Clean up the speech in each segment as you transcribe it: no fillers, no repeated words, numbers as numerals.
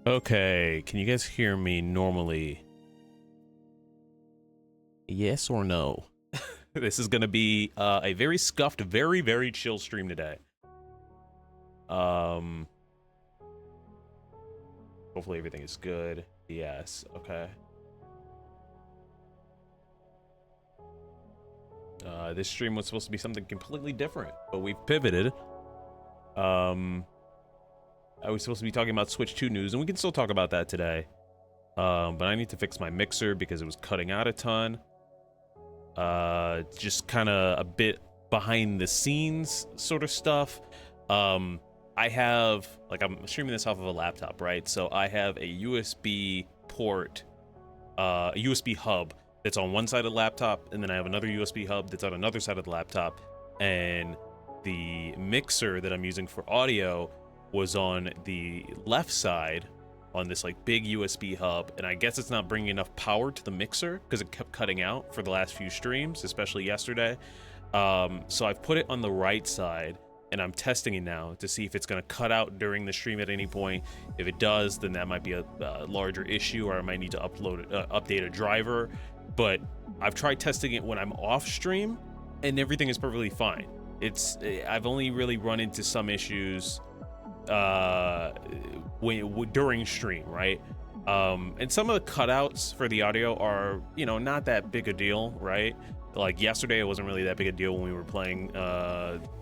Okay, can you guys hear me normally? Yes or no? This is gonna be a very scuffed, very, very chill stream today. Hopefully everything is good. Yes, okay. This stream was supposed to be something completely different, but we've pivoted. I was supposed to be talking about Switch 2 news, and we can still talk about that today. But I need to fix my mixer because it was cutting out a ton. Just kind of a bit behind the scenes sort of stuff. I have, like, I'm streaming this off of a laptop, right? So I have a USB port, a USB hub that's on one side of the laptop, and then I have another USB hub that's on another side of the laptop, and the mixer that I'm using for audio was on the left side on this like big USB hub, and I guess it's not bringing enough power to the mixer because it kept cutting out for the last few streams, especially yesterday. So I've put it on the right side, and I'm testing it now to see if it's going to cut out during the stream at any point. If it does, then that might be a larger issue, or I might need to update a driver. But I've tried testing it when I'm off stream, and everything is perfectly fine. I've only really run into some issues during stream, right? And some of the cutouts for the audio are, you know, not that big a deal, right? Like yesterday, it wasn't really that big a deal when we were playing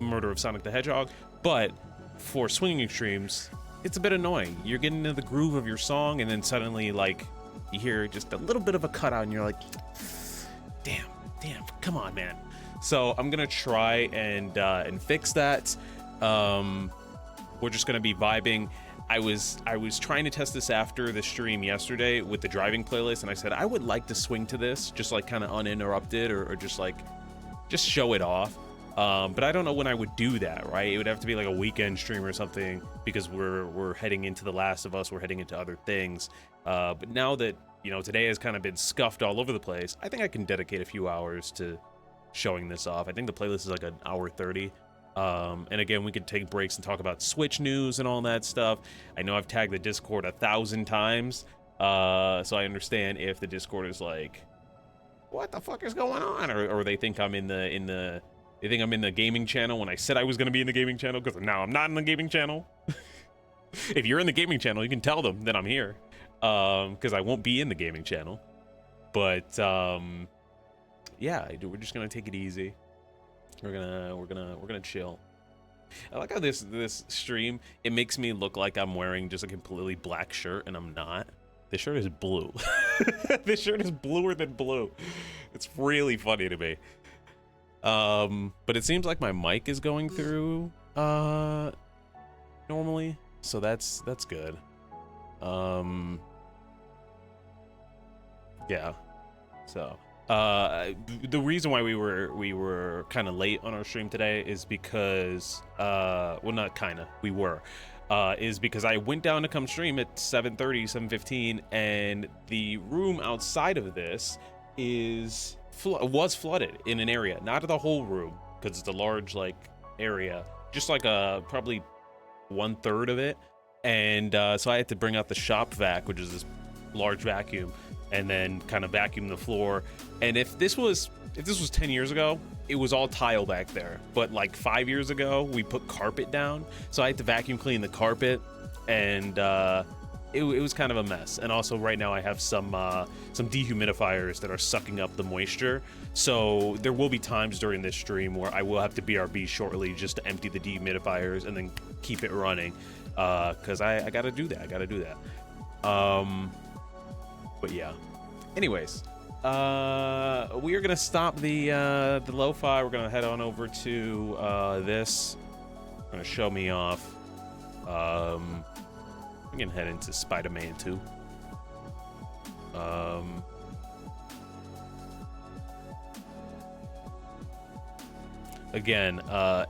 Murder of Sonic the Hedgehog, but for swinging streams, it's a bit annoying. You're getting into the groove of your song, and then suddenly, like, you hear just a little bit of a cutout, and you're like, damn, come on, man. So I'm gonna try and fix that. We're just gonna be vibing. I was trying to test this after the stream yesterday with the driving playlist, and I said I would like to swing to this, just like kind of uninterrupted, or just show it off. But I don't know when I would do that, right? It would have to be like a weekend stream or something, because we're heading into The Last of Us, we're heading into other things. But now that, you know, today has kind of been scuffed all over the place, I think I can dedicate a few hours to showing this off. I think the playlist is like an hour 30. And again, we could take breaks and talk about Switch news and all that stuff. I know I've tagged the Discord 1,000 times, so I understand if the Discord is like, what the fuck is going on, or they think I'm in the gaming channel when I said I was going to be in the gaming channel, because now I'm not in the gaming channel. If you're in the gaming channel, you can tell them that I'm here, because I won't be in the gaming channel. But yeah, we're just gonna take it easy. We're gonna chill. I like how this stream, it makes me look like I'm wearing just a completely black shirt, and I'm not. This shirt is blue. This shirt is bluer than blue. It's really funny to me. But it seems like my mic is going through normally, so that's good. Yeah. So the reason why we were kind of late on our stream today is because well, not kind of, we were is because I went down to come stream at 7:30, 7:15, and the room outside of this was flooded in an area, not the whole room, because it's a large like area, just like probably 1/3 of it. And so I had to bring out the shop vac, which is this large vacuum, and then kind of vacuum the floor. And if this was 10 years ago, it was all tile back there. But like 5 years ago, we put carpet down, so I had to vacuum clean the carpet, and it was kind of a mess. And also right now I have some dehumidifiers that are sucking up the moisture, so there will be times during this stream where I will have to BRB shortly just to empty the dehumidifiers and then keep it running, because I gotta do that. But yeah, anyways, we are gonna stop the lo-fi. We're gonna head on over to this. Gonna show me off. We can head into Spider-Man 2. Again,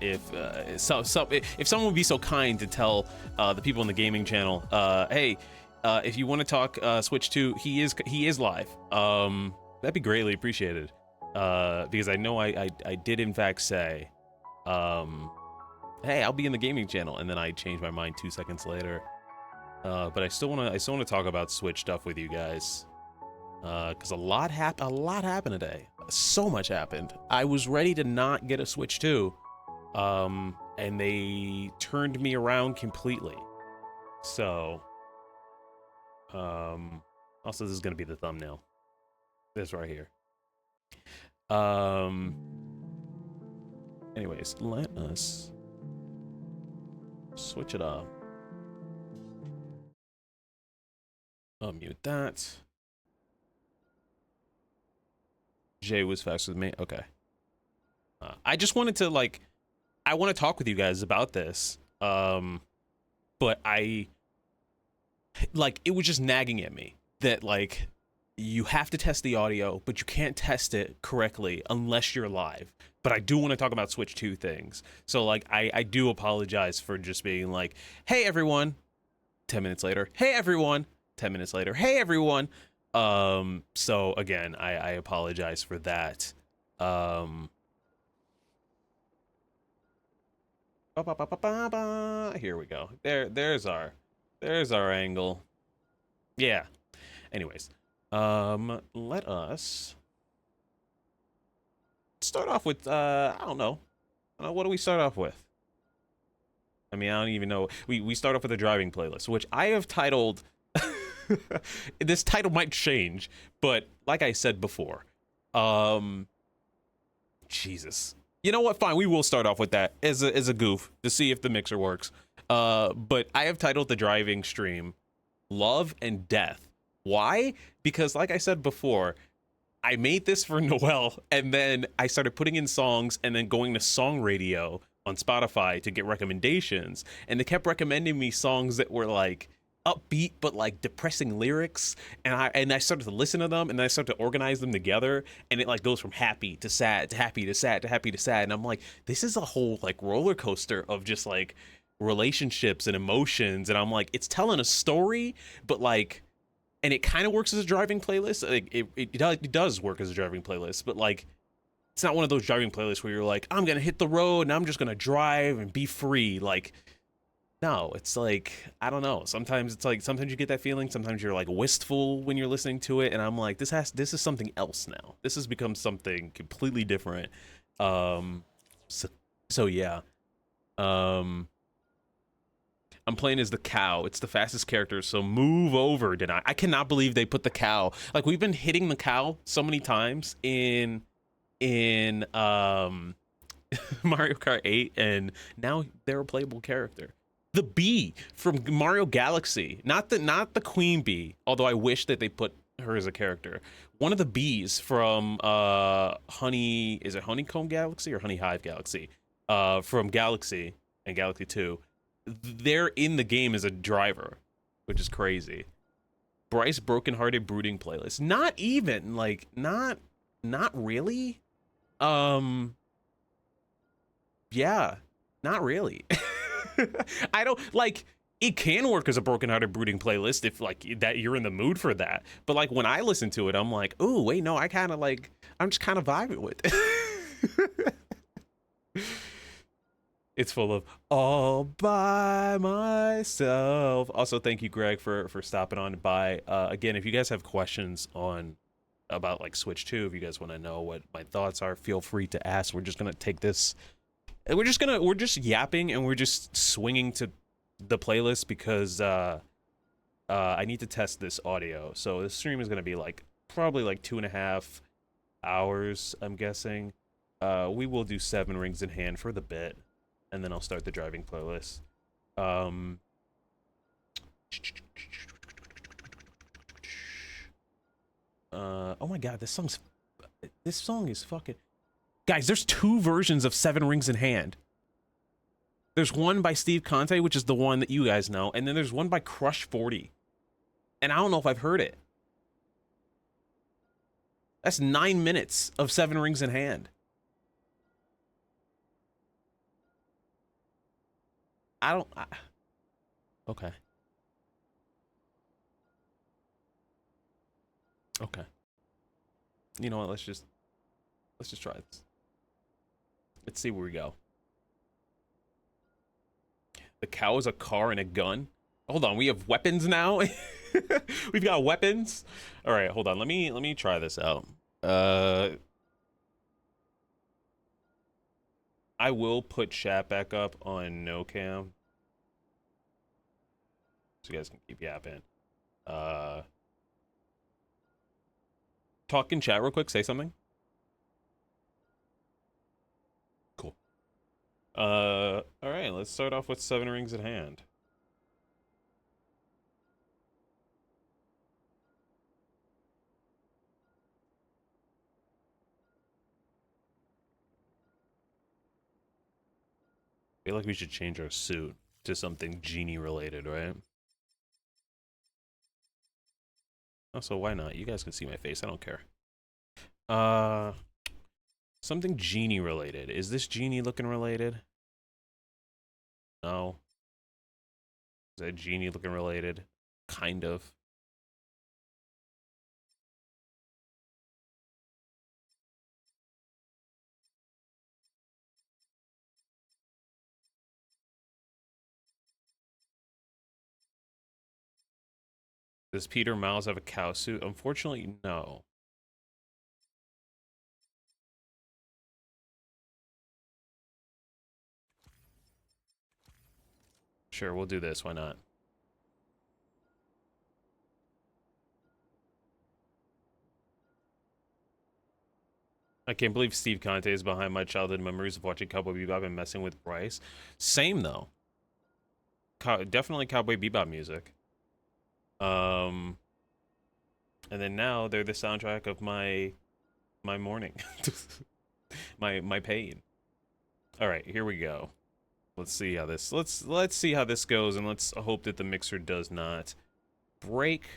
if someone would be so kind to tell the people in the gaming channel, hey, if you want to talk Switch 2, he is live. That'd be greatly appreciated, because I know I did in fact say, hey, I'll be in the gaming channel, and then I changed my mind 2 seconds later. But I still wanna talk about Switch stuff with you guys. Because a lot happened today. So much happened. I was ready to not get a Switch 2, and they turned me around completely. So, also this is gonna be the thumbnail. This right here. Anyways, let us switch it up. Mute that. Jay was faster than me. Okay. I just wanted to I want to talk with you guys about this. But it was just nagging at me that you have to test the audio, but you can't test it correctly unless you're live. But I do want to talk about Switch 2 things. So I do apologize for just being like, hey everyone, 10 minutes later, hey everyone, 10 minutes later, hey everyone. So again, I apologize for that. Here we go. There's our angle. Yeah. Anyways, let us start off with I don't know. What do we start off with? I mean, I don't even know. We start off with a driving playlist, which I have titled this title might change, but like I said before, Jesus. You know what? Fine, we will start off with that as a goof to see if the mixer works. But I have titled the driving stream Love and Death. Why? Because like I said before, I made this for Noel, and then I started putting in songs and then going to song radio on Spotify to get recommendations, and they kept recommending me songs that were upbeat but depressing lyrics, and I started to listen to them, and then I started to organize them together, and it goes from happy to sad to happy to sad to happy to sad, and I'm like, this is a whole roller coaster of just relationships and emotions, and I'm like, it's telling a story, but and it kind of works as a driving playlist. It does work as a driving playlist, but it's not one of those driving playlists where you're like, I'm gonna hit the road and I'm just gonna drive and be free. No, it's I don't know. Sometimes it's sometimes you get that feeling. Sometimes you're wistful when you're listening to it, and I'm like, this is something else now. This has become something completely different. So yeah. I'm playing as the cow. It's the fastest character, so move over, Deny. I cannot believe they put the cow. We've been hitting the cow so many times in Mario Kart 8, and now they're a playable character. The bee from Mario Galaxy, not the queen bee, although I wish that they put her as a character. One of the bees from is it Honeycomb Galaxy or Honey Hive Galaxy? From Galaxy and Galaxy 2. They're in the game as a driver, which is crazy. Bryce Brokenhearted Brooding playlist. Not even not really. Yeah, not really. I don't it can work as a Brokenhearted Brooding playlist if that you're in the mood for that. But when I listen to it, I'm like, oh wait, no, I kind of I'm just kind of vibing with it. It's full of all by myself. Also, thank you, Greg, for stopping on by. Again, if you guys have questions about Switch 2, if you guys want to know what my thoughts are, feel free to ask. We're just gonna take this. We're just yapping and we're just swinging to the playlist because I need to test this audio. So this stream is gonna be probably 2.5 hours, I'm guessing. We will do 7 Rings in Hand for the bit, and then I'll start the driving playlist. Oh my god, this song is fucking... Guys, there's 2 versions of 7 Rings in Hand. There's one by Steve Conte, which is the one that you guys know, and then there's one by Crush 40. And I don't know if I've heard it. That's 9 minutes of 7 Rings in Hand. Okay. Okay. You know what? Let's just try this. Let's see where we go. The cow is a car and a gun. Hold on, we have weapons now. We've got weapons. All right, hold on. Let me try this out. I will put chat back up on no cam, so you guys can keep yapping. Talk in chat real quick. Say something. Cool. All right. Let's start off with 7 rings at hand. I feel like we should change our suit to something genie related, right? Also, why not? You guys can see my face. I don't care. Something genie related. Is this genie looking related? No. Is that genie looking related? Kind of. Does Peter Miles have a cow suit? Unfortunately, no. Sure, we'll do this. Why not? I can't believe Steve Conte is behind my childhood memories of watching Cowboy Bebop and messing with Bryce. Same, though. Definitely Cowboy Bebop music. And then now they're the soundtrack of my morning. my pain. All right, here we go. Let's see how this let's see how this goes, and let's hope that the mixer does not break.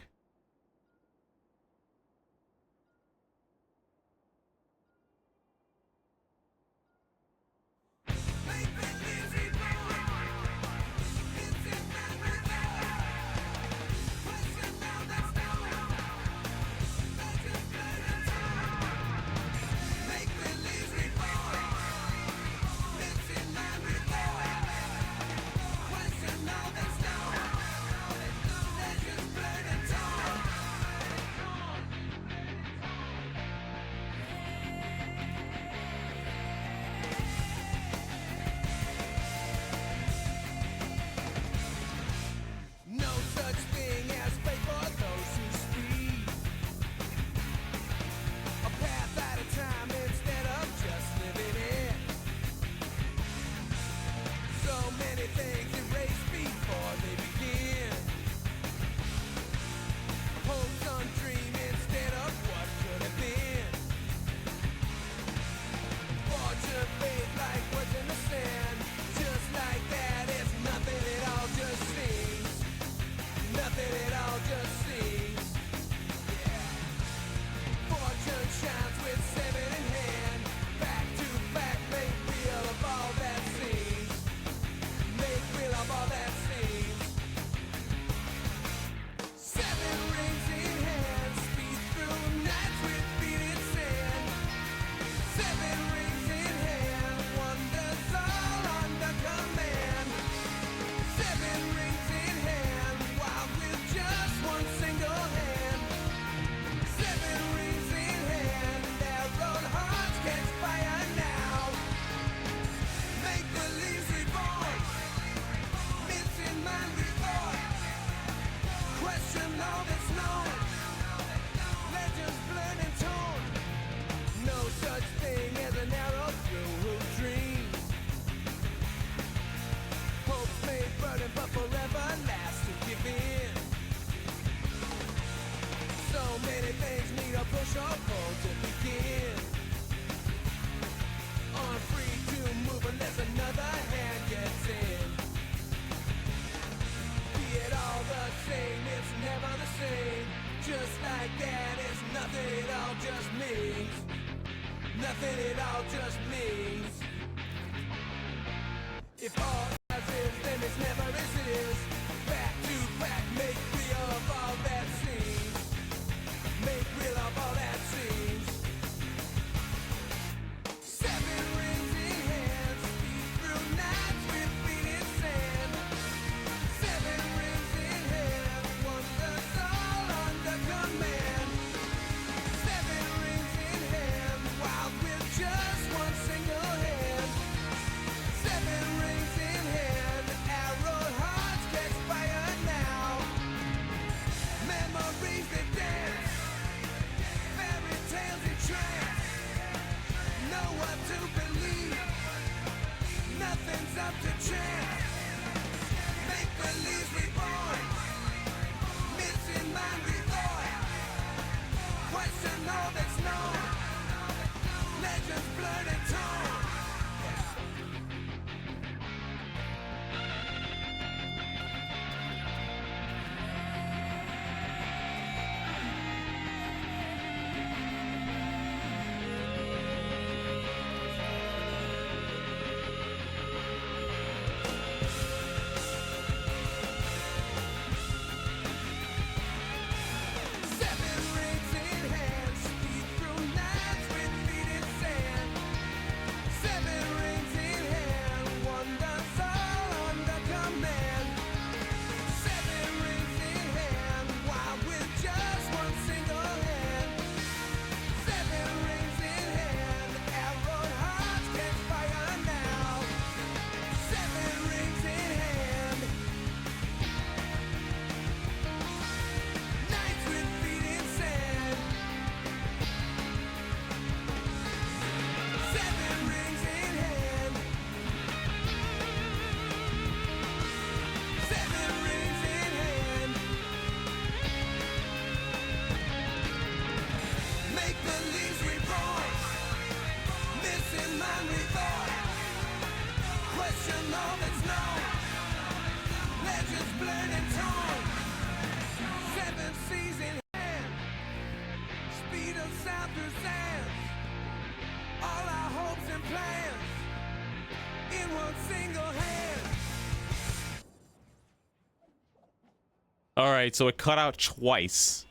All right, so it cut out twice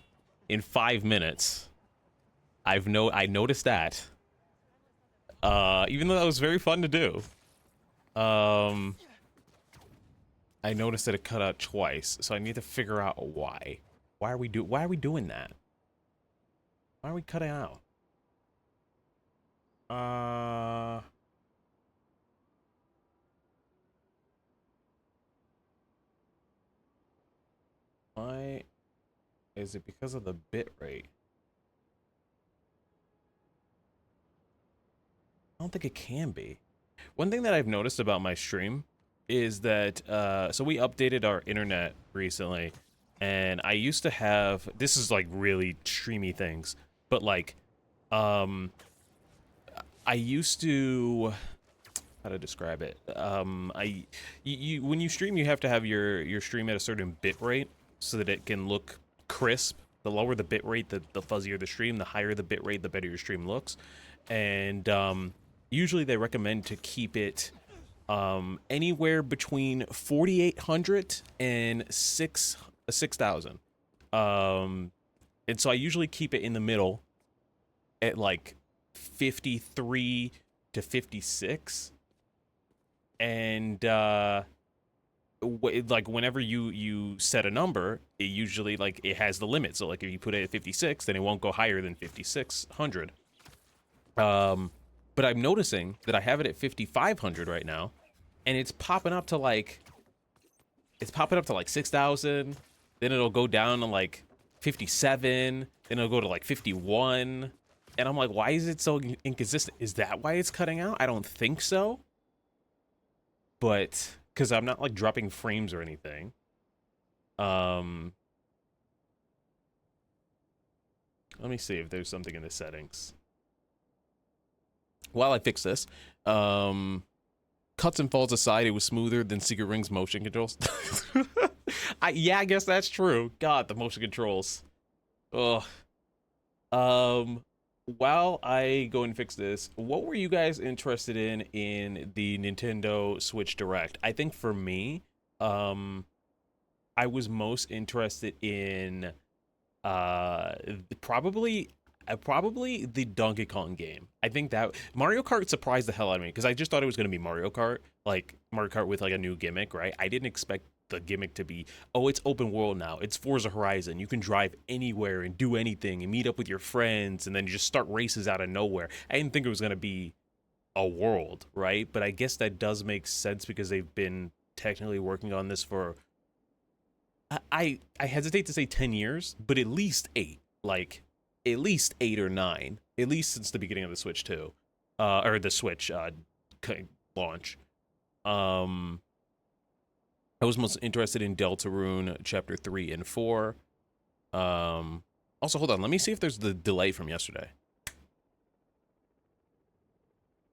in 5 minutes. I noticed that. Even though that was very fun to do. I noticed that it cut out twice, so I need to figure out why. Why are we doing that? Why are we cutting out? Why is it because of the bit rate? I don't think it can be. One thing that I've noticed about my stream is that so we updated our internet recently, and I used to have, this is like really streamy things, but like I used to, how to describe it, when you stream, you have to have your stream at a certain bit rate so that it can look crisp. The lower the bit rate, the fuzzier the stream. The higher the bit rate, the better your stream looks. And usually they recommend to keep it anywhere between 4,800 and 6,000. And so I usually keep it in the middle at like 53 to 56. And like whenever you set a number, it usually, like, it has the limit. So like if you put it at 56, then it won't go higher than 5,600. But I'm noticing that I have it at 5,500 right now, and it's popping up to like 6,000. Then it'll go down to like 57. Then it'll go to like 51. And I'm like, why is it so inconsistent? Is that why it's cutting out? I don't think so. But because I'm not like dropping frames or anything. Let me see if there's something in the settings. While I fix this, cuts and falls aside, it was smoother than Secret Ring's motion controls. Yeah, I guess that's true. God, the motion controls. Ugh. While I go and fix this, what were you guys interested in the Nintendo Switch Direct? I think for me, I was most interested in probably the Donkey Kong game. I think that Mario Kart surprised the hell out of me because I just thought it was going to be Mario Kart, like Mario Kart with like a new gimmick, right? I didn't expect the gimmick to be, oh, it's open world now. It's Forza Horizon. You can drive anywhere and do anything and meet up with your friends and then just start races out of nowhere. I didn't think it was going to be a world, right? But I guess that does make sense because they've been technically working on this for, I hesitate to say 10 years, but at least 8. Like, at least 8 or 9. At least since the beginning of the Switch 2. Or the Switch launch. I was most interested in Deltarune Chapter 3 and 4. Also, hold on. Let me see if there's the delay from yesterday.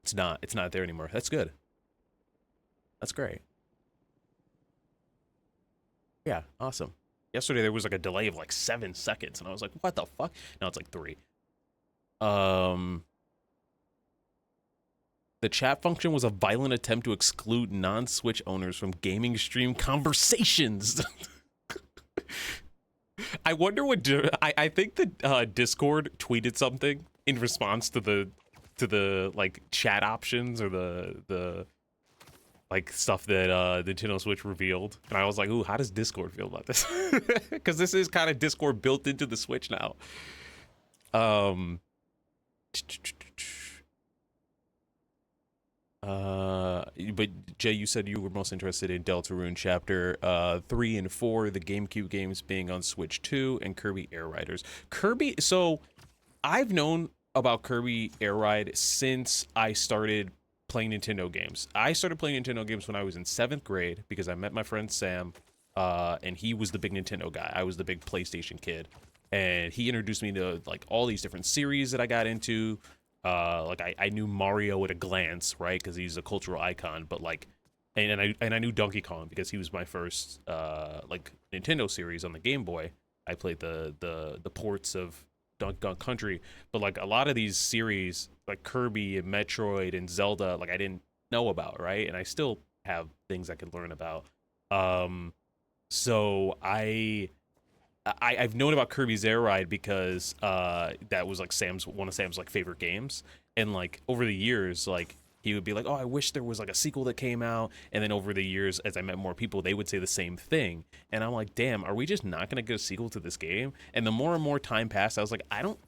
It's not. It's not there anymore. That's good. That's great. Yeah, awesome. Yesterday there was like a delay of like 7 seconds, and I was like, "What the fuck?" Now it's like 3. Um, the chat function was a violent attempt to exclude non-Switch owners from gaming stream conversations. I wonder what. I think that Discord tweeted something in response to the like chat options or the like stuff that Nintendo Switch revealed, and I was like, "Ooh, how does Discord feel about this?" Because this is kind of Discord built into the Switch now. But Jay, you said you were most interested in Deltarune Chapter 3 and 4, the GameCube games being on Switch 2, and Kirby Air Riders. Kirby, so I've known about Kirby Air Ride since I started playing Nintendo games. I started playing Nintendo games when I was in 7th grade because I met my friend Sam, and he was the big Nintendo guy. I was the big PlayStation kid, and he introduced me to like all these different series that I got into. Like I knew Mario at a glance, right? Because he's a cultural icon. But like, and I knew Donkey Kong because he was my first like Nintendo series on the Game Boy. I played the ports of Donkey Kong Country, but like a lot of these series, like Kirby and Metroid and Zelda, like I didn't know about, right? And I still have things I could learn about. So I've known about Kirby's Air Ride because that was like one of Sam's like favorite games, and like over the years, like he would be like, "Oh, I wish there was like a sequel that came out," and then over the years, as I met more people, they would say the same thing, and I'm like, "Damn, are we just not gonna get a sequel to this game?" And the more and more time passed, I was like, I don't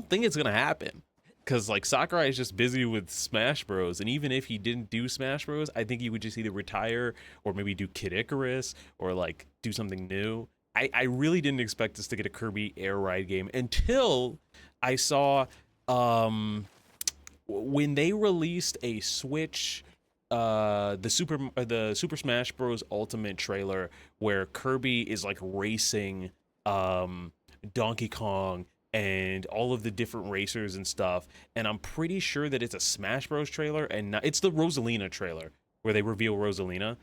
think it's gonna happen. Because like Sakurai is just busy with Smash Bros, and even if he didn't do Smash Bros, I think he would just either retire or maybe do Kid Icarus or like do something new. I really didn't expect us to get a Kirby Air Ride game until I saw when they released a Switch the Super Smash Bros Ultimate trailer where Kirby is like racing Donkey Kong and all of the different racers and stuff, and I'm pretty sure that it's a Smash Bros trailer and not, it's the Rosalina trailer where they reveal Rosalina.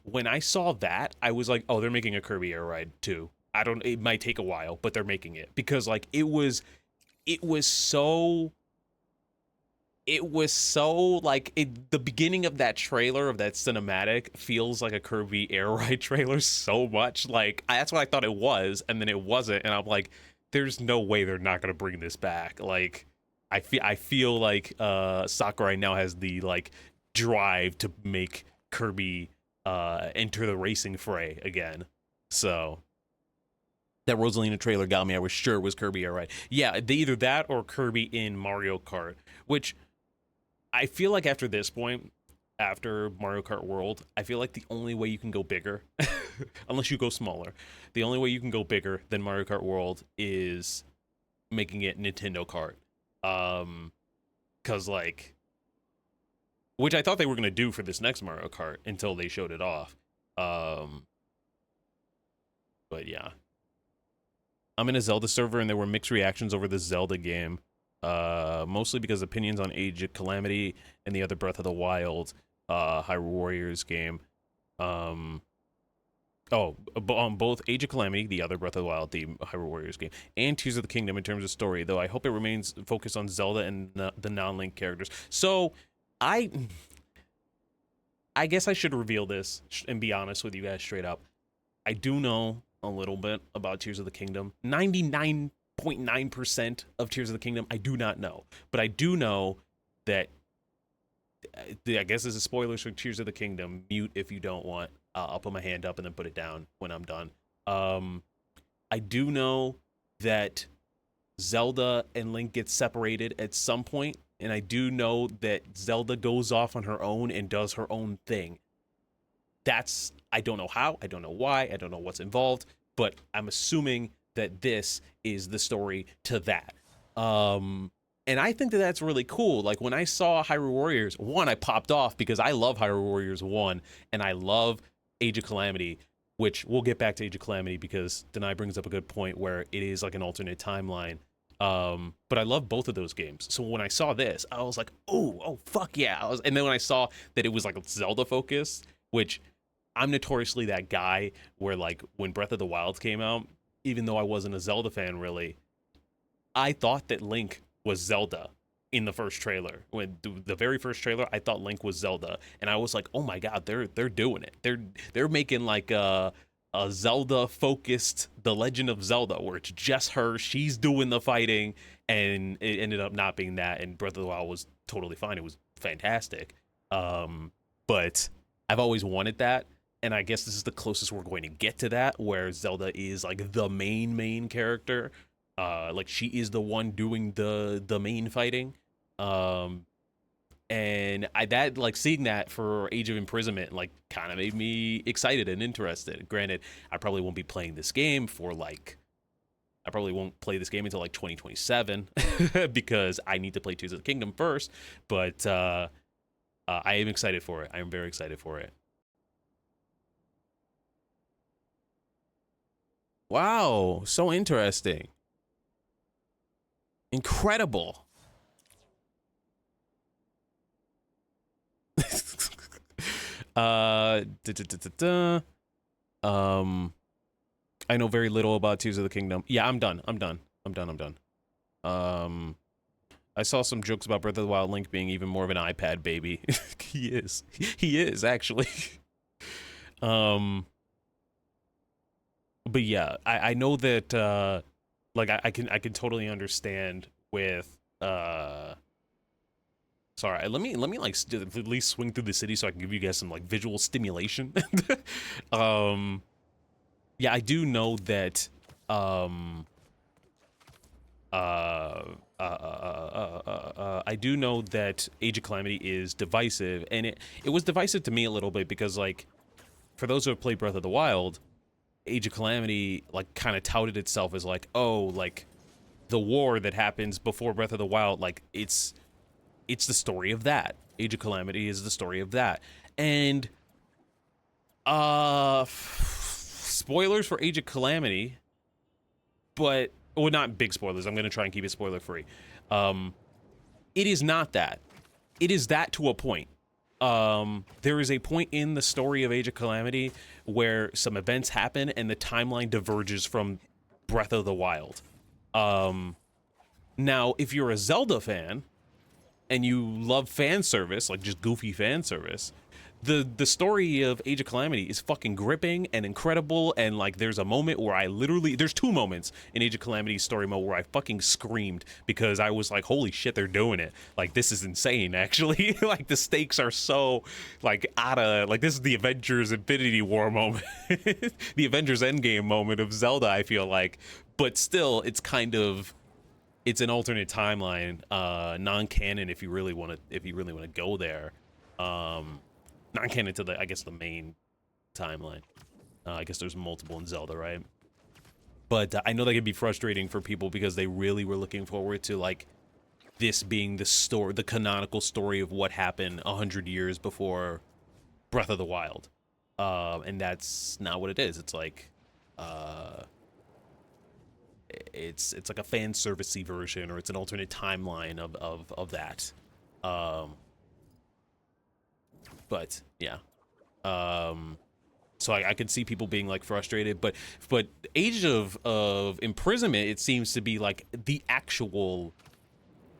When I saw that, I was like, oh, they're making a Kirby Air Ride too. It might take a while, but they're making it because like it was so like the beginning of that trailer of that cinematic feels like a Kirby Air Ride trailer so much. Like that's what I thought it was, and then it wasn't, and I'm like, there's no way they're not gonna bring this back. Like I feel like Sakurai now has the like drive to make Kirby enter the racing fray again. So that Rosalina trailer got me. I was sure it was Kirby Air Ride. Yeah, either that or Kirby in Mario Kart, which I feel like after this point, after Mario Kart World, I feel like the only way you can go bigger, unless you go smaller, the only way you can go bigger than Mario Kart World is making it Nintendo Kart. Cause like, which I thought they were gonna do for this next Mario Kart until they showed it off. But yeah, I'm in a Zelda server and there were mixed reactions over the Zelda game. Mostly because opinions on Age of Calamity and the other Breath of the Wild, Hyrule Warriors game. On both Age of Calamity, the other Breath of the Wild, the Hyrule Warriors game, and Tears of the Kingdom in terms of story, though I hope it remains focused on Zelda and the non-Link characters. So, I guess I should reveal this and be honest with you guys straight up. I do know a little bit about Tears of the Kingdom. 99.9% of Tears of the Kingdom I do not know, but I do know that I guess this is spoilers for Tears of the Kingdom. Mute if you don't want. I'll put my hand up and then put it down when I'm done. I do know that Zelda and Link get separated at some point, and I do know that Zelda goes off on her own and does her own thing. I don't know how, I don't know why, I don't know what's involved, but I'm assuming that this is the story to that. And I think that that's really cool. Like when I saw Hyrule Warriors 1, I popped off because I love Hyrule Warriors 1 and I love Age of Calamity, which we'll get back to Age of Calamity because Denai brings up a good point where it is like an alternate timeline. But I love both of those games. So when I saw this, I was like, oh, fuck yeah. And then when I saw that it was like Zelda focused, which I'm notoriously that guy where like when Breath of the Wild came out, even though I wasn't a Zelda fan really, I thought that Link was Zelda in the first trailer. When the very first trailer, I thought Link was Zelda, and I was like, "Oh my god, they're doing it. They're making like a Zelda focused The Legend of Zelda where it's just her, she's doing the fighting, and it ended up not being that. And Breath of the Wild was totally fine. It was fantastic. But I've always wanted that, and I guess this is the closest we're going to get to that, where Zelda is like the main character. Like she is the one doing the main fighting. And that like seeing that for Age of Imprisonment like kind of made me excited and interested. Granted, I probably won't be playing this game for like I probably won't play this game until like 2027 because I need to play Tears of the Kingdom first. But I am excited for it. I am very excited for it. Wow, so interesting. Incredible. Da, da, da, da, da. I know very little about Tears of the Kingdom. Yeah, I'm done. I saw some jokes about Breath of the Wild Link being even more of an iPad baby. He is. He is actually. But yeah, I know that like I can totally understand with sorry, let me like at least swing through the city so I can give you guys some like visual stimulation. Yeah, I do know that I do know that Age of Calamity is divisive, and it was divisive to me a little bit because like for those who have played Breath of the Wild, Age of Calamity like kind of touted itself as like, oh, like the war that happens before Breath of the Wild, like it's the story of that. Age of Calamity is the story of that. And spoilers for Age of Calamity, but well, not big spoilers. I'm gonna try and keep it spoiler free. It is not that. It is that to a point. There is a point in the story of Age of Calamity where some events happen and the timeline diverges from Breath of the Wild. Now, if you're a Zelda fan and you love fan service, like just goofy fan service, the story of Age of Calamity is fucking gripping and incredible, and like there's a moment where there's two moments in Age of Calamity's story mode where I fucking screamed because I was like, holy shit, they're doing it. Like, this is insane, actually. Like, the stakes are so, like, like, this is the Avengers Infinity War moment. The Avengers Endgame moment of Zelda, I feel like. But still, it's kind of, it's an alternate timeline, non-canon if you really want to go there. Non-canon to the, I guess, the main timeline. I guess there's multiple in Zelda, right? But I know that can be frustrating for people because they really were looking forward to, like, this being the story, the canonical story of what happened 100 years before Breath of the Wild. And that's not what it is. It's like, it's like a fan servicey version, or it's an alternate timeline of that. But yeah, so I could see people being like frustrated, but Age of Imprisonment, it seems to be like the actual,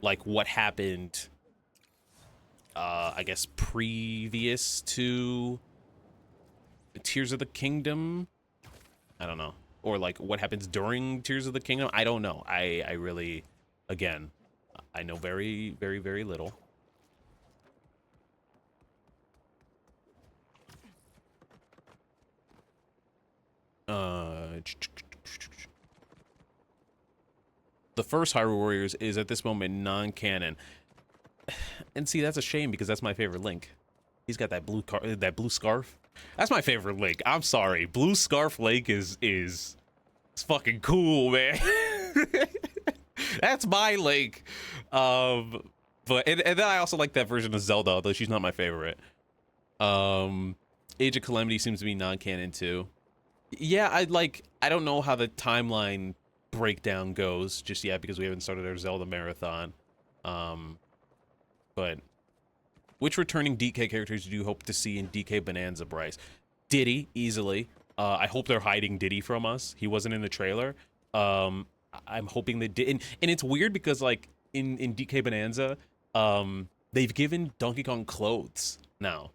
like what happened, I guess previous to Tears of the Kingdom. I don't know, or like what happens during Tears of the Kingdom. I don't know. I really, again, I know very, very, very little. The first Hyrule Warriors is at this moment non-canon, and see, that's a shame because that's my favorite Link. He's got that blue scarf. That's my favorite Link. I'm sorry, blue scarf Link is it's fucking cool, man. That's my Link. But and then I also like that version of Zelda, although she's not my favorite. Age of Calamity seems to be non-canon too. Yeah, I don't know how the timeline breakdown goes just yet because we haven't started our Zelda marathon. But which returning DK characters do you hope to see in DK Bonanza, Bryce? Diddy, easily. I hope they're hiding Diddy from us. He wasn't in the trailer. I'm hoping they did. And it's weird because, like, in DK Bonanza, they've given Donkey Kong clothes now.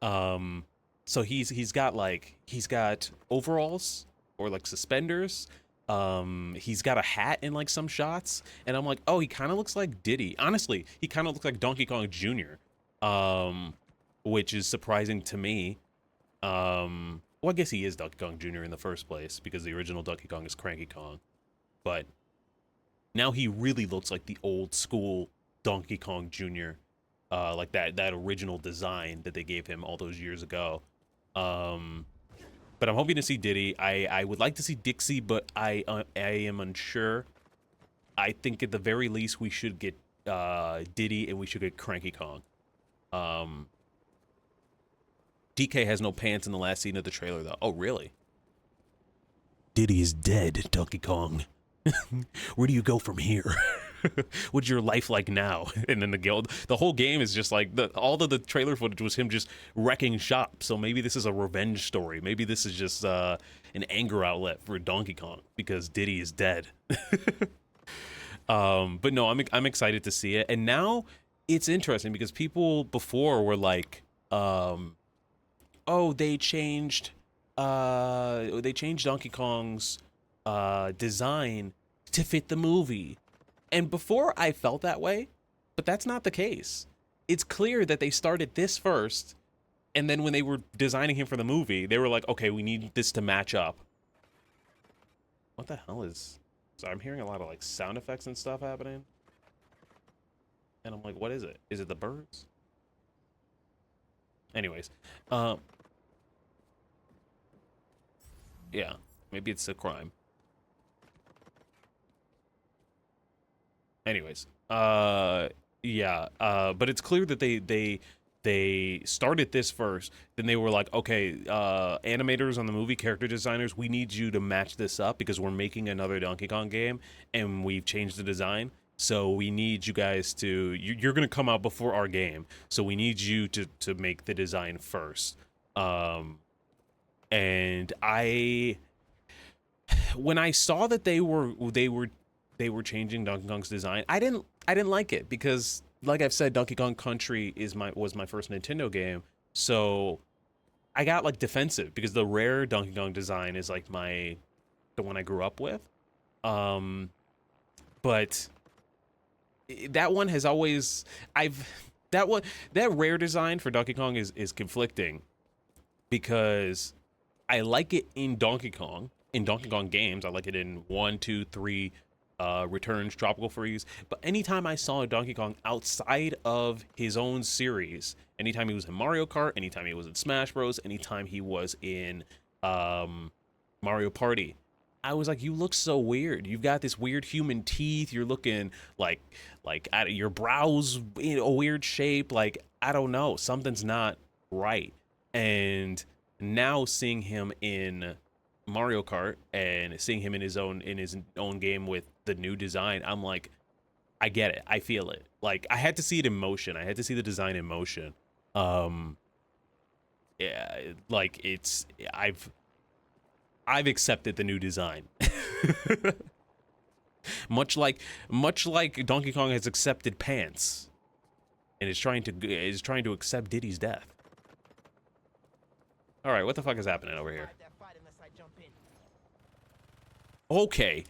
So he's got overalls or like suspenders. He's got a hat in like some shots, and I'm like, oh, he kind of looks like Diddy. Honestly, he kind of looks like Donkey Kong Jr., which is surprising to me. Well, I guess he is Donkey Kong Jr. in the first place because the original Donkey Kong is Cranky Kong, but now he really looks like the old school Donkey Kong Jr., like that original design that they gave him all those years ago. But I'm hoping to see Diddy. I would like to see Dixie, but I am unsure. I think at the very least we should get Diddy and we should get Cranky Kong. DK has no pants in the last scene of the trailer, though. Oh, really? Diddy is dead, Donkey Kong. Where do you go from here? What's your life like now? And then the whole game is just like all of the trailer footage was him just wrecking shop. So maybe this is a revenge story. Maybe this is just an anger outlet for Donkey Kong because Diddy is dead. But no, I'm excited to see it. And now it's interesting because people before were like, oh, they changed Donkey Kong's design to fit the movie. And before I felt that way, but that's not the case. It's clear that they started this first, and then when they were designing him for the movie, they were like, okay, we need this to match up. What the hell is... So I'm hearing a lot of like sound effects and stuff happening. And I'm like, what is it? Is it the birds? Anyways, yeah, maybe it's a crime. Anyways, yeah, but it's clear that they started this first. Then they were like, okay, animators on the movie, character designers, we need you to match this up because we're making another Donkey Kong game and we've changed the design. So we need you guys to, you're going to come out before our game. So we need you to make the design first. And when I saw that they were changing Donkey Kong's design, I didn't like it because, like I've said, Donkey Kong Country was my first Nintendo game, so I got like defensive because the rare Donkey Kong design is like the one I grew up with, but that one has always that rare design for Donkey Kong is conflicting because I like it in Donkey Kong games. I like it in 1, 2, 3. Returns, Tropical Freeze, but anytime I saw a Donkey Kong outside of his own series, anytime he was in Mario Kart, anytime he was in Smash Bros, anytime he was in Mario Party, I was like, you look so weird. You've got this weird human teeth. You're looking like out of your brows in a weird shape. Like, I don't know, something's not right. And now seeing him in Mario Kart and seeing him in his own game with the new design, I'm like, I get it, I feel it. Like, I had to see it in motion. I had to see the design in motion. Yeah, like I've accepted the new design. much like Donkey Kong has accepted pants and is trying to accept Diddy's death. All right, what the fuck is happening over here? Okay.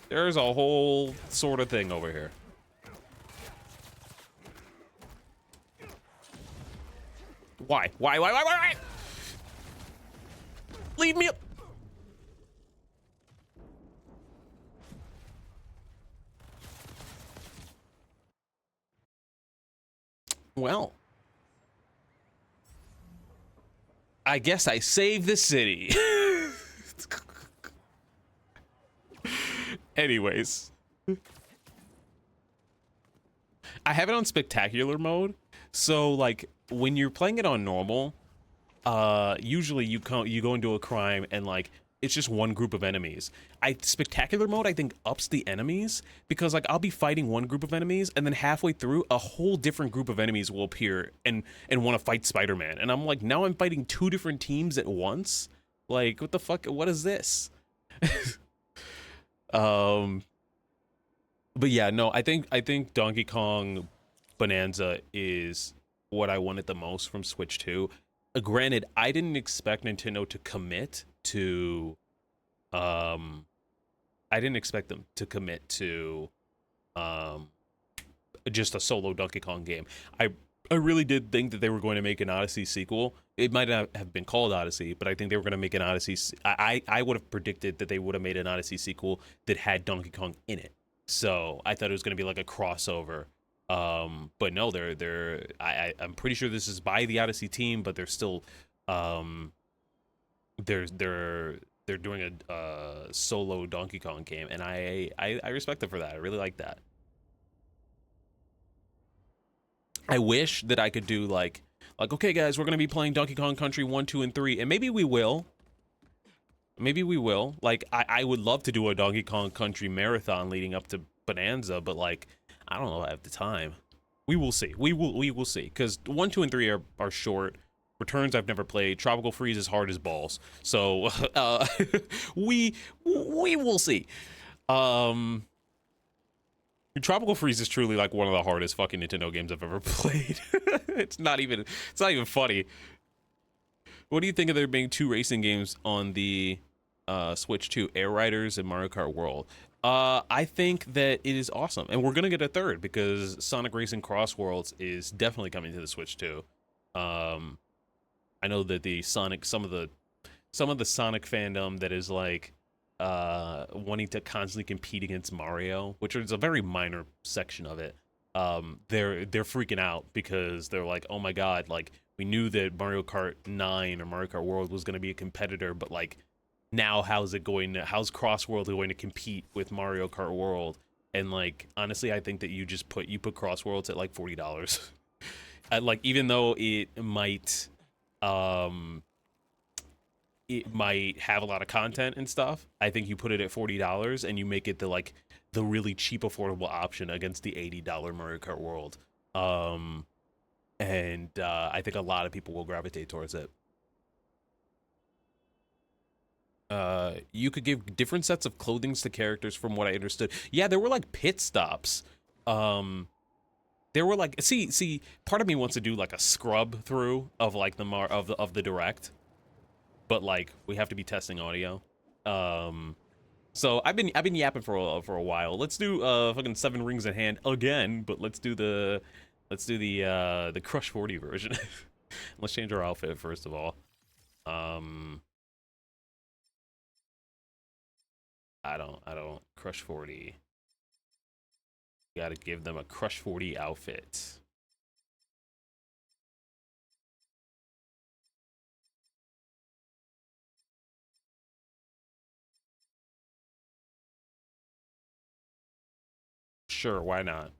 There's a whole sort of thing over here. Why? Leave me up. Well, I guess I saved the city. Anyways, I have it on spectacular mode. So like when you're playing it on normal, usually you go into a crime and like it's just one group of enemies. Spectacular mode I think ups the enemies because like I'll be fighting one group of enemies and then halfway through a whole different group of enemies will appear and want to fight Spider-Man, and I'm like, now I'm fighting two different teams at once. Like, what the fuck? What is this? um but yeah, no, I think Donkey Kong Bonanza is what I wanted the most from Switch 2. Granted, I didn't expect Nintendo to commit to um I didn't expect them to commit to um just a solo Donkey Kong game. I really did think that they were going to make an Odyssey sequel. It might not have been called Odyssey, but I think they were going to make an Odyssey. I would have predicted that they would have made an Odyssey sequel that had Donkey Kong in it. So I thought it was going to be like a crossover. But no, I'm pretty sure this is by the Odyssey team, but they're still they're doing a solo Donkey Kong game, and I respect them for that. I really like that. I wish that I could do like okay guys, we're gonna be playing Donkey Kong Country 1, 2, and 3, and maybe we will. Maybe we will. Like I would love to do a Donkey Kong Country marathon leading up to Bonanza, but like I don't know if I have the time. We will see. We will see. Because 1, 2, and 3 are short. Returns I've never played. Tropical Freeze is hard as balls. So we will see. Um Tropical Freeze is truly like one of the hardest fucking Nintendo games I've ever played. It's not even funny. What do you think of there being two racing games on the Switch 2, Air Riders and Mario Kart World? I think that it is awesome, and we're gonna get a third because Sonic Racing Cross Worlds is definitely coming to the Switch 2. I know that some of the Sonic fandom that is like wanting to constantly compete against Mario, which is a very minor section of it. They're freaking out because they're like, oh my god, like we knew that Mario Kart 9 or Mario Kart World was going to be a competitor, but like now how's Cross World going to compete with Mario Kart World? And like honestly, I think that you put Cross Worlds at like $40. Like even though it might have a lot of content and stuff, I think you put it at $40 and you make it the really cheap affordable option against the $80 Mario Kart World. And I think a lot of people will gravitate towards it. You could give different sets of clothings to characters from what I understood. Yeah, there were like pit stops. There were like see part of me wants to do like a scrub through of like of the direct, but like we have to be testing audio. So I've been yapping for a while. Let's do fucking 7 Rings in Hand again, but let's do the Crush 40 version. Let's change our outfit first of all. I don't Crush 40. Got to give them a Crush 40 outfit. Sure, why not?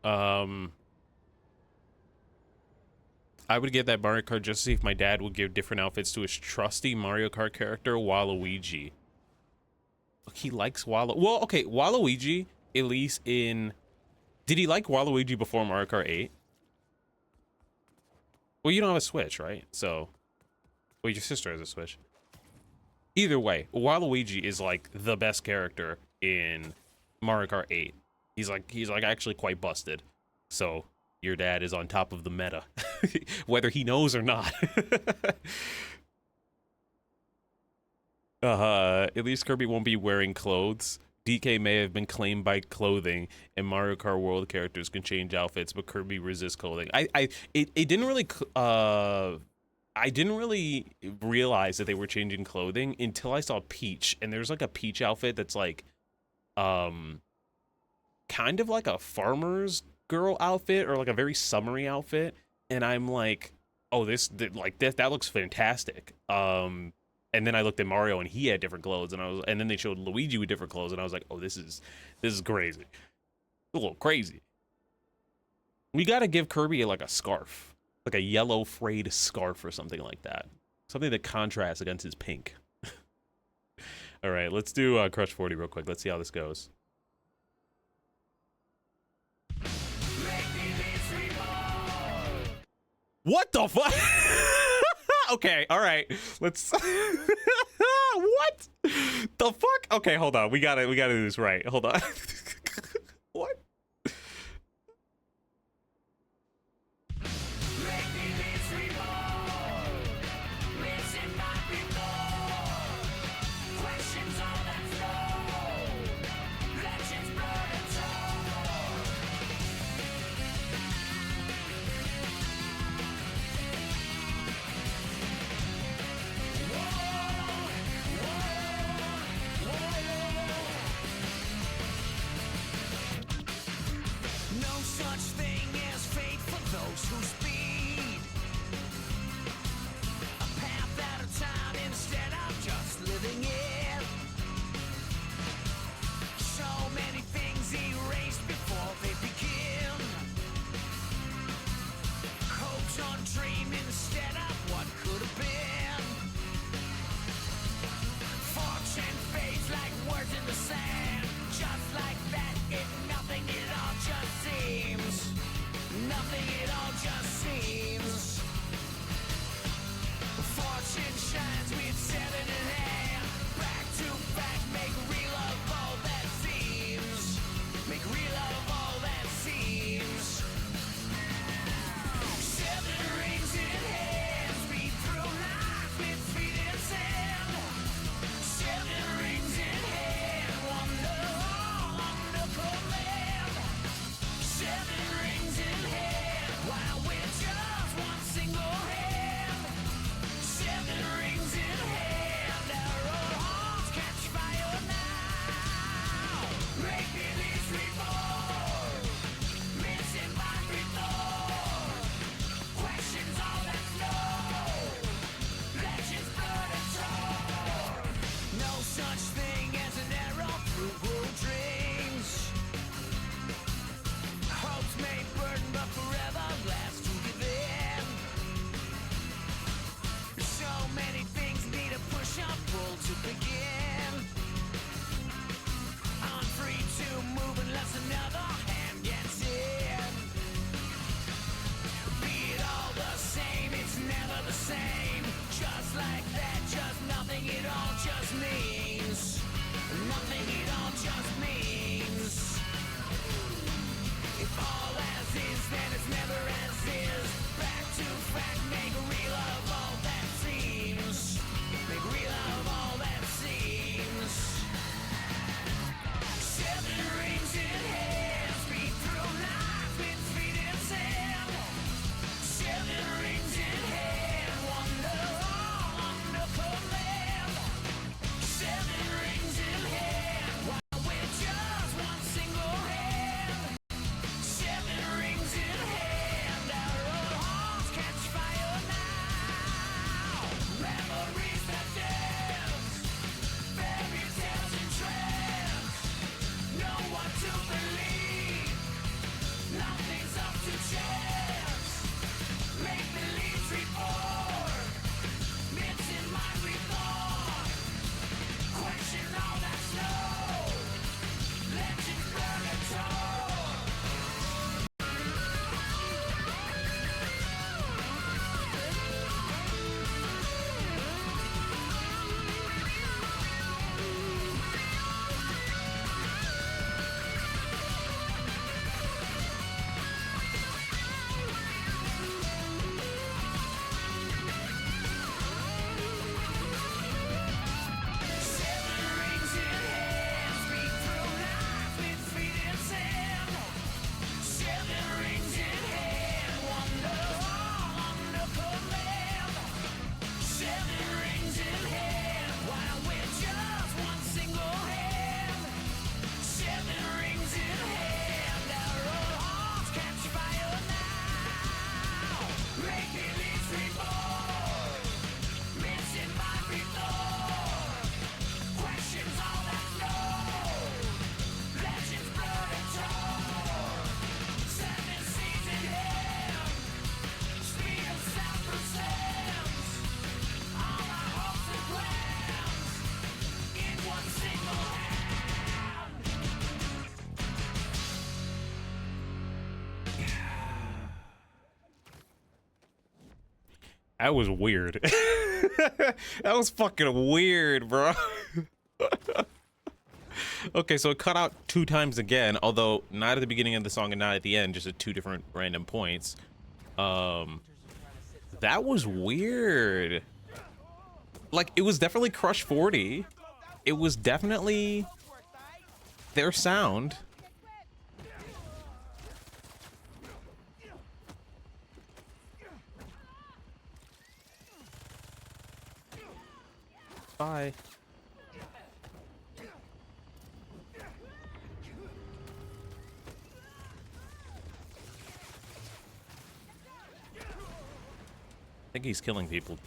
Um, I would get that Mario Kart just to see if my dad would give different outfits to his trusty Mario Kart character, Waluigi. He likes Well, okay, Waluigi, at least in... Did he like Waluigi before Mario Kart 8? Well, you don't have a Switch, right? So... Well, your sister has a Switch. Either way, Waluigi is like the best character in Mario Kart 8. He's like actually quite busted. So your dad is on top of the meta, whether he knows or not. At least Kirby won't be wearing clothes. DK may have been claimed by clothing, and Mario Kart World characters can change outfits, but Kirby resists clothing. It didn't really I didn't really realize that they were changing clothing until I saw Peach, and there's like a Peach outfit that's like kind of like a farmer's girl outfit or like a very summery outfit, and I'm like, oh, that looks fantastic. And then I looked at Mario and he had different clothes, and then they showed Luigi with different clothes, and I was like, oh, this is crazy. A little crazy. We got to give Kirby like a scarf, like a yellow frayed scarf or something like that. Something that contrasts against his pink. All right, let's do Crush 40 real quick. Let's see how this goes. What the fuck? Okay, all right. Let's. What the fuck? Okay, hold on. We gotta do this right. Hold on. What? That was weird. That was fucking weird, bro. Okay, so it cut out 2 times again, although not at the beginning of the song and not at the end, just at 2 different random points. That was weird. Like, it was definitely Crush 40. It was definitely their sound. Bye. I think he's killing people.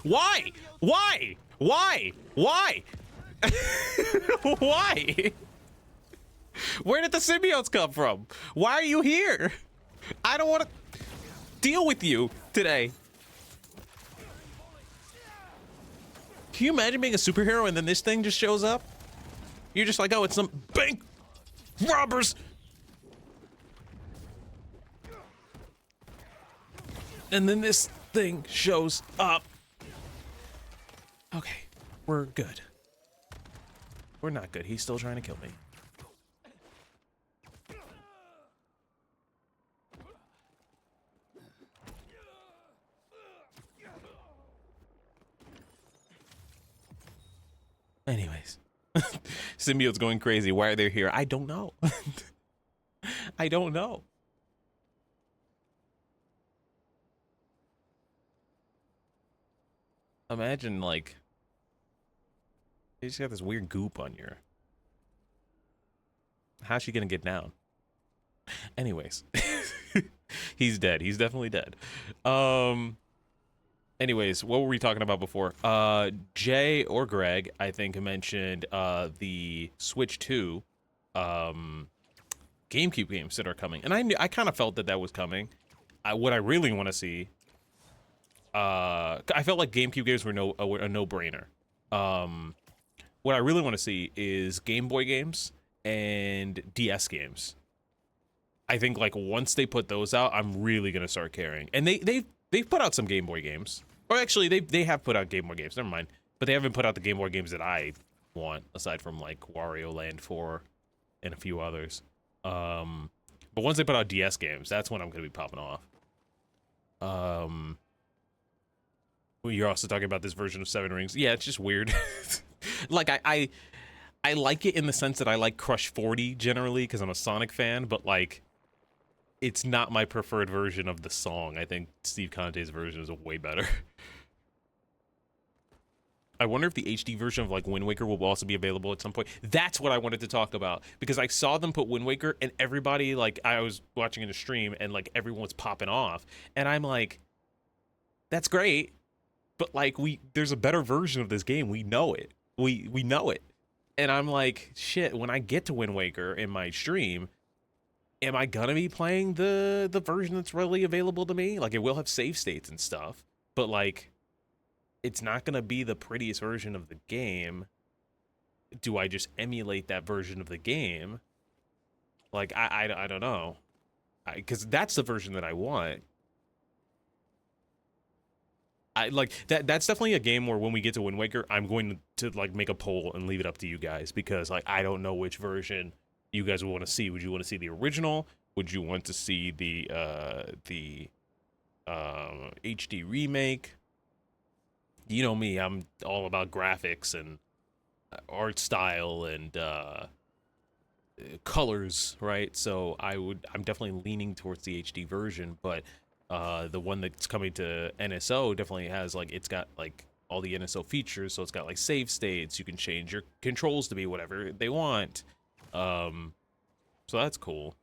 Why? Why? Why? Why? Why? Where did the symbiotes come from? Why are you here? I don't want to deal with you today. Can you imagine being a superhero and then this thing just shows up? You're just like, oh, it's some bank robbers. And then this thing shows up. Okay, we're good. We're not good. He's still trying to kill me. Anyways, symbiote's going crazy. Why are they here? I don't know. I don't know. Imagine, like, you just got this weird goop on your... How's she gonna get down? Anyways, he's dead. He's definitely dead. Anyways, what were we talking about before? Jay or Greg, I think, mentioned the Switch 2 GameCube games that are coming, and I kind of felt that that was coming. What I really want to see, I felt like GameCube games were a no-brainer. What I really want to see is Game Boy games and DS games. I think like once they put those out, I'm really gonna start caring. And they've put out some Game Boy games. Or actually, they have put out Game Boy games. Never mind. But they haven't put out the Game Boy games that I want, aside from like Wario Land 4 and a few others. But once they put out DS games, that's when I'm gonna be popping off. Well, you're also talking about this version of Seven Rings. Yeah, it's just weird. Like I like it in the sense that I like Crush 40 generally because I'm a Sonic fan, but like it's not my preferred version of the song. I think Steve Conte's version is way better. I wonder if the HD version of like Wind Waker will also be available at some point. That's what I wanted to talk about because I saw them put Wind Waker and everybody, like, I was watching in a stream and like everyone was popping off and I'm like, that's great, but like there's a better version of this game. We know it. We know it. And I'm like, shit, when I get to Wind Waker in my stream, am I gonna be playing the version that's readily available to me? Like, it will have save states and stuff, but like, it's not gonna be the prettiest version of the game. Do I just emulate that version of the game? Like, I don't know. Because that's the version that I want. I like that's definitely a game where when we get to Wind Waker, I'm going to like make a poll and leave it up to you guys because like I don't know which version you guys would want to see. Would you want to see the original? Would you want to see the HD remake? You know me, I'm all about graphics and art style and colors, right? So I'm definitely leaning towards the HD version, but the one that's coming to NSO definitely has like, it's got like all the NSO features, so it's got like save states, you can change your controls to be whatever they want. So that's cool.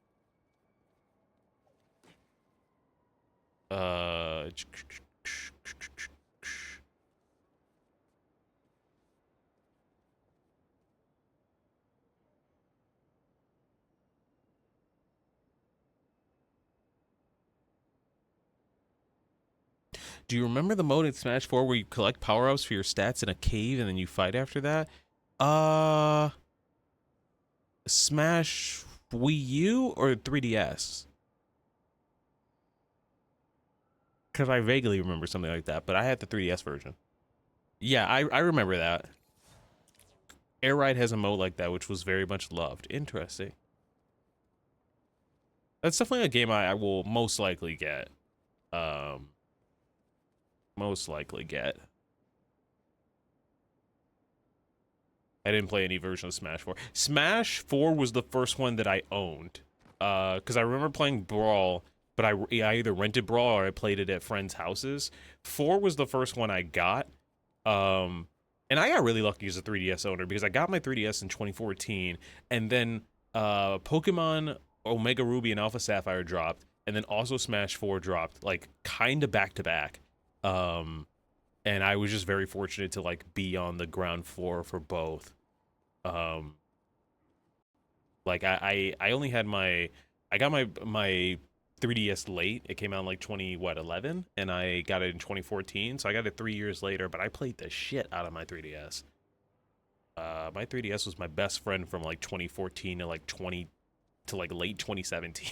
Do you remember the mode in Smash 4 where you collect power-ups for your stats in a cave and then you fight after that? Uh, Smash Wii U or 3DS? Because I vaguely remember something like that, but I had the 3DS version. Yeah, I remember that. Air Ride has a mode like that, which was very much loved. Interesting. That's definitely a game I will most likely get. Um, most likely get. I didn't play any version of Smash 4. Smash 4 was the first one that I owned. Because I remember playing Brawl, but I either rented Brawl or I played it at friends' houses. 4 was the first one I got. And I got really lucky as a 3DS owner because I got my 3DS in 2014, and then Pokemon Omega Ruby and Alpha Sapphire dropped, and then also Smash 4 dropped, like kind of back to back. And I was just very fortunate to like be on the ground floor for both. Um, like I only had I got my 3DS late. It came out in like 11, and I got it in 2014. So I got it 3 years later, but I played the shit out of my 3DS. My 3DS was my best friend from like 2014 to like late 2017.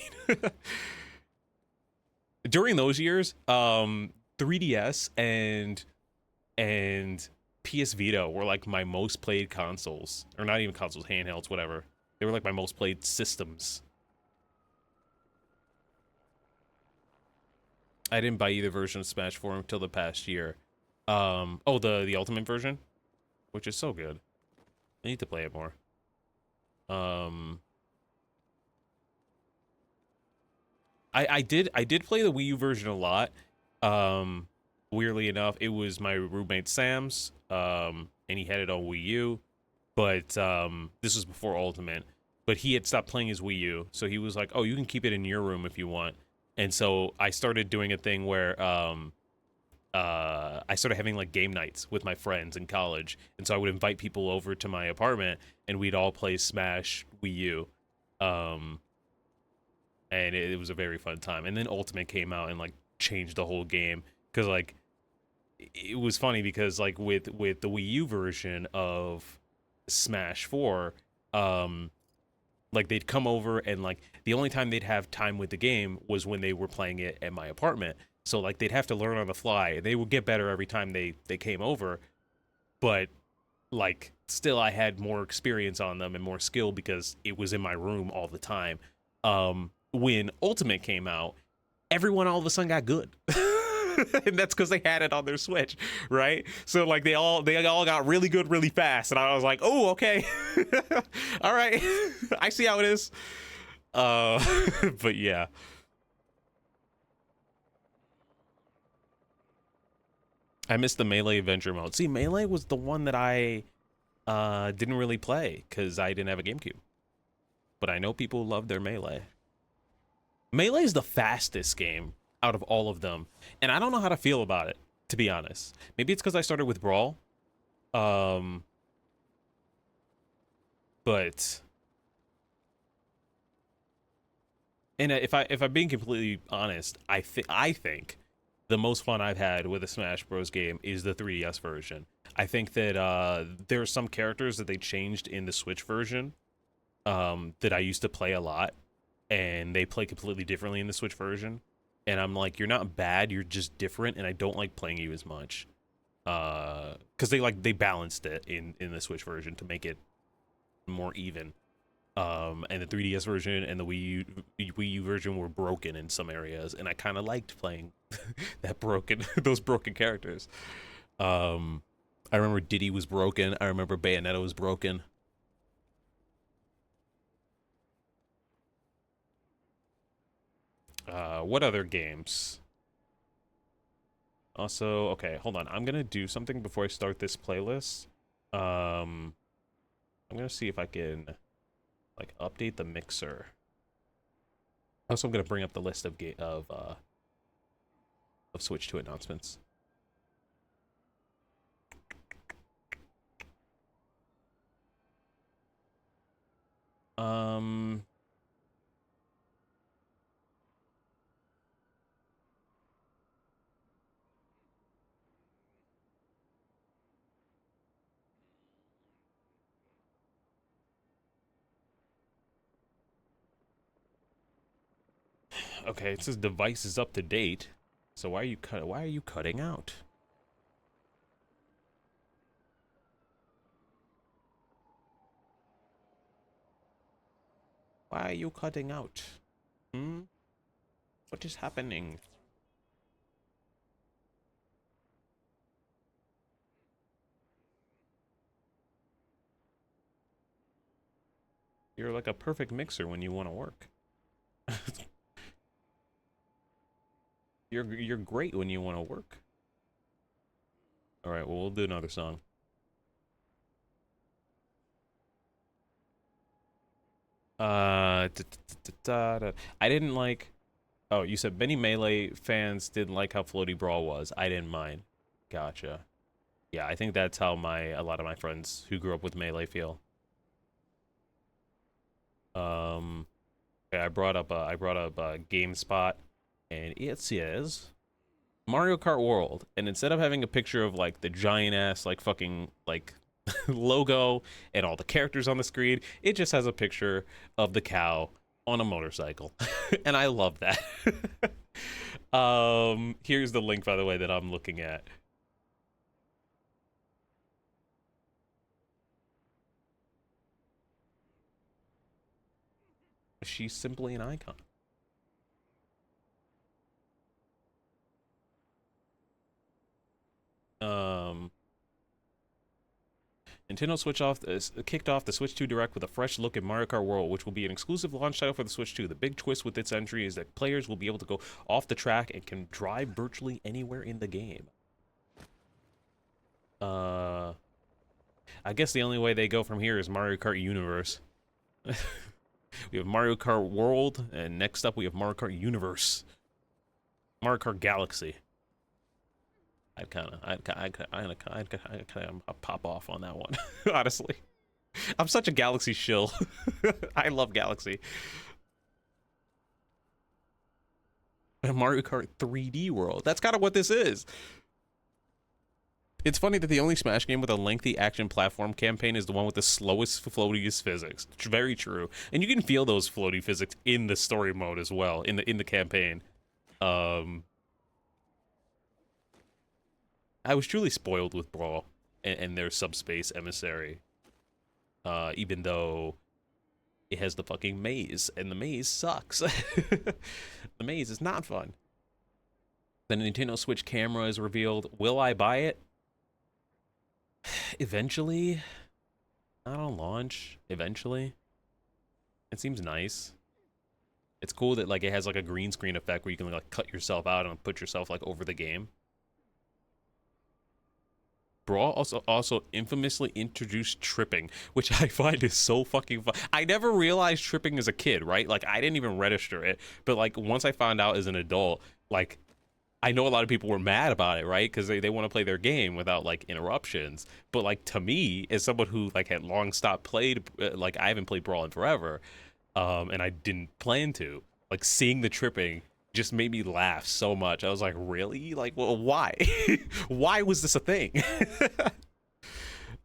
During those years, 3DS and PS Vita were like my most played consoles, or not even consoles, handhelds, whatever. They were like my most played systems. I didn't buy either version of Smash 4 until the past year. Oh, the Ultimate version, which is so good. I need to play it more. I did play the Wii U version a lot. Weirdly enough, it was my roommate Sam's. And he had it on Wii U, but this was before Ultimate. But he had stopped playing his Wii U, so he was like, "Oh, you can keep it in your room if you want." And so I started doing a thing where I started having like game nights with my friends in college, and so I would invite people over to my apartment, and we'd all play Smash Wii U, and it was a very fun time. And then Ultimate came out and like changed the whole game because like it was funny because like with the Wii U version of Smash 4, like they'd come over and like the only time they'd have time with the game was when they were playing it at my apartment. So like they'd have to learn on the fly. They would get better every time they came over, but like still I had more experience on them and more skill because it was in my room all the time. When Ultimate came out, everyone all of a sudden got good. And that's because they had it on their Switch, right? So like they all got really good really fast, and I was like, oh, okay. All right. I see how it is. But yeah. I missed the Melee Adventure mode. See, Melee was the one that I didn't really play because I didn't have a GameCube. But I know people love their Melee. Melee is the fastest game out of all of them, and I don't know how to feel about it, to be honest. Maybe it's because I started with Brawl. But and if I'm being completely honest, I think the most fun I've had with a Smash Bros. Game is the 3DS version. I think that there are some characters that they changed in the Switch version that I used to play a lot, and they play completely differently in the Switch version. And I'm like, you're not bad, you're just different, and I don't like playing you as much. Because they balanced it in the Switch version to make it more even. And the 3DS version and the Wii U version were broken in some areas, and I kind of liked playing those broken characters. I remember Diddy was broken. I remember Bayonetta was broken. What other games? Also, okay, hold on. I'm gonna do something before I start this playlist. I'm gonna see if I can like update the mixer. Also, I'm gonna bring up the list of Switch 2 announcements. Okay, it says device is up to date. So why are you cutting out? Why are you cutting out? Hmm? What is happening? You're like a perfect mixer when you want to work. You're great when you want to work. All right, well, we'll do another song. I didn't like. Oh, you said many Melee fans didn't like how floaty Brawl was. I didn't mind. Gotcha. Yeah, I think that's how a lot of my friends who grew up with Melee feel. Um, yeah, I brought up GameSpot, and it says Mario Kart World, and instead of having a picture of like the giant ass like fucking like logo and all the characters on the screen, it just has a picture of the cow on a motorcycle. And I love that. Here's the link, by the way, that I'm looking at. She's simply an icon. Um, Nintendo kicked off the Switch 2 Direct with a fresh look at Mario Kart World, which will be an exclusive launch title for the Switch 2. The big twist with its entry is that players will be able to go off the track and can drive virtually anywhere in the game. I guess the only way they go from here is Mario Kart Universe. We have Mario Kart World, and next up we have Mario Kart Universe. Mario Kart Galaxy. I'd kind of pop off on that one, honestly. I'm such a Galaxy shill. I love Galaxy. Mario Kart 3D World. That's kind of what this is. It's funny that the only Smash game with a lengthy action platform campaign is the one with the slowest, floatiest physics. It's very true, and you can feel those floaty physics in the story mode as well in the campaign. I was truly spoiled with Brawl and their subspace emissary. Even though it has the fucking maze, and the maze sucks. The maze is not fun. The Nintendo Switch camera is revealed. Will I buy it? Eventually. Not on launch. Eventually. It seems nice. It's cool that like it has like a green screen effect where you can like cut yourself out and put yourself like over the game. Brawl also infamously introduced tripping, which I find is so fucking fun. I never realized tripping as a kid, right? Like I didn't even register it, but like once I found out as an adult, like I know a lot of people were mad about it, right? Because they want to play their game without like interruptions. But like to me, as someone who like had long stopped played, like I haven't played Brawl in forever, and I didn't plan to. Like seeing the tripping just made me laugh so much. I was like, really? Like, well, why? Why was this a thing?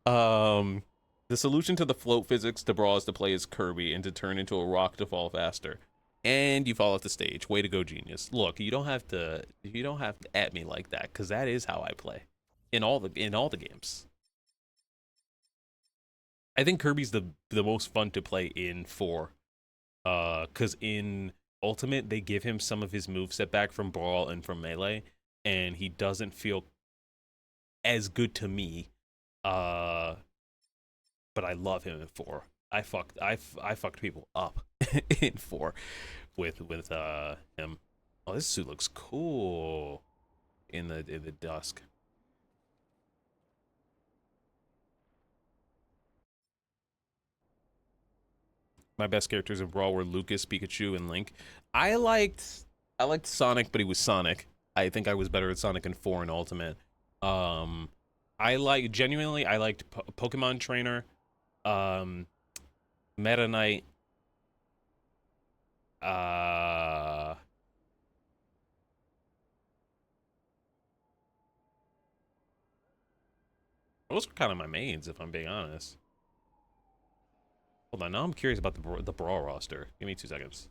um, the solution to the float physics to Brawl is to play as Kirby and to turn into a rock to fall faster. And you fall off the stage. Way to go, genius. Look, you don't have to at me like that, because that is how I play in all the games. I think Kirby's the most fun to play in 4. Because in Ultimate, they give him some of his moveset back from Brawl and from Melee, and he doesn't feel as good to me. But I love him in 4. I fucked people up in 4 with him. Oh, this suit looks cool in the dusk. My best characters in Brawl were Lucas, Pikachu, and Link. I liked Sonic, but he was Sonic. I think I was better at Sonic in 4 and Ultimate. Um, genuinely I liked Pokemon Trainer, um, Meta Knight. Uh, those were kind of my mains, if I'm being honest. Hold on, now I'm curious about the Brawl roster. Give me 2 seconds.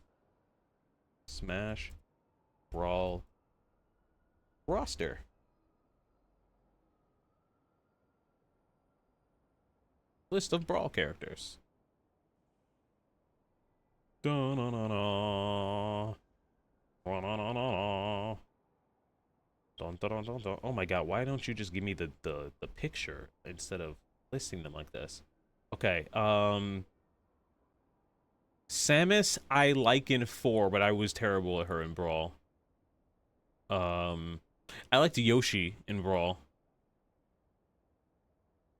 Smash, Brawl, roster. List of Brawl characters. Dun-dun-dun-dun. Dun-dun-dun-dun-dun. Dun-dun-dun-dun-dun. Oh my god, why don't you just give me the picture instead of listing them like this? Okay, Samus I like in 4, but I was terrible at her in Brawl. I liked Yoshi in Brawl.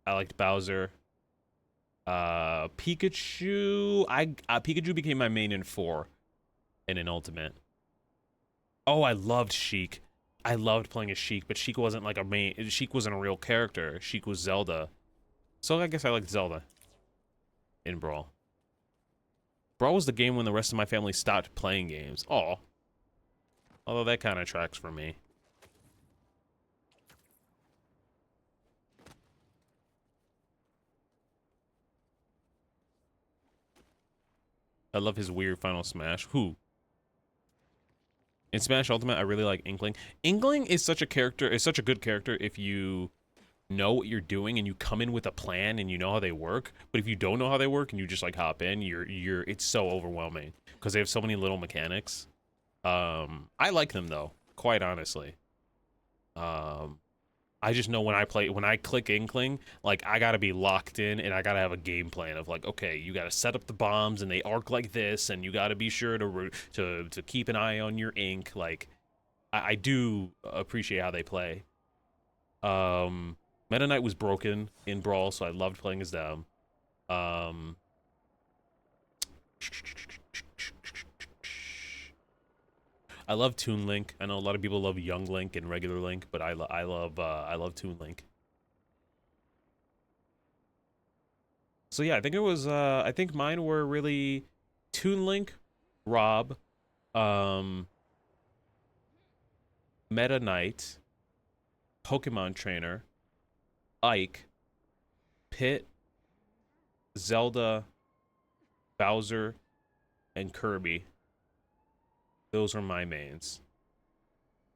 I liked Bowser. Pikachu, Pikachu became my main in 4 and in Ultimate. Oh, I loved Sheik. I loved playing as Sheik, but Sheik wasn't like a main. Sheik wasn't a real character. Sheik was Zelda. So I guess I liked Zelda in Brawl. Brawl was the game when the rest of my family stopped playing games. Aw. Although that kind of tracks for me. I love his weird Final Smash. Who? In Smash Ultimate, I really like Inkling. Inkling is such a character, is such a good character if you know what you're doing and you come in with a plan and you know how they work. But if you don't know how they work and you just like hop in, it's so overwhelming because they have so many little mechanics. I like them though, quite honestly. I just know when I click Inkling, like I gotta be locked in and I gotta have a game plan of like, okay, you gotta set up the bombs and they arc like this, and you gotta be sure to keep an eye on your ink. Like, I do appreciate how they play. Meta Knight was broken in Brawl, so I loved playing as them. I love Toon Link. I know a lot of people love Young Link and regular Link, but I love Toon Link. So yeah, I think it was I think mine were really Toon Link, Rob, Meta Knight, Pokemon Trainer, Ike, Pit, Zelda, Bowser, and Kirby. Those were my mains.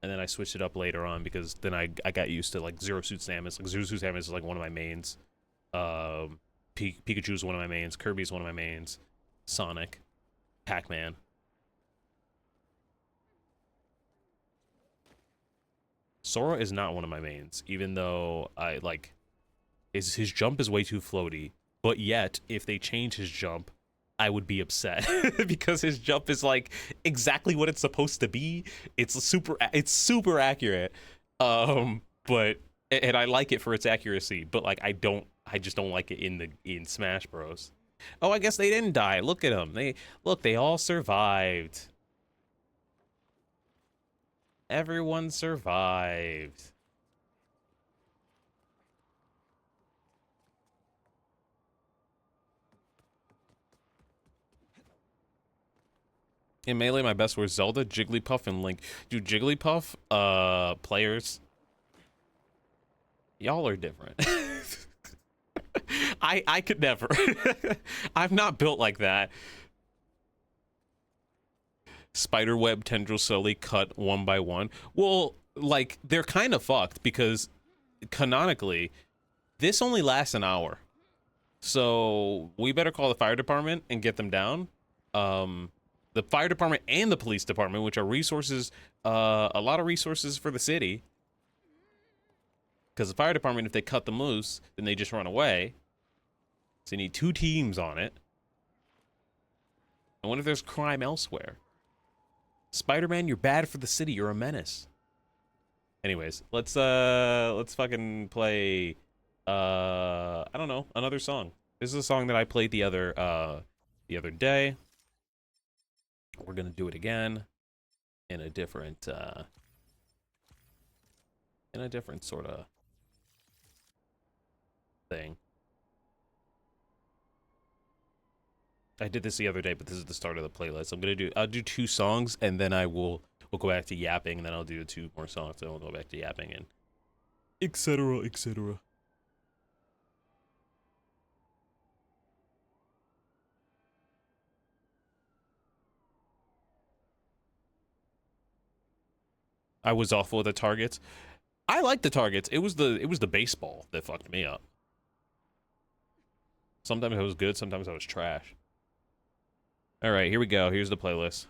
And then I switched it up later on because then I got used to like Zero Suit Samus. Like Zero Suit Samus is like one of my mains. Pikachu is one of my mains. Kirby is one of my mains. Sonic, Pac-Man. Sora is not one of my mains, even though I like his jump is way too floaty. But yet, if they change his jump, I would be upset because his jump is like exactly what it's supposed to be. It's super accurate. But and I like it for its accuracy, but like I just don't like it in Smash Bros. Oh, I guess they didn't die. Look at them. They all survived. Everyone survived. In Melee, my best were Zelda, Jigglypuff, and Link. Dude, Jigglypuff, players, y'all are different. I could never. I'm not built like that. Spiderweb tendrils slowly cut one by one. Well, like, they're kind of fucked because canonically, this only lasts an hour. So we better call the fire department and get them down. The fire department and the police department, which are resources, a lot of resources for the city. Because the fire department, if they cut them loose, then they just run away. So you need 2 teams on it. I wonder if there's crime elsewhere. Spider-Man, you're bad for the city. You're a menace. Anyways, let's fucking play, I don't know, another song. This is a song that I played the other day. We're gonna do it again in a different sort of thing. I did this the other day, but this is the start of the playlist. I'll do 2 songs and then we'll go back to yapping, and then I'll do 2 more songs, and we'll go back to yapping, and etc. etc. I was awful with the targets. I like the targets. It was the baseball that fucked me up. Sometimes it was good, sometimes I was trash. All right, here we go. Here's the playlist.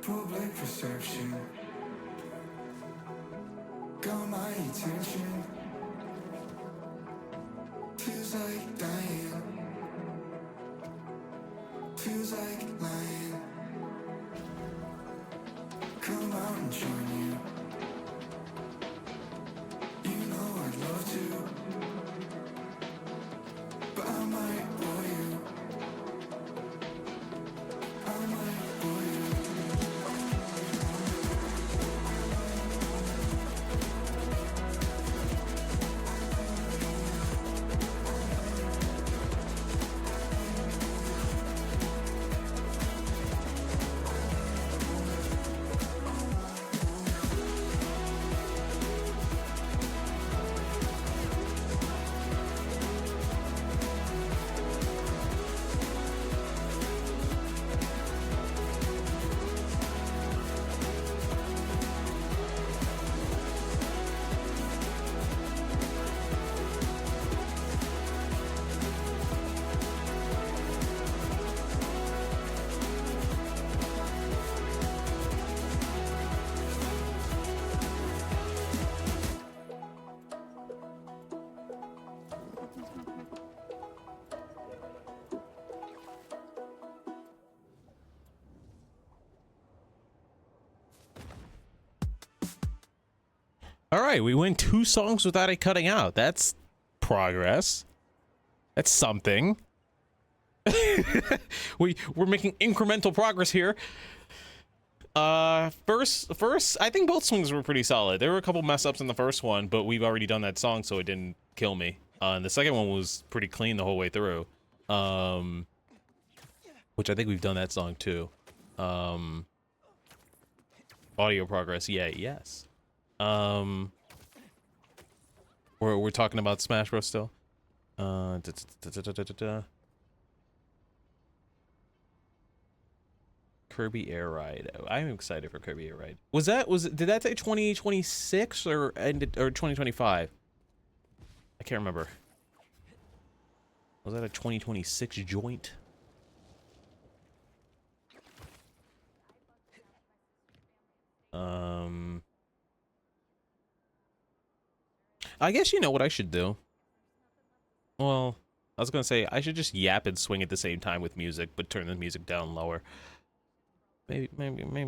Public perception got my attention. Feels like dying, feels like lying. Come out and join you. You know I'd love to, but I might bore you. I might bore you. All right, we went 2 songs without it cutting out. That's progress. That's something. We're making incremental progress here. First, I think both songs were pretty solid. There were a couple mess ups in the first one, but we've already done that song, so it didn't kill me. And the second one was pretty clean the whole way through. Which I think we've done that song too. Audio progress, yeah, yes. We're talking about Smash Bros still. Kirby Air Ride. Oh, I'm excited for Kirby Air Ride. Did that say 2026 or 2025? I can't remember. Was that a 2026 joint? I guess you know what I should do. Well, I was gonna say I should just yap and swing at the same time with music, but turn the music down lower. Maybe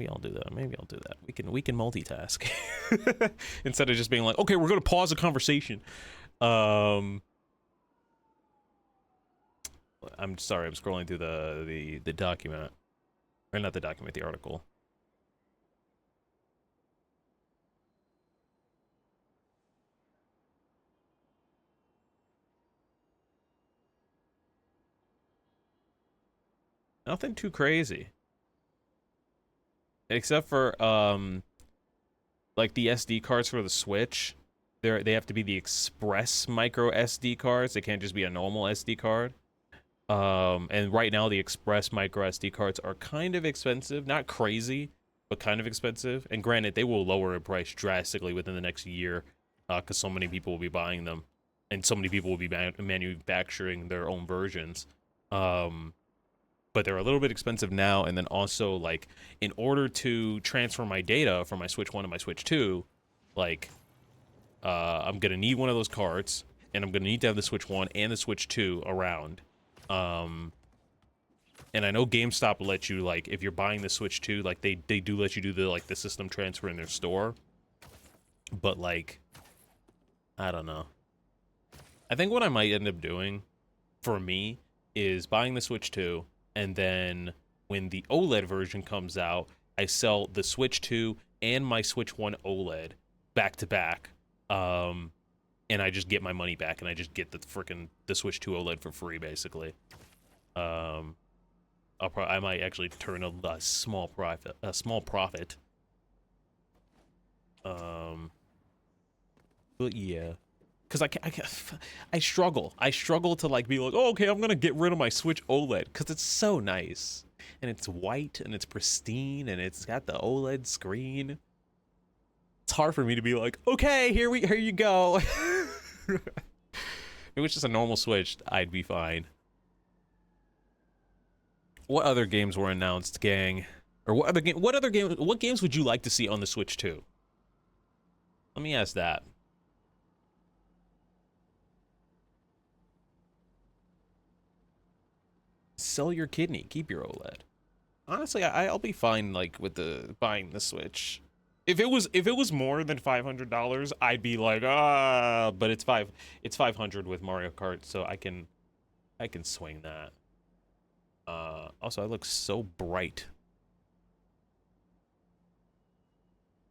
I'll do that. Maybe I'll do that. We can multitask instead of just being like, okay, we're gonna pause the conversation. I'm sorry. I'm scrolling through the document, or not the document, the article. Nothing too crazy. Except for, like the SD cards for the Switch. They have to be the Express micro SD cards. They can't just be a normal SD card. And right now the Express micro SD cards are kind of expensive. Not crazy, but kind of expensive. And granted, they will lower in price drastically within the next year. Because so many people will be buying them. And so many people will be manufacturing their own versions. But they're a little bit expensive now, and then also, like, in order to transfer my data from my Switch 1 to my Switch 2, like, I'm gonna need one of those cards, and I'm gonna need to have the Switch 1 and the Switch 2 around. And I know GameStop lets you, like, if you're buying the Switch 2, like, they do let you do the system transfer in their store. But, like, I don't know. I think what I might end up doing, for me, is buying the Switch 2, and then when the OLED version comes out, I sell the Switch 2 and my Switch 1 OLED back to back. And I just get my money back, and I just get the Switch 2 OLED for free, basically. I might actually turn a small profit. But yeah. Because I struggle to, like, be like, oh, okay, I'm gonna get rid of my Switch OLED because it's so nice, and it's white, and it's pristine, and it's got the OLED screen. It's hard for me to be like, okay, here you go. If it was just a normal Switch, I'd be fine. What other games were announced, gang? Or what games would you like to see on the Switch too? Let me ask that. Sell your kidney, keep your OLED. Honestly, I'll be fine like with the buying the Switch. If it was more than $500, I'd be like, but it's 500 with Mario Kart, so I can swing that. Also, I look so bright.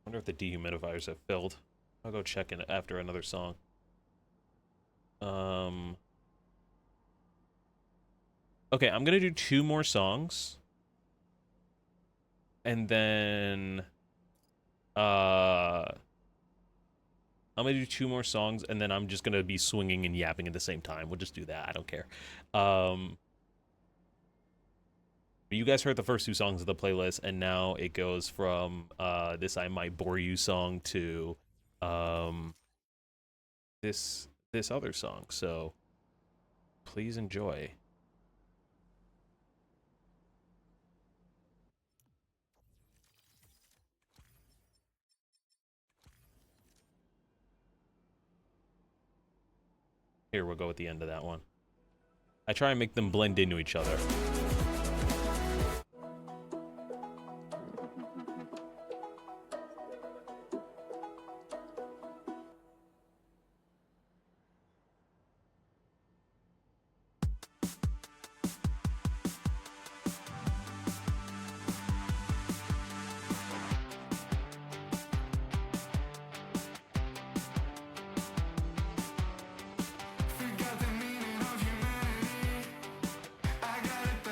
I wonder if the dehumidifiers have filled. I'll go check in after another song. Okay, I'm gonna do 2 more songs. And then I'm gonna do 2 more songs, and then I'm just gonna be swinging and yapping at the same time. We'll just do that. I don't care. You guys heard the first 2 songs of the playlist, and now it goes from this I Might Bore You song to this other song. So please enjoy. Here, we'll go at the end of that one. I try and make them blend into each other. Forgot the meaning of humanity. I got it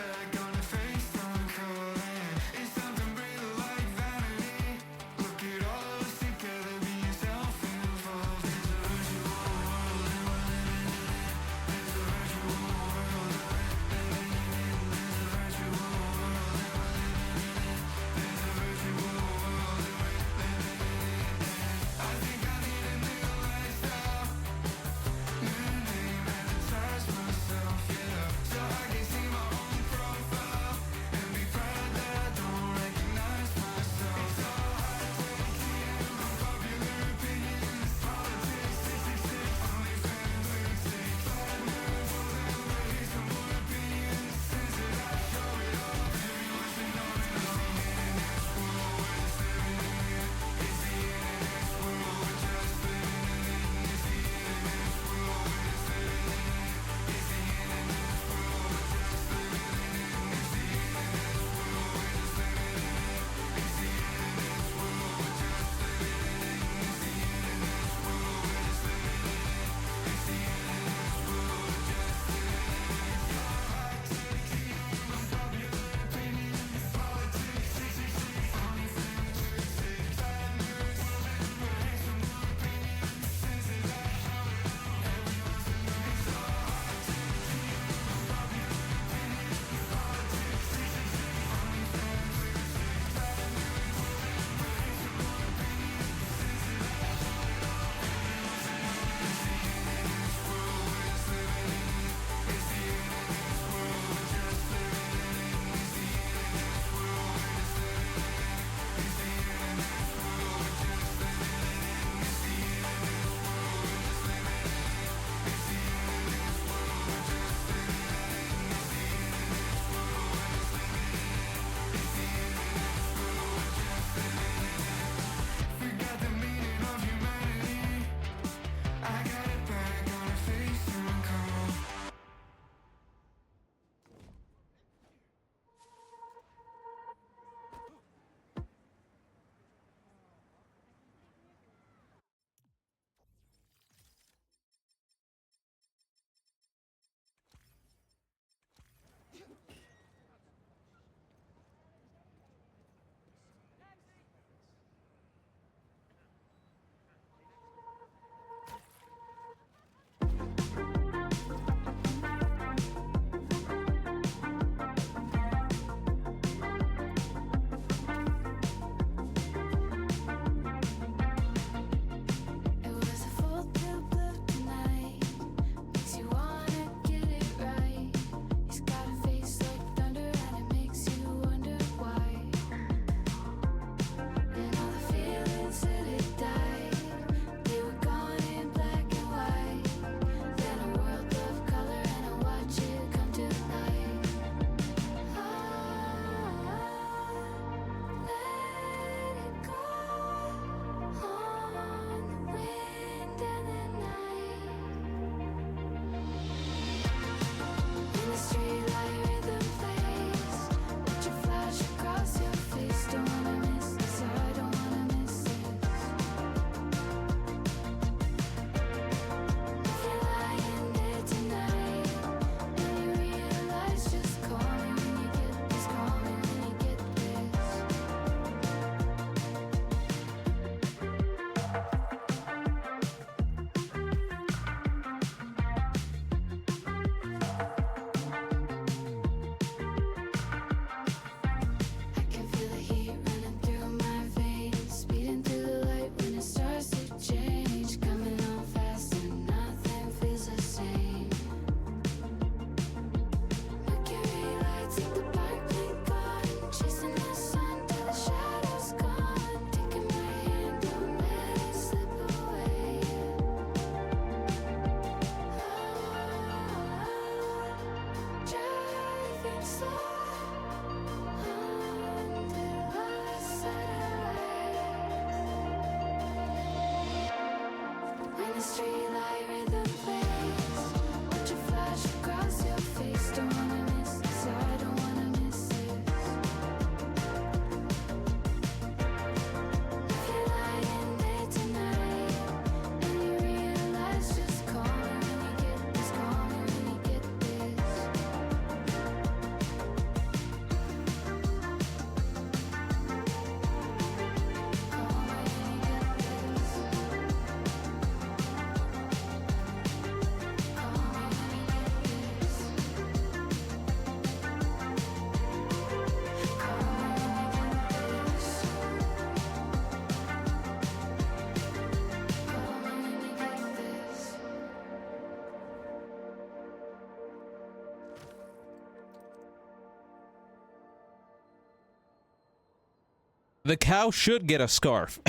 The cow should get a scarf.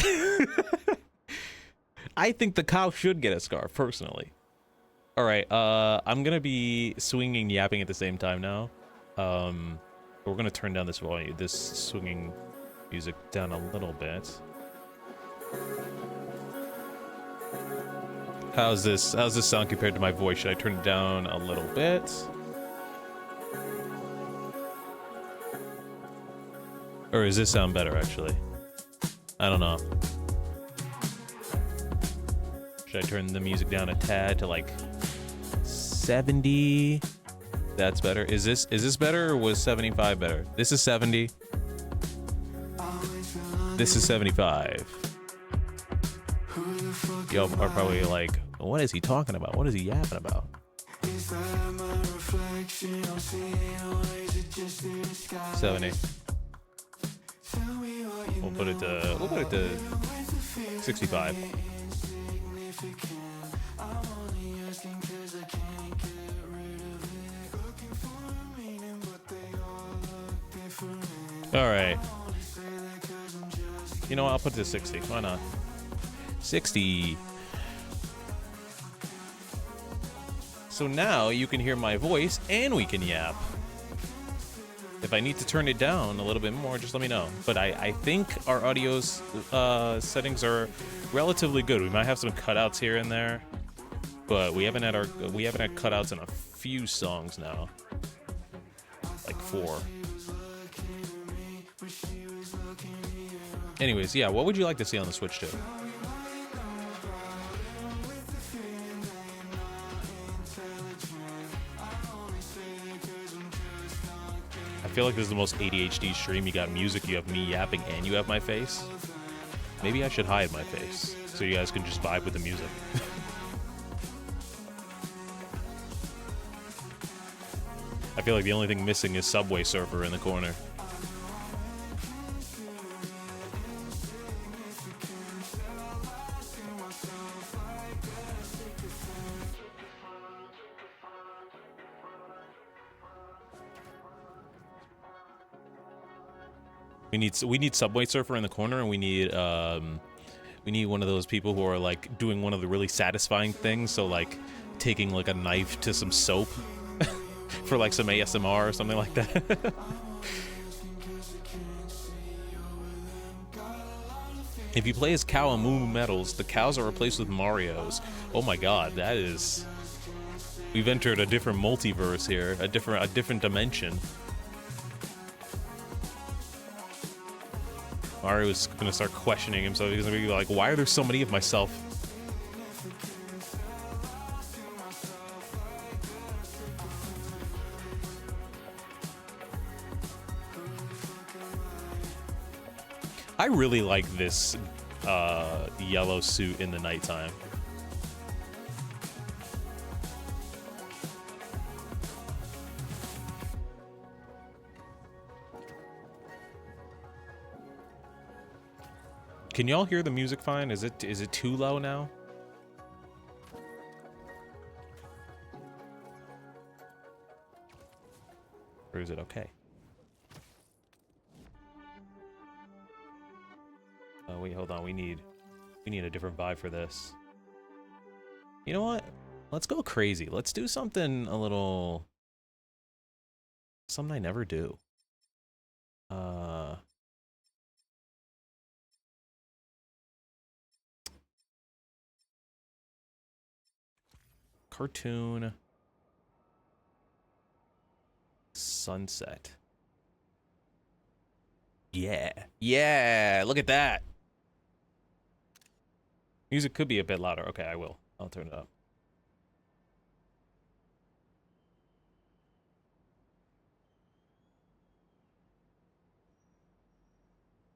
I think the cow should get a scarf, personally. All right, I'm gonna be swinging, yapping at the same time now. We're gonna turn down this volume, this swinging music down a little bit. How's this sound compared to my voice? Should I turn it down a little bit? Or does this sound better, actually? I don't know. Should I turn the music down a tad to like 70? That's better. Is this better, or was 75 better? This is 70. This is 75. Y'all are probably like, what is he talking about? What is he yapping about? 70. We'll put it to 65. All right. You know what? I'll put it to 60. Why not? 60. So now you can hear my voice and we can yap. If I need to turn it down a little bit more, just let me know. But I think our audio's settings are relatively good. We might have some cutouts here and there, but we haven't had cutouts in a few songs now, like 4. Anyways, yeah, what would you like to see on the Switch too? I feel like this is the most ADHD stream. You got music, you have me yapping, and you have my face. Maybe I should hide my face so you guys can just vibe with the music. I feel like the only thing missing is Subway Surfer in the corner. We need Subway Surfer in the corner, and we need one of those people who are like doing one of the really satisfying things, so like taking like a knife to some soap for like some ASMR or something like that. If you play as Cow and Moo Metals, the cows are replaced with Marios. Oh my god, that is... We've entered a different multiverse here, a different dimension. Mario's gonna start questioning himself. He's gonna be like, why are there so many of myself? I really like this yellow suit in the nighttime. Can y'all hear the music fine? Is it too low now? Or is it okay? Oh wait, hold on. We need a different vibe for this. You know what? Let's go crazy. Let's do something a little... Something I never do. Cartoon. Sunset. Yeah. Yeah, look at that. Music could be a bit louder. Okay, I will. I'll turn it up.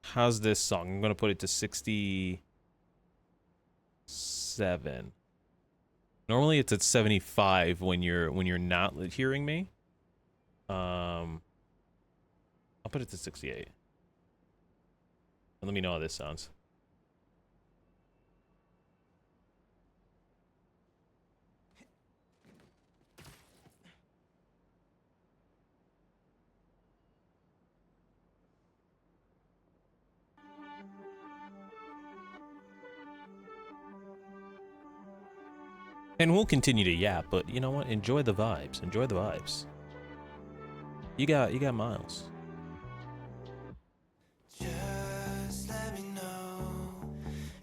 How's this song? I'm gonna put it to 67. Normally it's at 75 when you're not hearing me. I'll put it to 68. And let me know how this sounds. And we'll continue to yap, but you know what? Enjoy the vibes. Enjoy the vibes. You got miles. Just let me know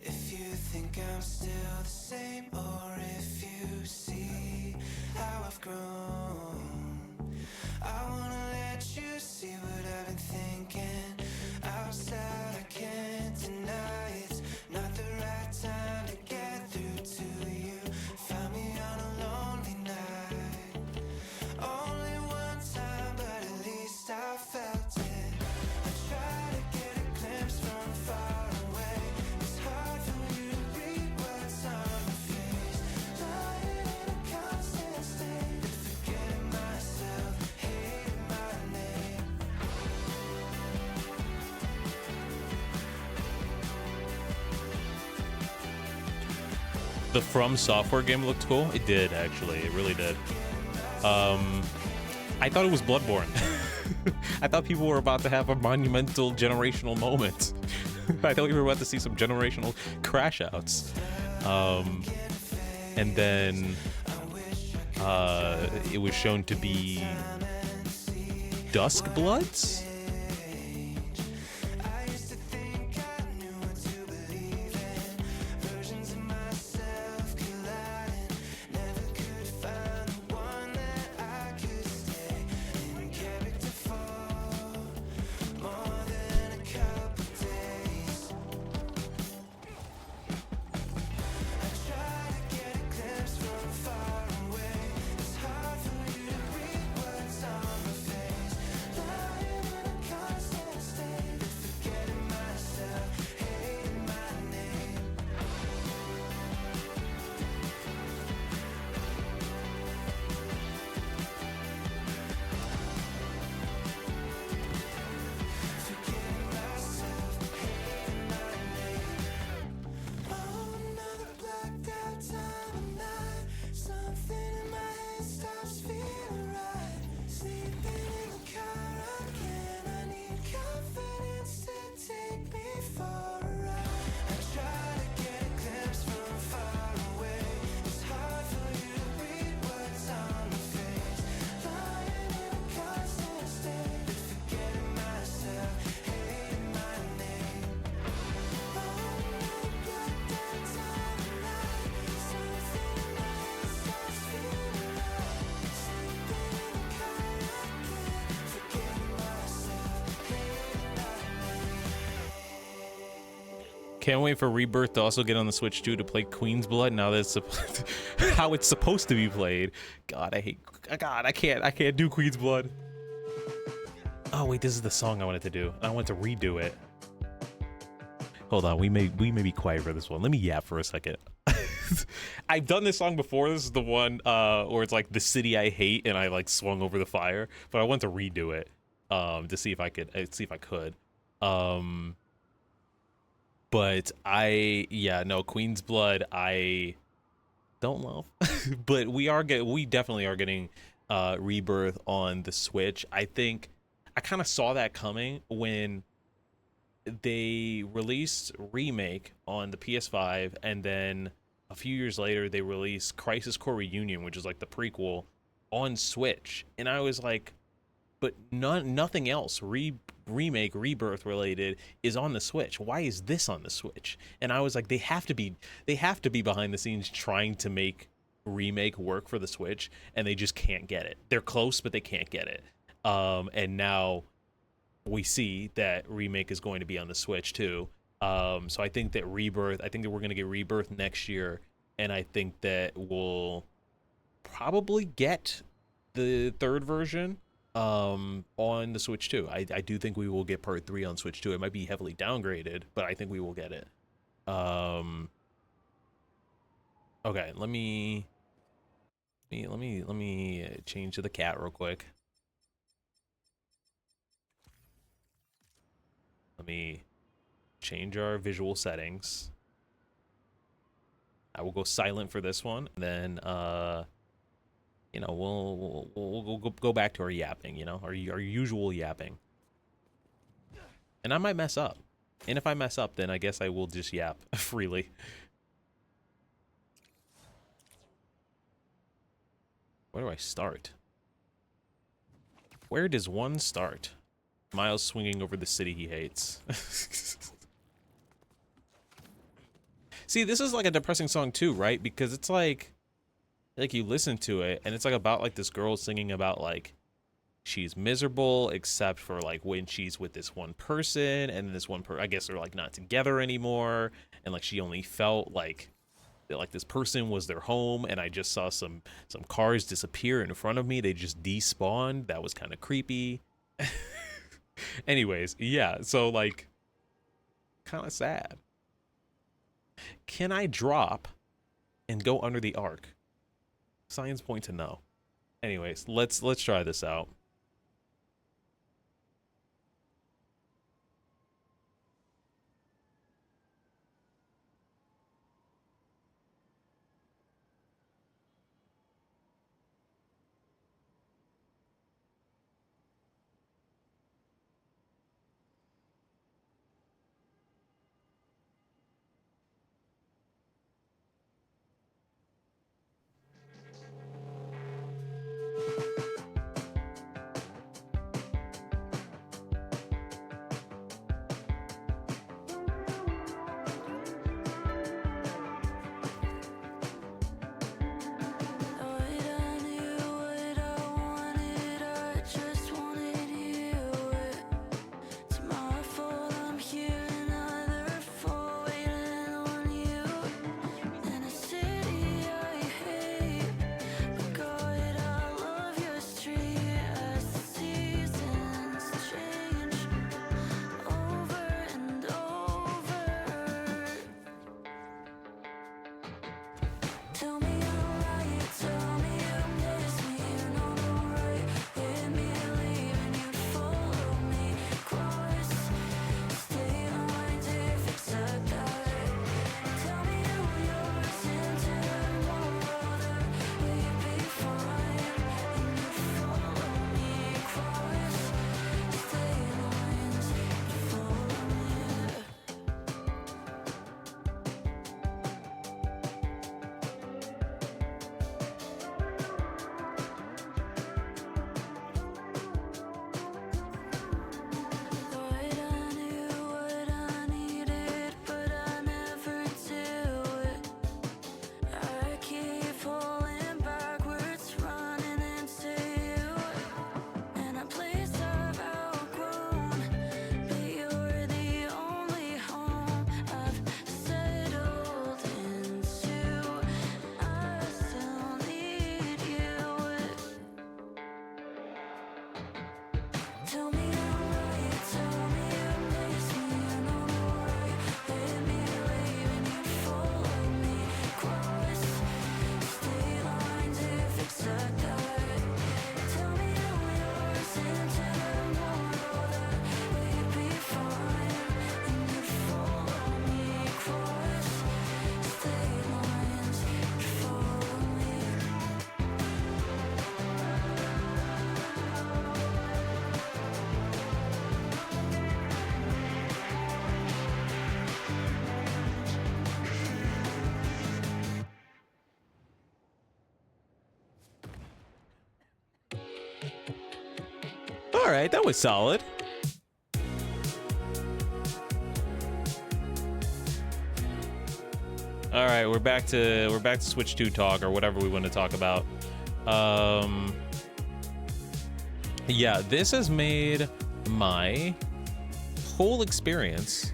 if you think I'm still the same, or if you see how I've grown. I wanna let you see what I've been thinking. Outside I can't deny it's not the right time to get through to you. Found me on a lonely night. Only one time, but at least I felt it. I try to get a glimpse from far away. It's hard for you to read what's on my face. Lying in a constant state, forgetting myself, hating my name. The From Software game looked cool. It did, actually. It really did. I thought it was Bloodborne. I thought people were about to have a monumental generational moment. I thought we were about to see some generational crash outs. And then it was shown to be Dusk Bloods? I used to think I knew what to believe in. Versions of myself colliding. Never could find the one that I could stay in character for more than a couple days. I try to get a glimpse from far away. It's hard for you to read what's on my face. Lying in a constant state, forgetting myself, hating my name. Forgetting myself, hating my name. Oh, another blacked out time of night. Something in my head stops feeling right. Sleeping in the car again. I need confidence to take me for a ride. I try to get a glimpse from far away. It's hard for you to read what's on my face. Lying in a constant state, forgetting myself, hating my name. Oh, another blacked out time of night. Something in my head starts feeling right. Sleeping in the car again, forgetting myself, hating my name. Can't wait for Rebirth to also get on the Switch too, to play Queen's Blood. Now that's how it's supposed to be played. God, I can't do Queen's Blood. Oh wait, this is the song I wanted to do. I want to redo it. Hold on, we may be quiet for this one. Let me yap for a second. I've done this song before. This is the one where it's like the city I hate, and I like swung over the fire. But I want to redo it to see if I could. But Queen's Blood I don't love. But we definitely are getting Rebirth on the Switch. I think I kind of saw that coming when they released Remake on the PS5, and then a few years later they released Crisis Core Reunion, which is like the prequel, on Switch. And I was like, but nothing else Remake Rebirth related is on the Switch. Why is this on the Switch? And I was like, they have to be behind the scenes trying to make Remake work for the Switch, and they just can't get it. They're close, but they can't get it. And now we see that Remake is going to be on the Switch too. So I think that we're going to get Rebirth next year, and I think that we'll probably get the third version on the Switch too. I do think we will get Part 3 on Switch too. It might be heavily downgraded, but I think we will get it. Okay, let me change to the cat real quick. Let me change our visual settings. I will go silent for this one. Then we'll go back to our yapping, our usual yapping. And I might mess up. And if I mess up, then I guess I will just yap freely. Where do I start? Where does one start? Miles swinging over the city he hates. See, this is like a depressing song too, right? Because it's like you listen to it and it's like about like this girl singing about like she's miserable except for like when she's with this one person, and this one I guess they're like not together anymore, and like she only felt like this person was their home, and I just saw some cars disappear in front of me. They just despawned. That was kind of creepy. Anyways, yeah, so like kind of sad. Can I drop and go under the arc? Signs point to no. Anyways, let's try this out. All right, that was solid. All right, we're back to Switch 2 talk, or whatever we want to talk about. Yeah, this has made my whole experience,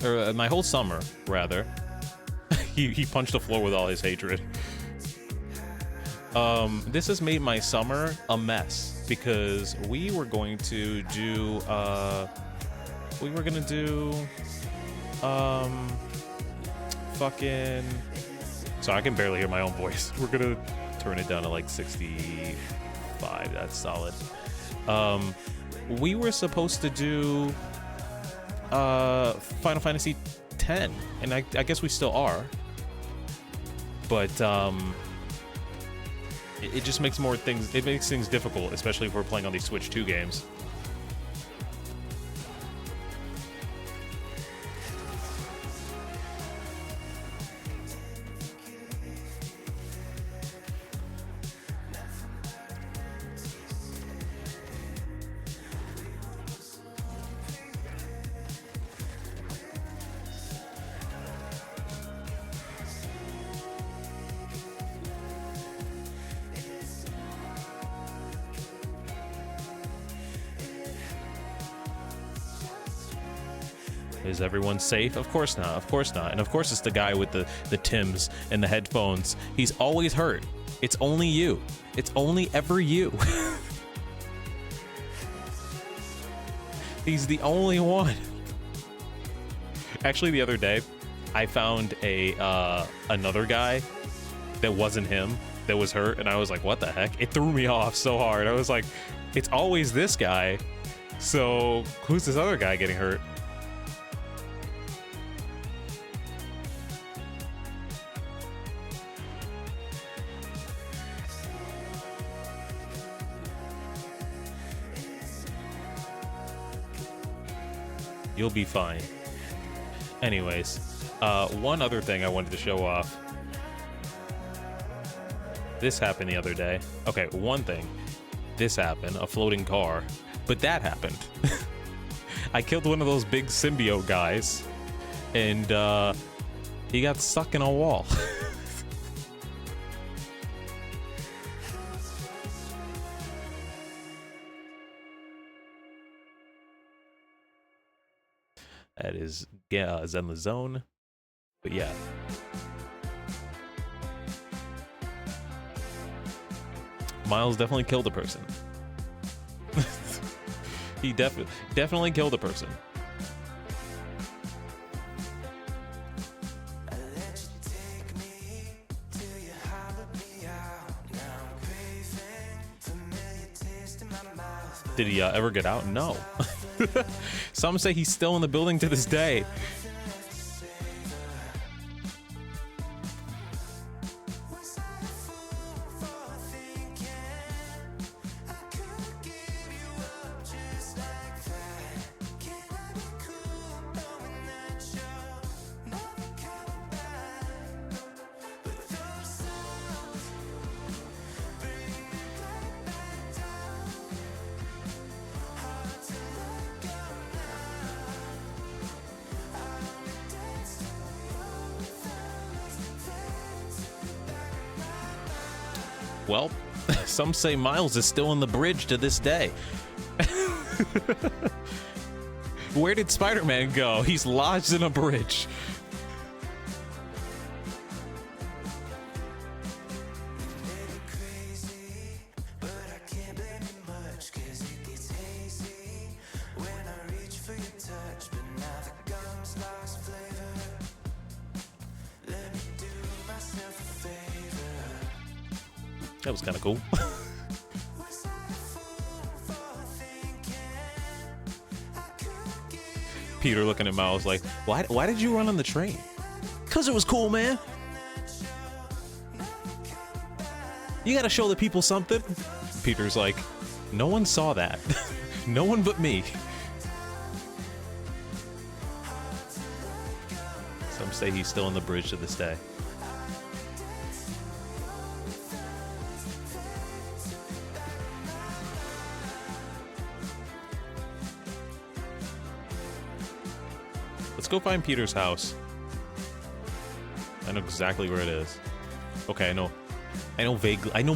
or my whole summer, rather. he punched the floor with all his hatred. This has made my summer a mess, because we were going to do, fucking, sorry, I can barely hear my own voice. We're gonna turn it down to like 65. That's solid. We were supposed to do Final Fantasy X, and I guess we still are, but it just makes it makes things difficult, especially if we're playing on these Switch 2 games. Is everyone safe? Of course not. Of course not. And of course it's the guy with the Timbs and the headphones. He's always hurt. It's only you. It's only ever you. He's the only one. Actually, the other day, I found another guy that wasn't him that was hurt, and I was like, what the heck? It threw me off so hard. I was like, it's always this guy. So who's this other guy getting hurt? You'll be fine. Anyways, one other thing I wanted to show off. This happened the other day. Okay, one thing. This happened, a floating car. But that happened. I killed one of those big symbiote guys, and he got stuck in a wall. That is, yeah, Zen the Zone. But yeah. Miles definitely killed a person. He definitely killed a person. Did he ever get out? No. Some say he's still in the building to this day. Well, some say Miles is still in the bridge to this day. Where did Spider-Man go? He's lodged in a bridge. That was kind of cool. Peter looking at Miles like, why did you run on the train? Because it was cool, man. You gotta show the people something. Peter's like, no one saw that. No one but me. Some say he's still on the bridge to this day. Let's go find Peter's house. I know exactly where it is. Okay, I know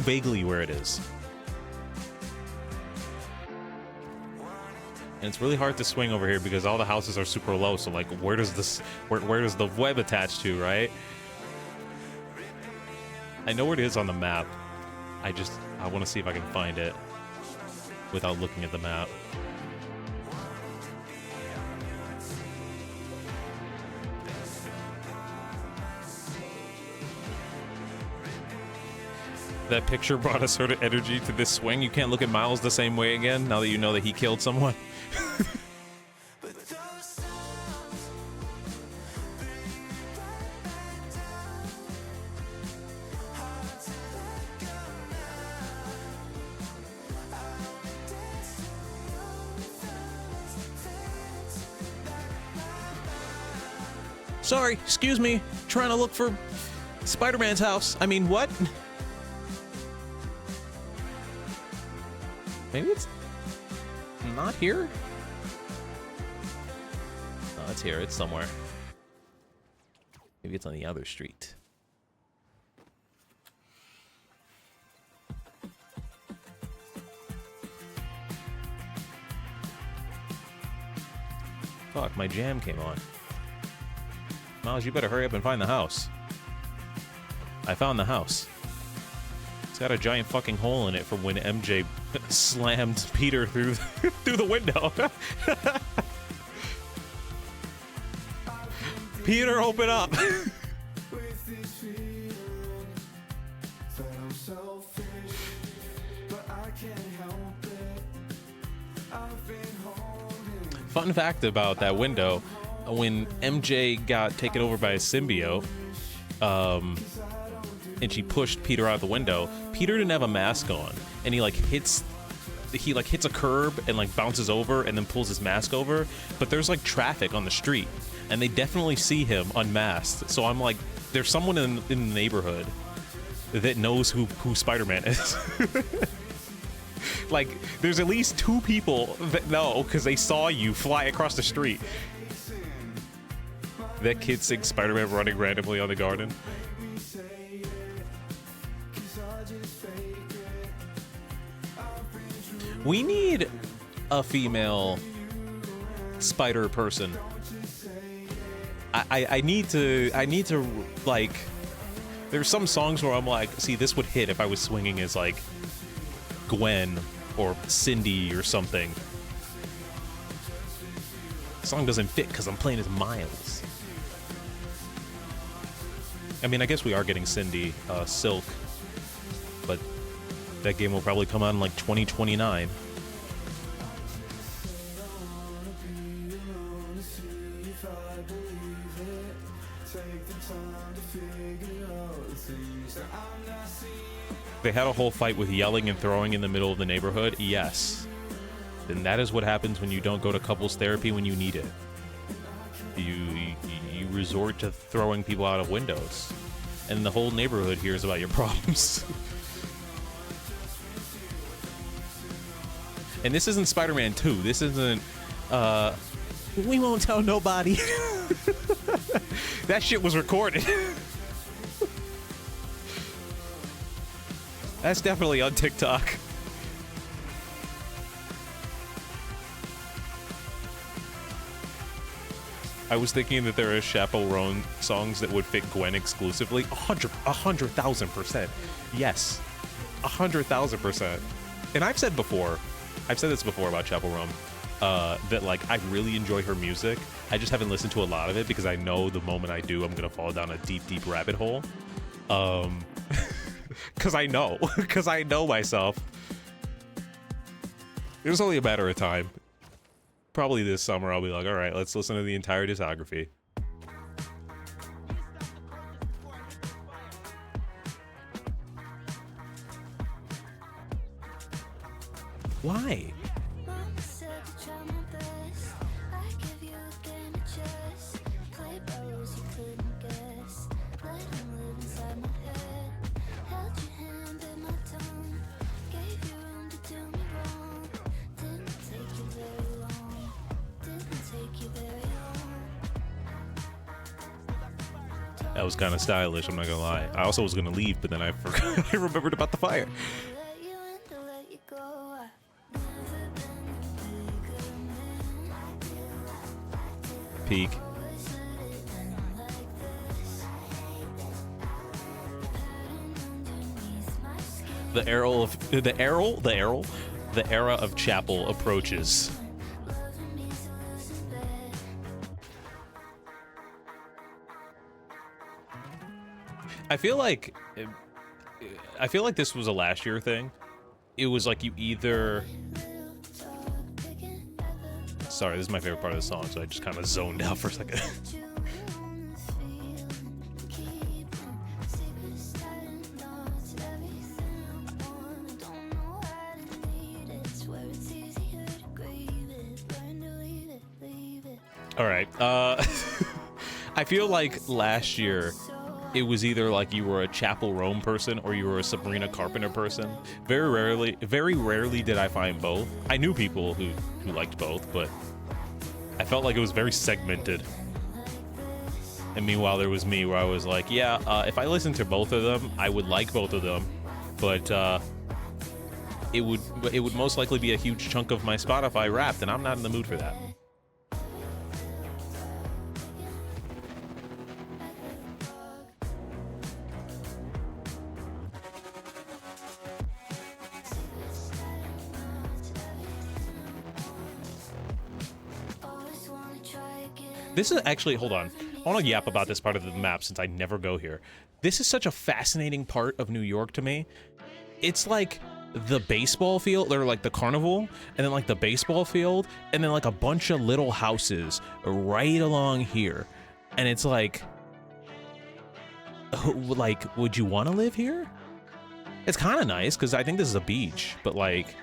vaguely where it is. And it's really hard to swing over here because all the houses are super low, so like where does the web attach to, right? I know where it is on the map. I want to see if I can find it without looking at the map. That picture brought a sort of energy to this swing. You can't look at Miles the same way again now that you know that he killed someone. Sorry, excuse me. Trying to look for Spider-Man's house. I mean, what? Maybe it's not here? No, it's here. It's somewhere. Maybe it's on the other street. Fuck, my jam came on. Miles, you better hurry up and find the house. I found the house. It's got a giant fucking hole in it from when MJ slammed Peter through through the window. Peter, open up. Fun fact about that window, when MJ got taken over by a symbiote, and she pushed Peter out of the window, Peter didn't have a mask on, and he hits a curb and like bounces over and then pulls his mask over, but there's like traffic on the street and they definitely see him unmasked. So I'm like, there's someone in the neighborhood that knows who Spider-Man is. Like, there's at least 2 people that know because they saw you fly across the street. That kid sings Spider-Man running randomly on the garden. We need a female spider person. I need to like, there's some songs where I'm like, see, this would hit if I was swinging as like Gwen or Cindy or something. The song doesn't fit because I'm playing as Miles. I mean, I guess we are getting Cindy, Silk, but that game will probably come out in like 2029. They had a whole fight with yelling and throwing in the middle of the neighborhood. Yes. Then that is what happens when you don't go to couples therapy when you need it. You resort to throwing people out of windows. And the whole neighborhood hears about your problems. And this isn't Spider-Man 2. This isn't, we won't tell nobody. That shit was recorded. That's definitely on TikTok. I was thinking that there are Chaperone songs that would fit Gwen exclusively. 100,000%. Yes. 100,000%. And I've said this before about Chaperone, that like I really enjoy her music. I just haven't listened to a lot of it because I know the moment I do, I'm gonna fall down a deep, deep rabbit hole. Because I know myself. It was only a matter of time. Probably this summer I'll be like, all right, let's listen to the entire discography. Why? That was kind of stylish, I'm not gonna lie. I also was gonna leave, but then I forgot. I remembered about the fire. Peak. The era of Chapel approaches. I feel like this was a last year thing. It was like you either... Sorry, this is my favorite part of the song, so I just kind of zoned out for a second. All right. I feel like last year it was either like you were a Chapel Rome person or you were a Sabrina Carpenter person. Very rarely did I find both. I knew people who liked both, but I felt like it was very segmented. And meanwhile, there was me where I was like, yeah, if I listened to both of them, I would like both of them, but it would most likely be a huge chunk of my Spotify Wrapped, and I'm not in the mood for that. This is actually, hold on. I want to yap about this part of the map since I never go here. This is such a fascinating part of New York to me. It's like the baseball field, or like the carnival, and then like the baseball field, and then like a bunch of little houses right along here. And it's like would you want to live here? It's kind of nice because I think this is a beach, but like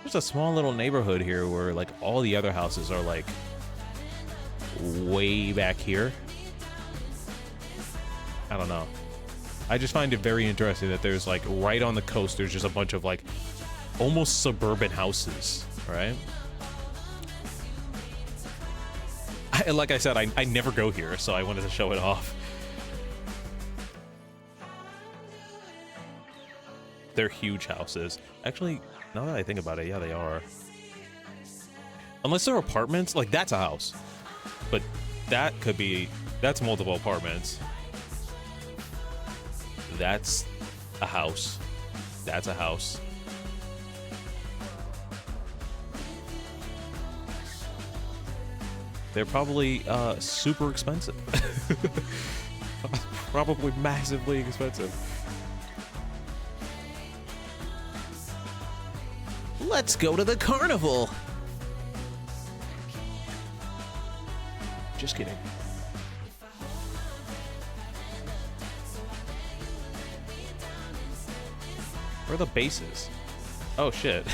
there's a small little neighborhood here where like all the other houses are like way back here. I don't know. I just find it very interesting that there's like right on the coast, there's just a bunch of like almost suburban houses, right? Like I said, I never go here, so I wanted to show it off. They're huge houses. Actually, now that I think about it, yeah, they are. Unless they're apartments, like that's a house. But that could be, that's multiple apartments. That's a house. That's a house. They're probably super expensive. Probably massively expensive. Let's go to the carnival. Just kidding. Where are the bases? Oh shit.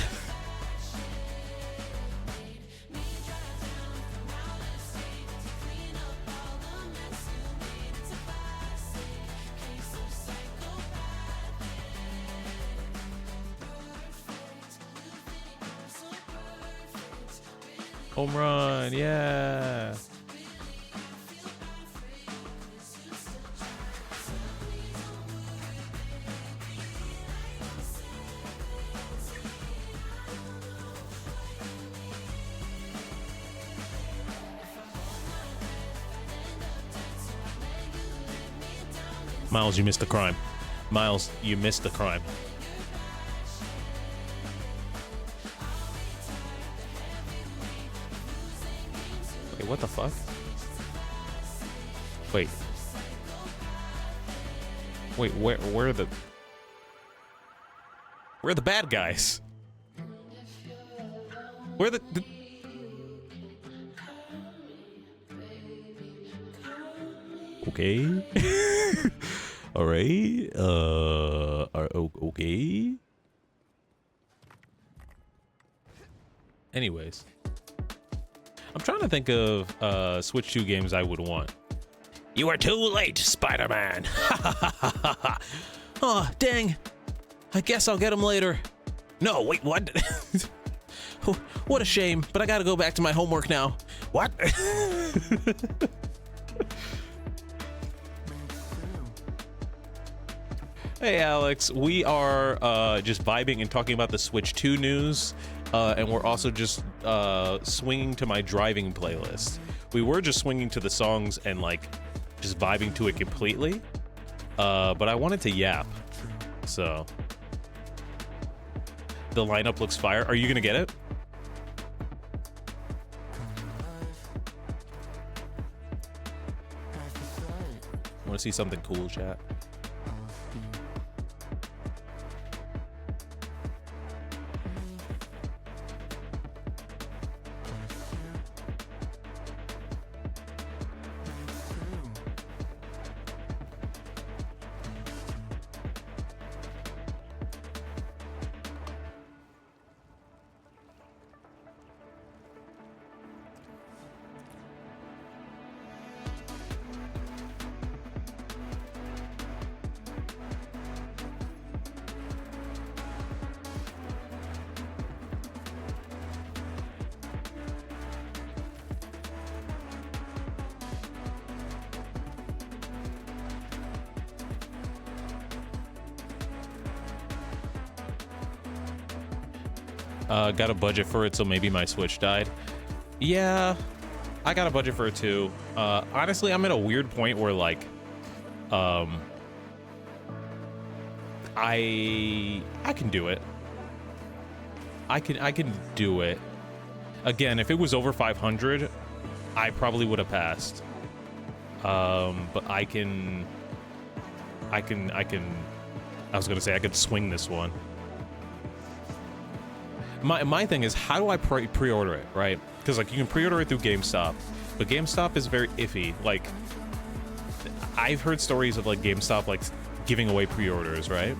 Home run, yeah. Miles, you missed the crime. Miles, you missed the crime. Wait, what the fuck? Wait. Wait, where are the... Where are the bad guys? Where are the... Okay. All right. Okay. Anyways, I'm trying to think of Switch 2 games I would want. You are too late, Spider-Man. Oh, dang. I guess I'll get him later. No, wait, what? What a shame, but I gotta go back to my homework now. What? Hey Alex, we are just vibing and talking about the Switch 2 news, and we're also just swinging to my driving playlist. We were just swinging to the songs and like just vibing to it completely, but I wanted to yap, so the lineup looks fire. Are you gonna get it? Want to see something cool, chat? Got a budget for it, so maybe my Switch died. Yeah, I got a budget for it too. Honestly, I'm at a weird point where like, I can do it. I can do it. Again, if it was over 500, I probably would have passed. But I was gonna say I could swing this one. My thing is, how do I pre-order it, right? Because like you can pre-order it through GameStop, but GameStop is very iffy. Like I've heard stories of like GameStop like giving away pre-orders, right?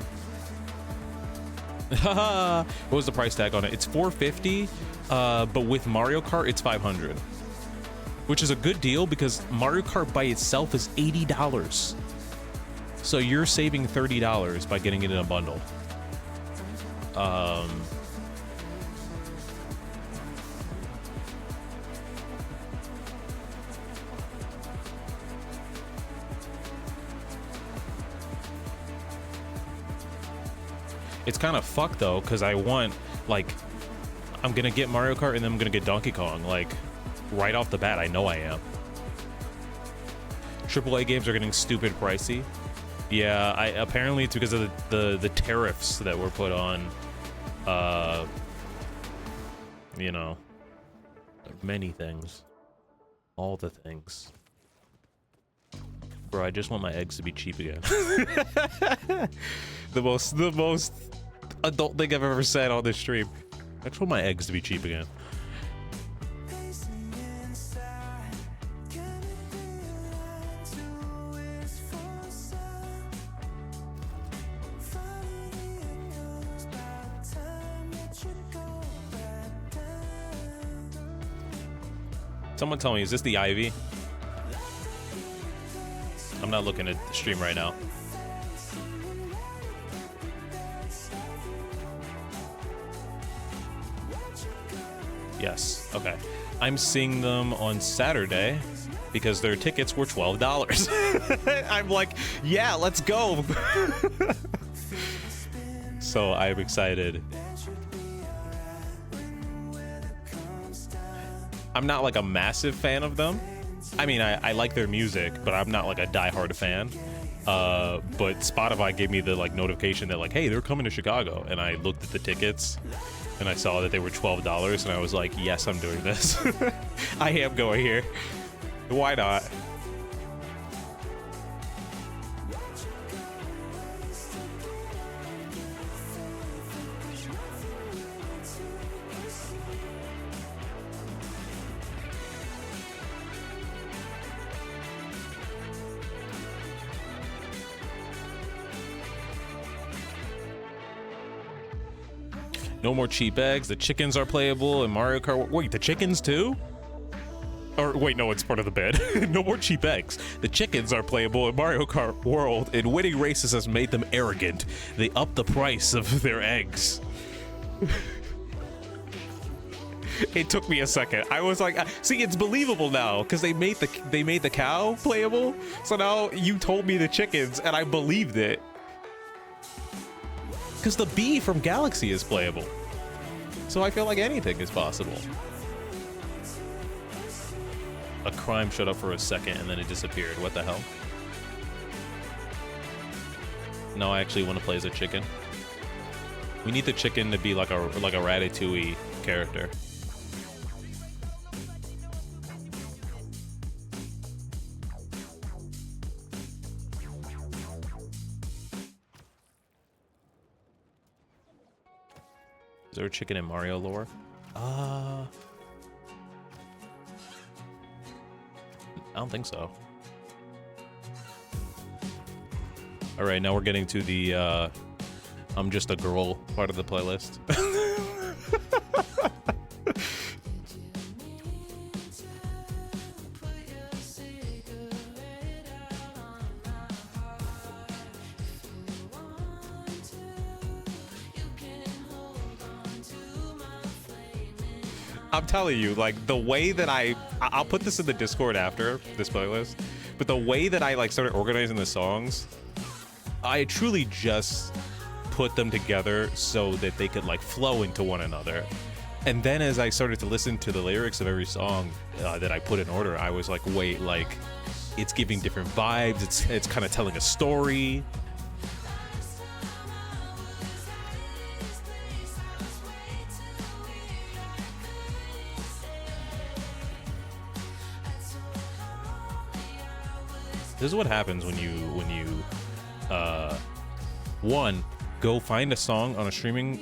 What was the price tag on it? It's $450, but with Mario Kart it's $500, which is a good deal because Mario Kart by itself is $80. So you're saving $30 by getting it in a bundle. It's kind of fucked though, because I want, like, I'm gonna get Mario Kart and then I'm gonna get Donkey Kong, like, right off the bat. I know I am. AAA games are getting stupid pricey. Yeah, apparently it's because of the tariffs that were put on, you know, many things, all the things. Bro, I just want my eggs to be cheap again. the most adult thing I've ever said on this stream. I just want my eggs to be cheap again. Someone tell me, is this the Ivy? I'm not looking at the stream right now. Yes, okay. I'm seeing them on Saturday because their tickets were $12. I'm like, yeah, let's go. So I'm excited. I'm not like a massive fan of them. I mean, I like their music, but I'm not like a diehard fan. But Spotify gave me the like notification that like, hey, they're coming to Chicago, and I looked at the tickets and I saw that they were $12, and I was like, yes, I'm doing this. I am going here. Why not? No more cheap eggs. The chickens are playable in Mario Kart. Wait, the chickens too? Or wait, no, it's part of the bed. No more cheap eggs. The chickens are playable in Mario Kart World, and winning races has made them arrogant. They up the price of their eggs. It took me a second. I was like, see, it's believable now because they made the cow playable. So now you told me the chickens, and I believed it. Because the bee from Galaxy is playable. So I feel like anything is possible. A crime showed up for a second and then it disappeared. What the hell? No, I actually want to play as a chicken. We need the chicken to be like a Ratatouille character. Is there a chicken in Mario lore? I don't think so. All right, now we're getting to the I'm just a girl part of the playlist. I'm telling you, like, the way that I'll put this in the Discord after this playlist, but the way that I like started organizing the songs, I truly just put them together so that they could like flow into one another. And then as I started to listen to the lyrics of every song that I put in order, I was like, wait, like, it's giving different vibes. It's kind of telling a story. This is what happens when you one, go find a song on a streaming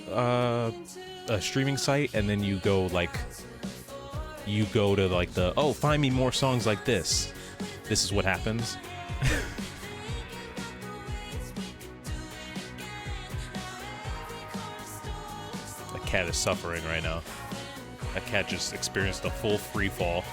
site, and then you go to like the, oh, find me more songs like this. This is what happens. The cat is suffering right now. That cat just experienced a full free fall.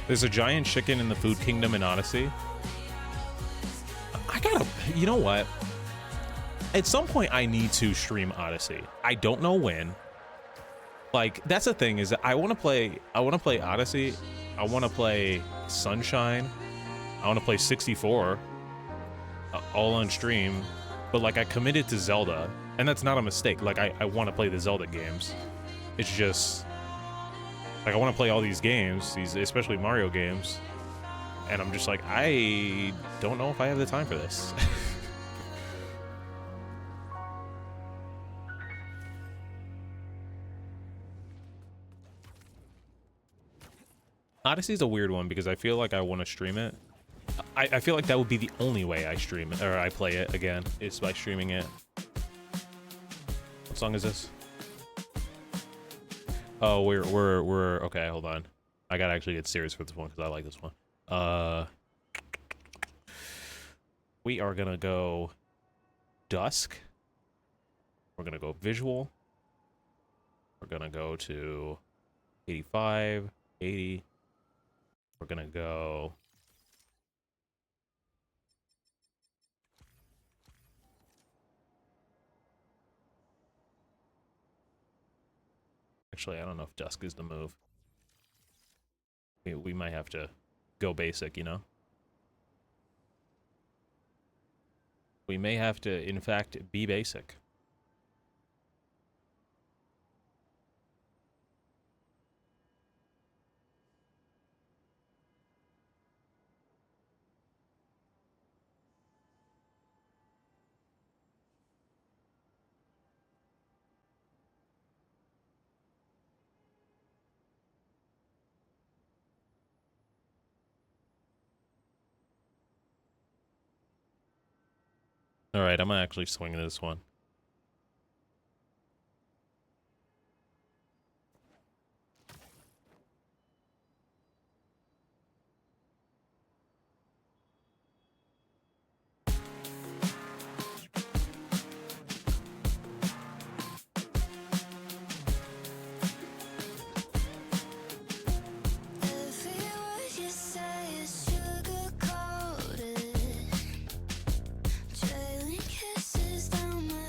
There's a giant chicken in the Food Kingdom in Odyssey. I gotta, you know what? At some point, I need to stream Odyssey. I don't know when. Like, that's the thing, is that I want to play Odyssey. I want to play Sunshine. I want to play 64, all on stream. But like, I committed to Zelda, and that's not a mistake. Like, I want to play the Zelda games. It's just, like, I want to play all these games, especially Mario games, and I'm just like, I don't know if I have the time for this. Odyssey's a weird one because I feel like I want to stream it. I feel like that would be the only way I stream it, or I play it again, is by streaming it. What song is this? Oh, we're okay, hold on. I gotta actually get serious for this one because I like this one. We are gonna go Dusk. We're gonna go Visual. We're gonna go to 85, 80. We're gonna go actually, I don't know if Dusk is the move. We might have to go basic, you know? We may have to, in fact, be basic. All right, I'm gonna actually swing this one. Trailing kisses down my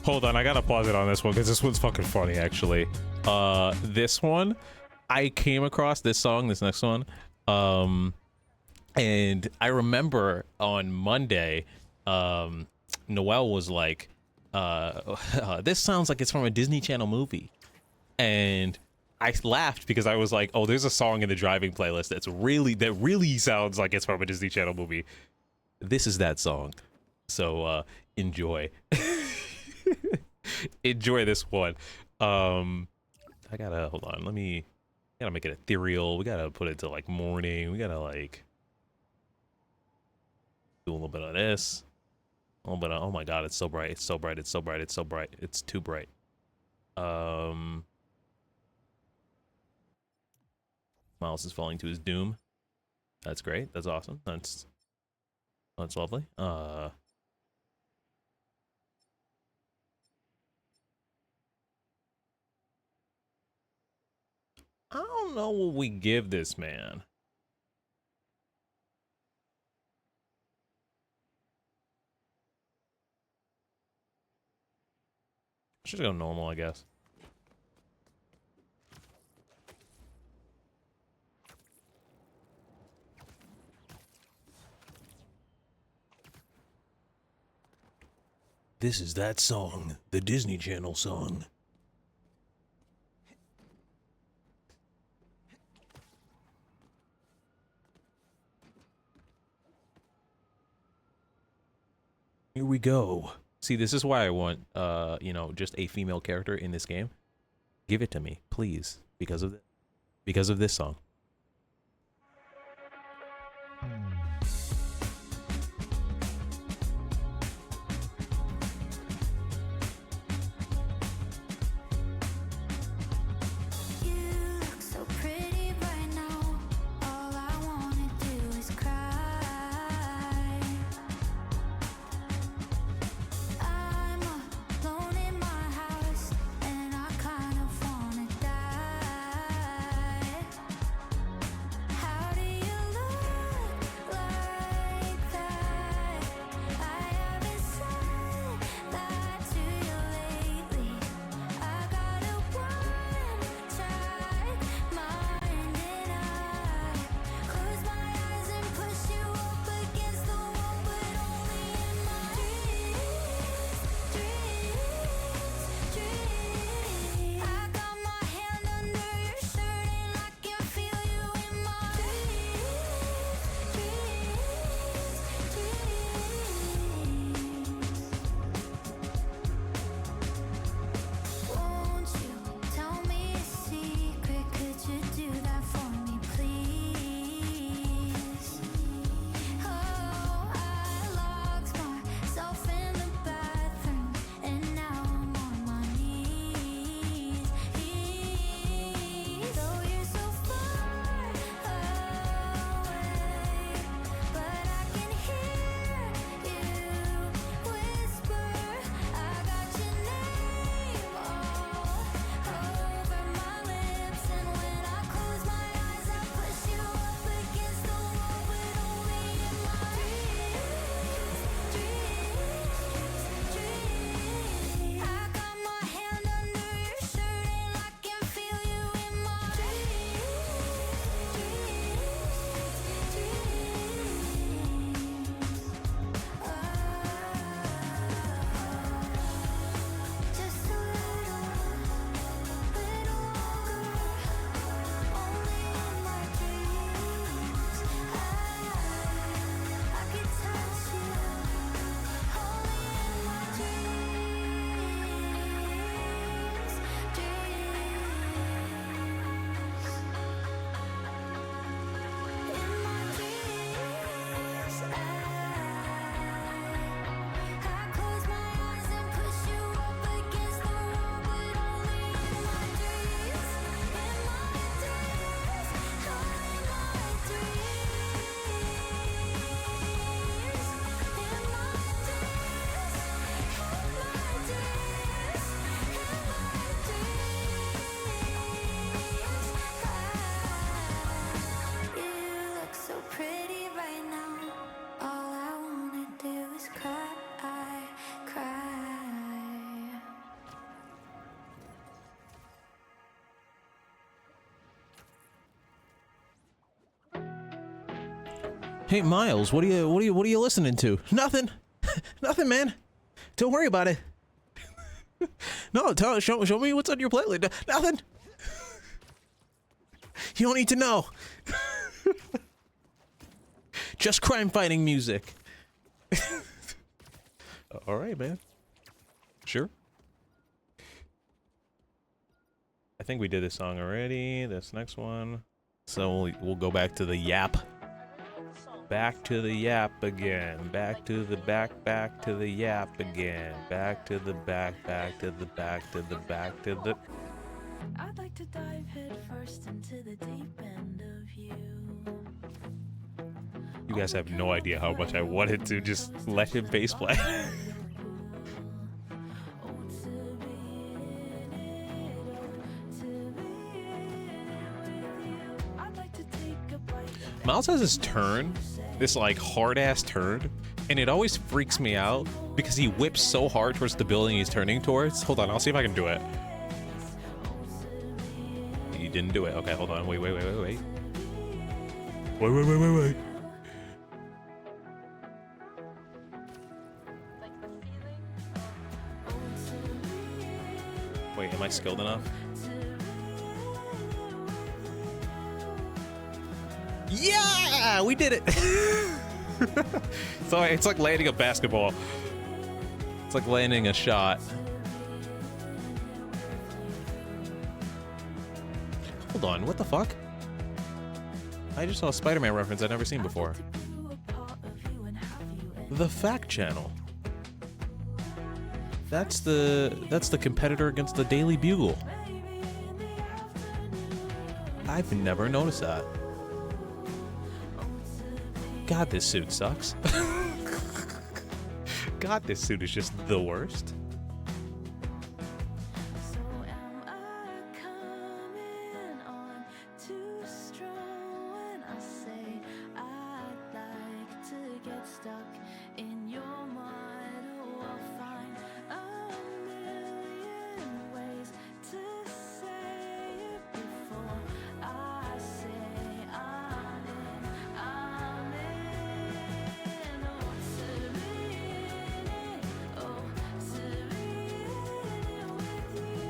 Hold on, I gotta pause it on this one because this one's fucking funny, actually. This one, I came across this song, this next one, and I remember on Monday, Noelle was like, this sounds like it's from a Disney Channel movie. And I laughed because I was like, oh, there's a song in the driving playlist that really sounds like it's from a Disney Channel movie. This is that song. So enjoy. Enjoy this one. I gotta hold on, gotta make it ethereal. We gotta put it to like morning. We gotta like do a little bit of this. A little bit of, oh my god, it's so bright, it's so bright, it's so bright, it's so bright, it's too bright. Miles is falling to his doom. That's great. That's awesome. That's lovely. I don't know what we give this man. Should go normal, I guess. This is that song, the Disney Channel song. Here we go. See, this is why I want, you know, just a female character in this game. Give it to me, please, because of this song. Hey Miles, what are you listening to? Nothing. Nothing, man. Don't worry about it. No, show me what's on your playlist. Nothing. You don't need to know. Just crime fighting music. All right, man. Sure. I think we did this song already. This next one. So we'll go back to the yap. Back to the yap again. Back to the back to the yap again. Back to the back to the back to the back to the. I'd like to dive head first into the deep end of you. You guys have no idea how much I wanted to just let him bass play. Miles has his turn, this like hard ass turn, and it always freaks me out because he whips so hard towards the building he's turning towards. Hold on, I'll see if I can do it. He didn't do it. Okay, hold on. Wait. Wait. Wait, am I skilled enough? Yeah, we did it. So it's like landing a basketball. It's like landing a shot. Hold on, what the fuck? I just saw a Spider-Man reference I'd never seen before. The Fact Channel. That's the competitor against the Daily Bugle. I've never noticed that. God, this suit sucks. God, this suit is just the worst. So am I coming on too strong when I say I'd like to get stuck in your mind? Oh, I'll find a million ways to say it before I say I'm in. Oh, to be in it, oh, to be in it with you.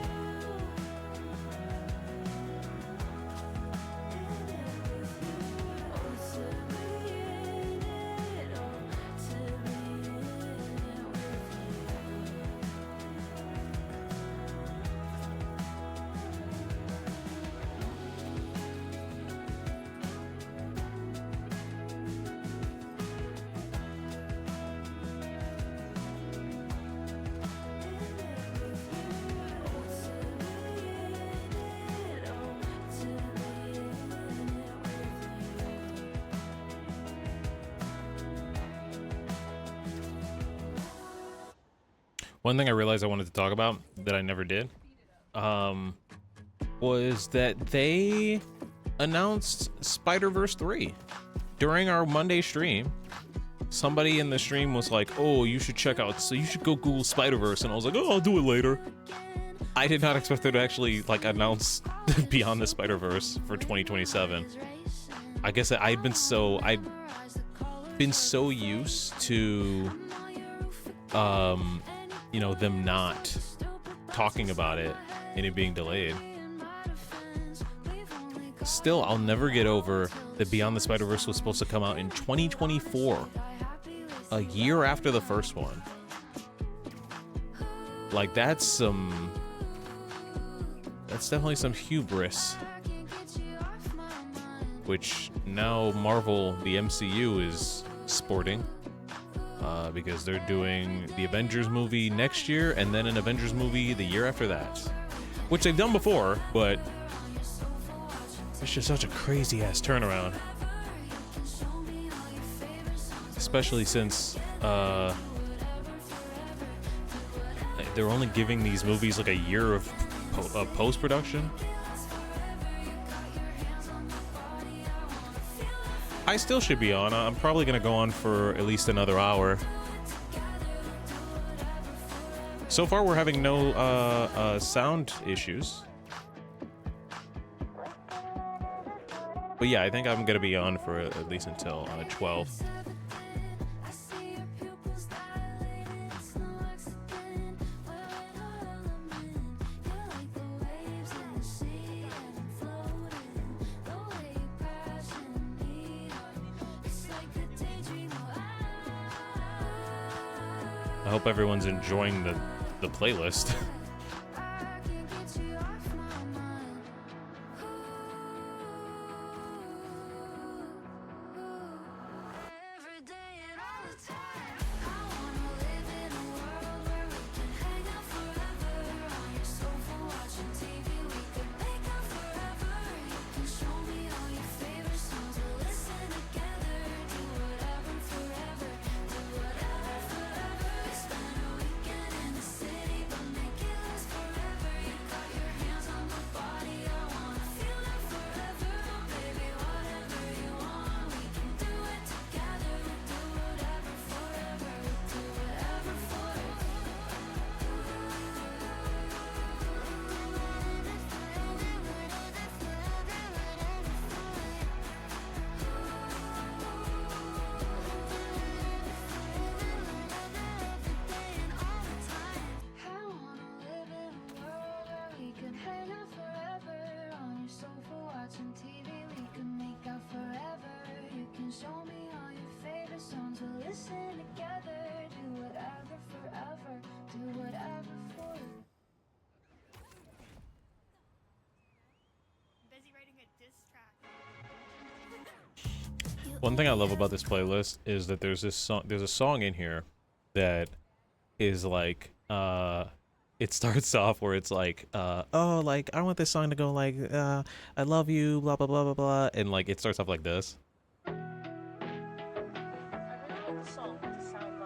Oh, to be in it, oh, to be in it with you. One thing I realized I wanted to talk about that I never did was that they announced Spider-Verse 3 during our Monday stream. Somebody in the stream was like, oh, you should check out, so you should go Google Spider-Verse, and I was like, oh, I'll do it later. I did not expect them to actually like announce Beyond the Spider-Verse for 2027. I guess I've been so used to you know, them not talking about it and it being delayed. Still, I'll never get over that Beyond the Spider-Verse was supposed to come out in 2024, a year after the first one. Like, that's definitely some hubris, which now Marvel, the MCU, is sporting. Because they're doing the Avengers movie next year and then an Avengers movie the year after that, which they've done before, but it's just such a crazy ass turnaround, especially since they're only giving these movies like a year of post-production. I still should be on. I'm probably gonna go on for at least another hour. So far, we're having no sound issues. But yeah, I think I'm gonna be on for at least until 12. I see your pupils dilating, it's no accident. We're element. You're like the waves in the sea, and floating. The way you crash and beat up, it's like a daydream. I hope everyone's enjoying the playlist. I can't get you off my mind. Every day and all the time, I wanna live in a world where we can hang out forever. On your sofa watching TV, we can make out forever. You can show me all your favorite songs, we'll listen together. Do whatever forever, do whatever forever. Spend a weekend in the city, but make it last forever. You got your hands on my body, I wanna feel that forever. Oh baby, whatever you want, we can do it together. Do whatever forever, do whatever forever. I wanna live in a world where we can hang out forever. On your sofa watching TV, we can make out forever. You can show me all your favorite songs, we'll listen together. Do whatever forever, do whatever forever. Busy writing a diss track. One thing I love about this playlist is that there's a song in here that is like it starts off where it's like oh, like I want this song to go like I love you, blah blah blah blah blah, and like it starts off like this. I really want the song to sound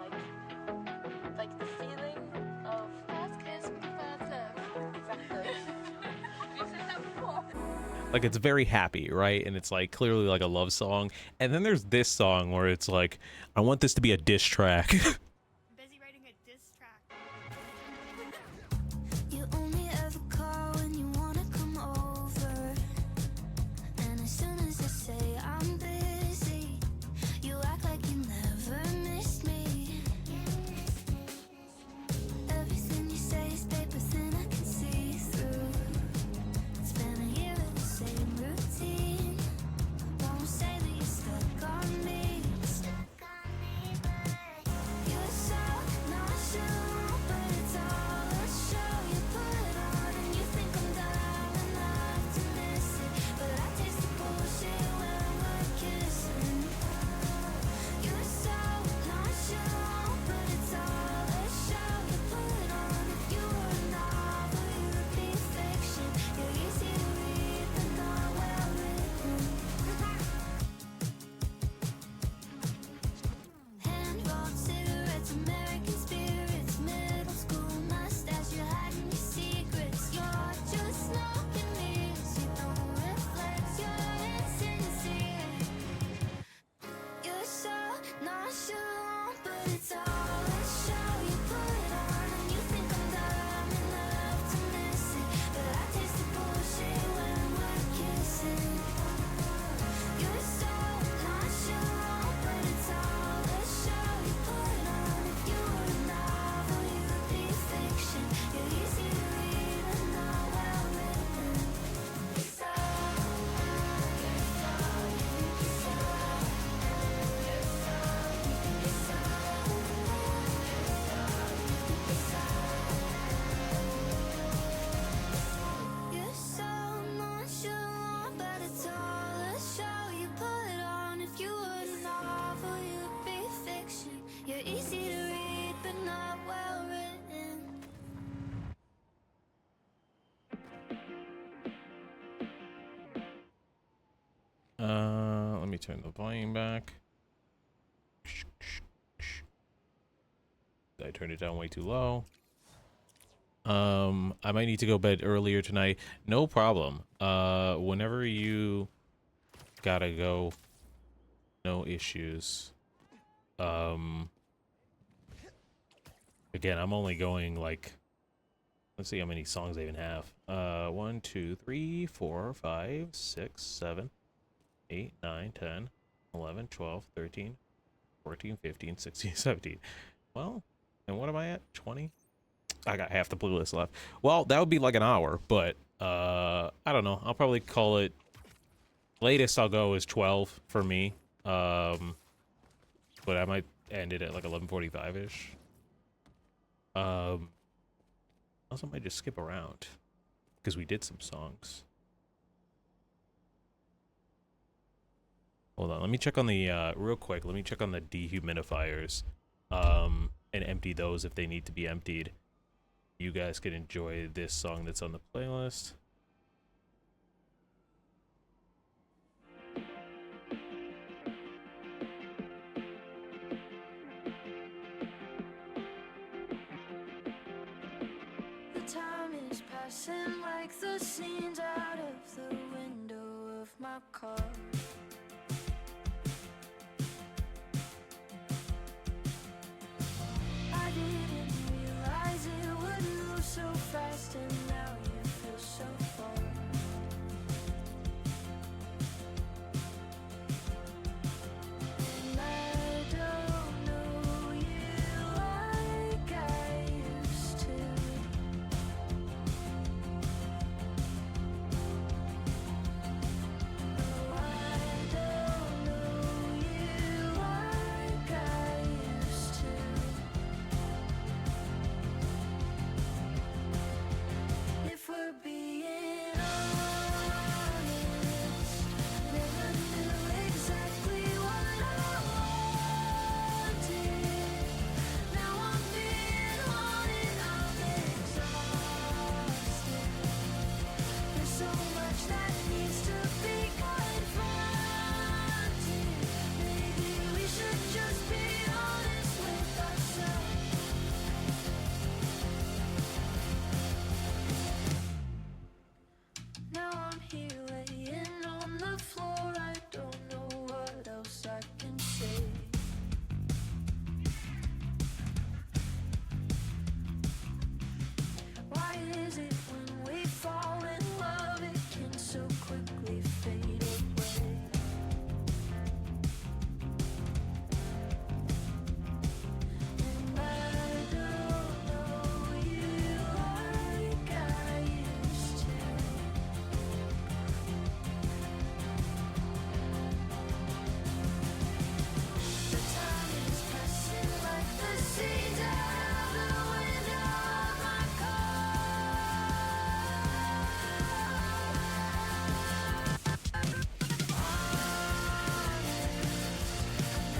like the feeling of first kiss with the first love. Exactly. You said that before. Like it's very happy, right? And it's like clearly like a love song. And then there's this song where it's like I want this to be a diss track. Busy writing a diss track. You only ever call when you wanna come over. And as soon as I say I'm busy, you act like you never missed me. Everything you say is paper thin, I can see through. It's been a year of the same routine. Won't say that you're stuck on me. You're so nonchalant, but it's all a show. You put on and you think I'm dumb enough to miss it, but I taste the bullshit when we're kissing. You're so nonchalant, but it's all a show. You put on if you were a novel, you'd be fiction. You're easy to read, but not well written. Hand-rolled cigarettes, American spirits, middle school mustache, you're hiding your secrets. You're just smoking mirrors, you don't reflect your insincere. You're so nonchalant, but it's all a show. You put on and you think I'm dumb enough to miss it, but I taste the bullshit when we're kissing. You're so nonchalant, but it's all a show. You put on if you were a novel, you'd be fiction. You're easy to read, but not well written. You're so nonchalant, but it's all a show. You put on if you were a novel, you'd be fiction. You're easy to read, but not well written. Let me turn the volume back. I turned it down way too low. I might need to go bed earlier tonight. No problem. Whenever you gotta go, no issues. Again, I'm only going like, let's see how many songs I even have. 1, 2, 3, 4, 5, 6, 7, 8, 9, 10, 11, 12, 13, 14, 15, 16, 17. Well, and what am I at? 20? I got half the playlist left. Well, that would be like an hour, but I don't know. I'll probably call it, latest I'll go is 12 for me. But I might end it at like 11:45ish. Also might just skip around because we did some songs. Hold on, let me check on the real quick. Let me check on the dehumidifiers and empty those if they need to be emptied. You guys can enjoy this song that's on the playlist. The time is passing like the scenes out of the window of my car. I didn't realize it would move so fast, and now you feel so far. And I don't know you like I used to. No, I don't know you like I used to. If we're being honest, never knew exactly what I wanted. Now I'm being haunted, I'm exhausted. There's so much that needs to be confronted. Maybe we should just be honest with ourselves. Now I'm here laying on the floor. I don't know what else I can say. Why is it when we fall in love, it can so quickly fade away? And I don't know you like I used to. The time is passing like the scenes out the window of my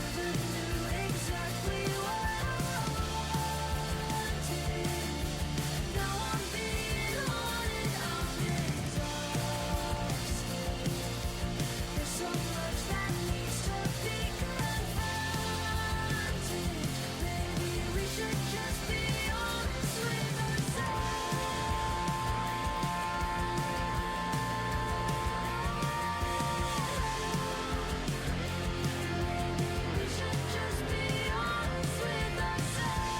never knew exactly what I wanted. Now I'm being haunted, I'm exhausted. There's so much that needs to be confronted. Maybe we should just be honest with ourselves. We should just be honest with ourselves.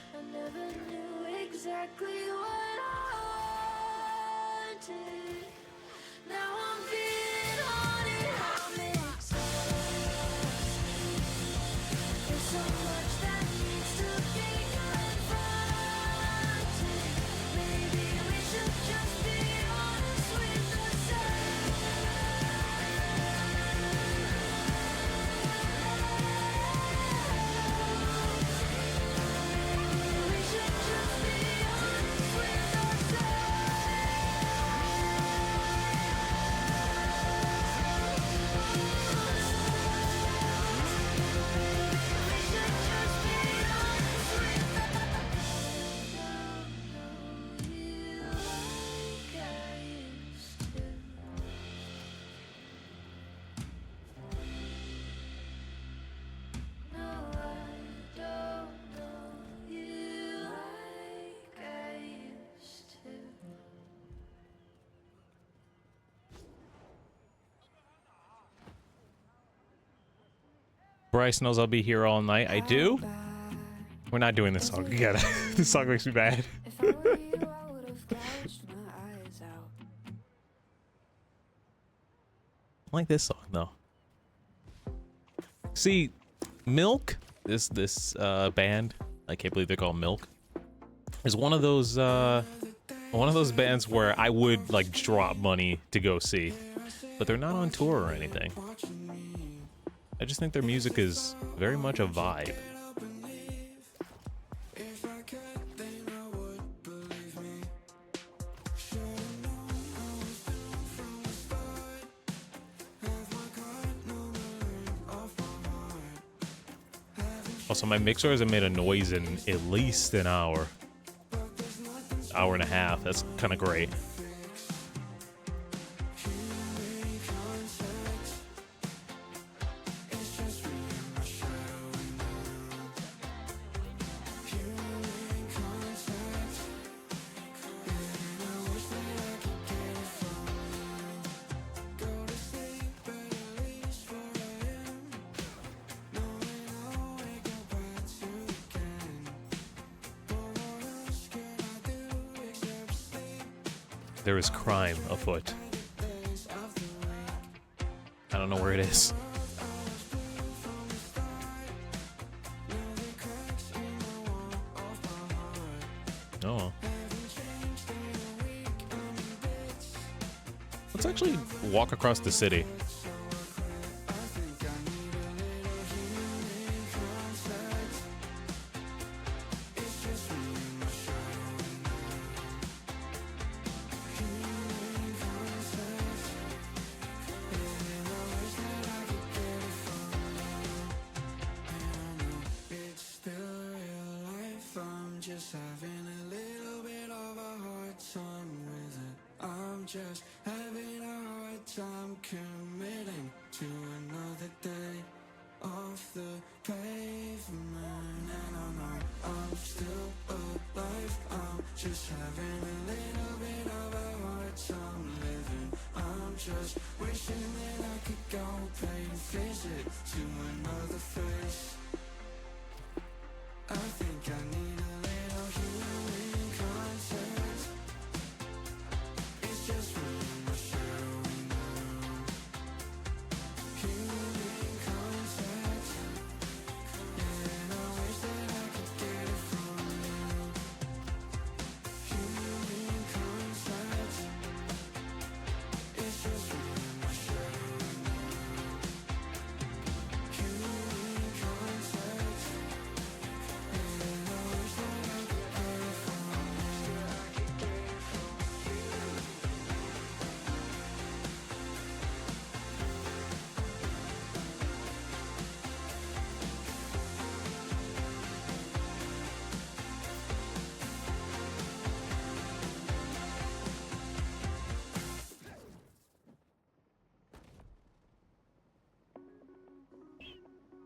I never knew exactly what I wanted. Now I'm being haunted, I'm exhausted. There's so much that needs to be confronted. Maybe we should just be honest with ourselves. We should just be honest with ourselves. Bryce knows I'll be here all night. I do? We're not doing this song again. This song makes me mad. If I were you, I would have gouged my eyes out. I like this song though. See, Milk, this band, I can't believe they're called Milk, is one of those bands where I would like drop money to go see, but they're not on tour or anything. I just think their music is very much a vibe. Also, my mixer hasn't made a noise in at least an hour. Hour and a half. That's kind of great. There is crime afoot. I don't know where it is. Oh. Let's actually walk across the city.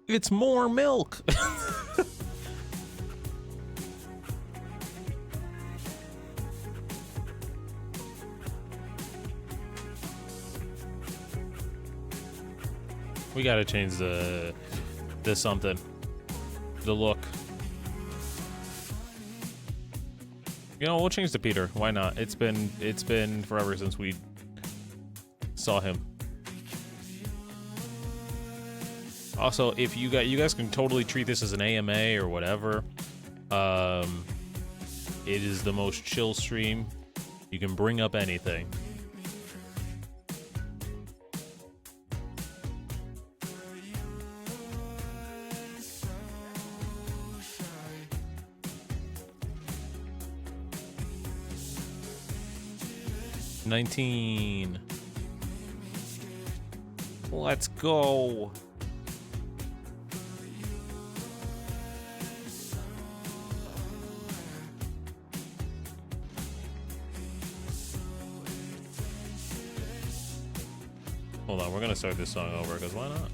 It's more milk. We gotta change the something, the look. You know, we'll change to Peter. Why not? It's been forever since we saw him. Also, if you guys can totally treat this as an AMA or whatever. It is the most chill stream. You can bring up anything. $19. Let's go. Hold on, we're gonna start this song over, because why not?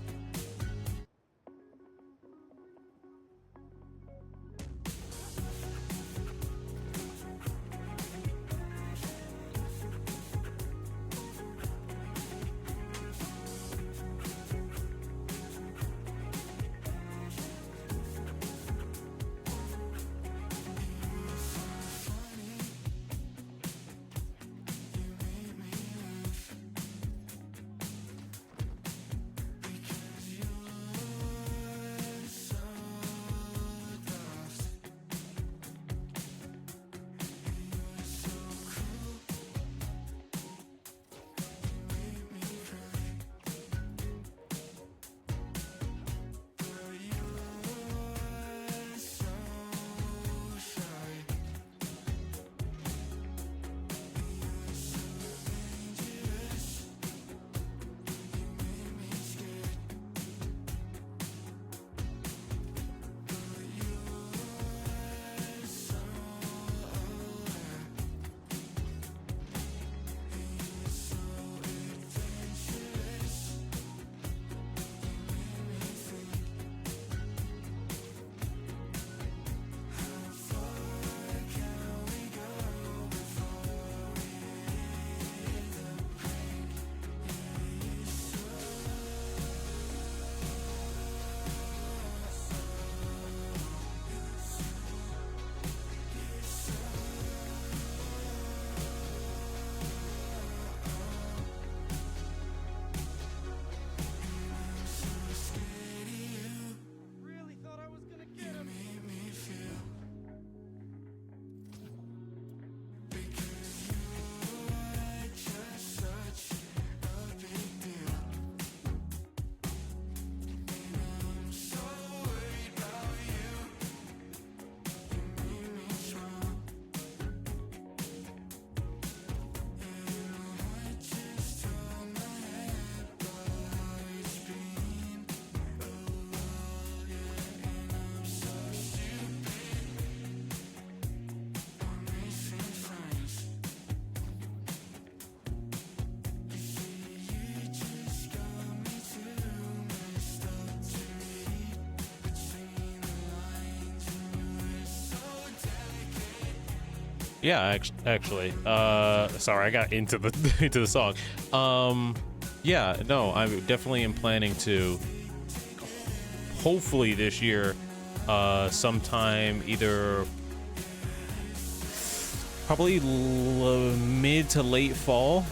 Yeah, actually. Sorry, I got into the into the song. Yeah, no, I definitely am planning to. Hopefully this year, sometime either probably mid to late fall.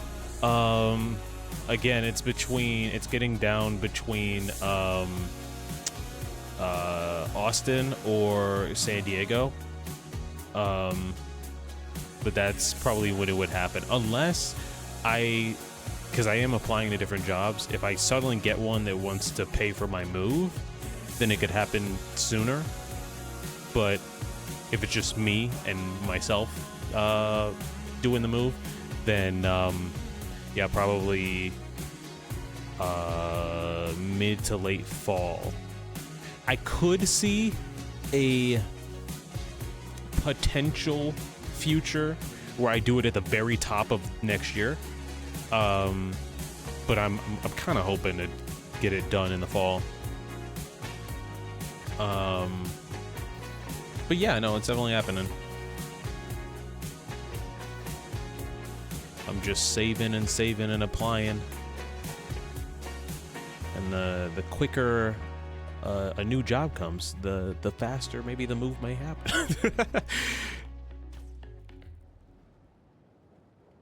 Again, it's getting down between Austin or San Diego. But that's probably when it would happen, unless because I am applying to different jobs. If I suddenly get one that wants to pay for my move, then it could happen sooner. But if it's just me and myself doing the move, then yeah, probably mid to late fall. I could see a potential future where I do it at the very top of next year, but I'm kind of hoping to get it done in the fall. But yeah, no, it's definitely happening. I'm just saving and applying, and the quicker a new job comes, the faster maybe the move may happen.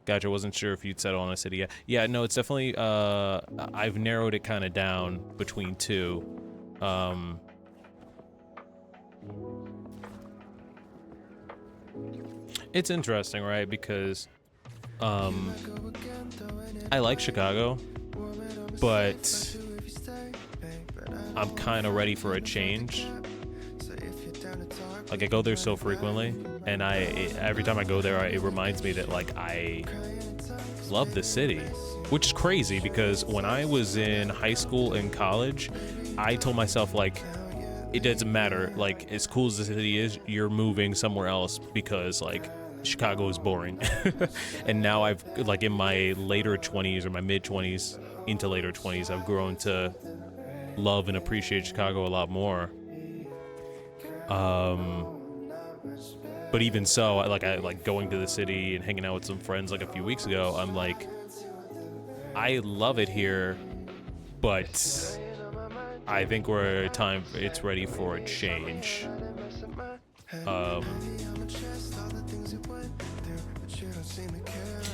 Gotcha. Wasn't sure if you'd settle on a city yet. Yeah, no, it's definitely. I've narrowed it kind of down between two. It's interesting, right? Because I like Chicago, but I'm kind of ready for a change. Like, I go there so frequently, and every time I go there, it reminds me that, like, I love the city, which is crazy because when I was in high school and college, I told myself, like, it doesn't matter, like, as cool as the city is, you're moving somewhere else because, like, Chicago is boring. And now I've, like, in my later 20s or my mid 20s into later 20s, I've grown to love and appreciate Chicago a lot more. But even so, I like going to the city and hanging out with some friends like a few weeks ago. I'm like, I love it here, but I think we're at a time it's ready for a change. And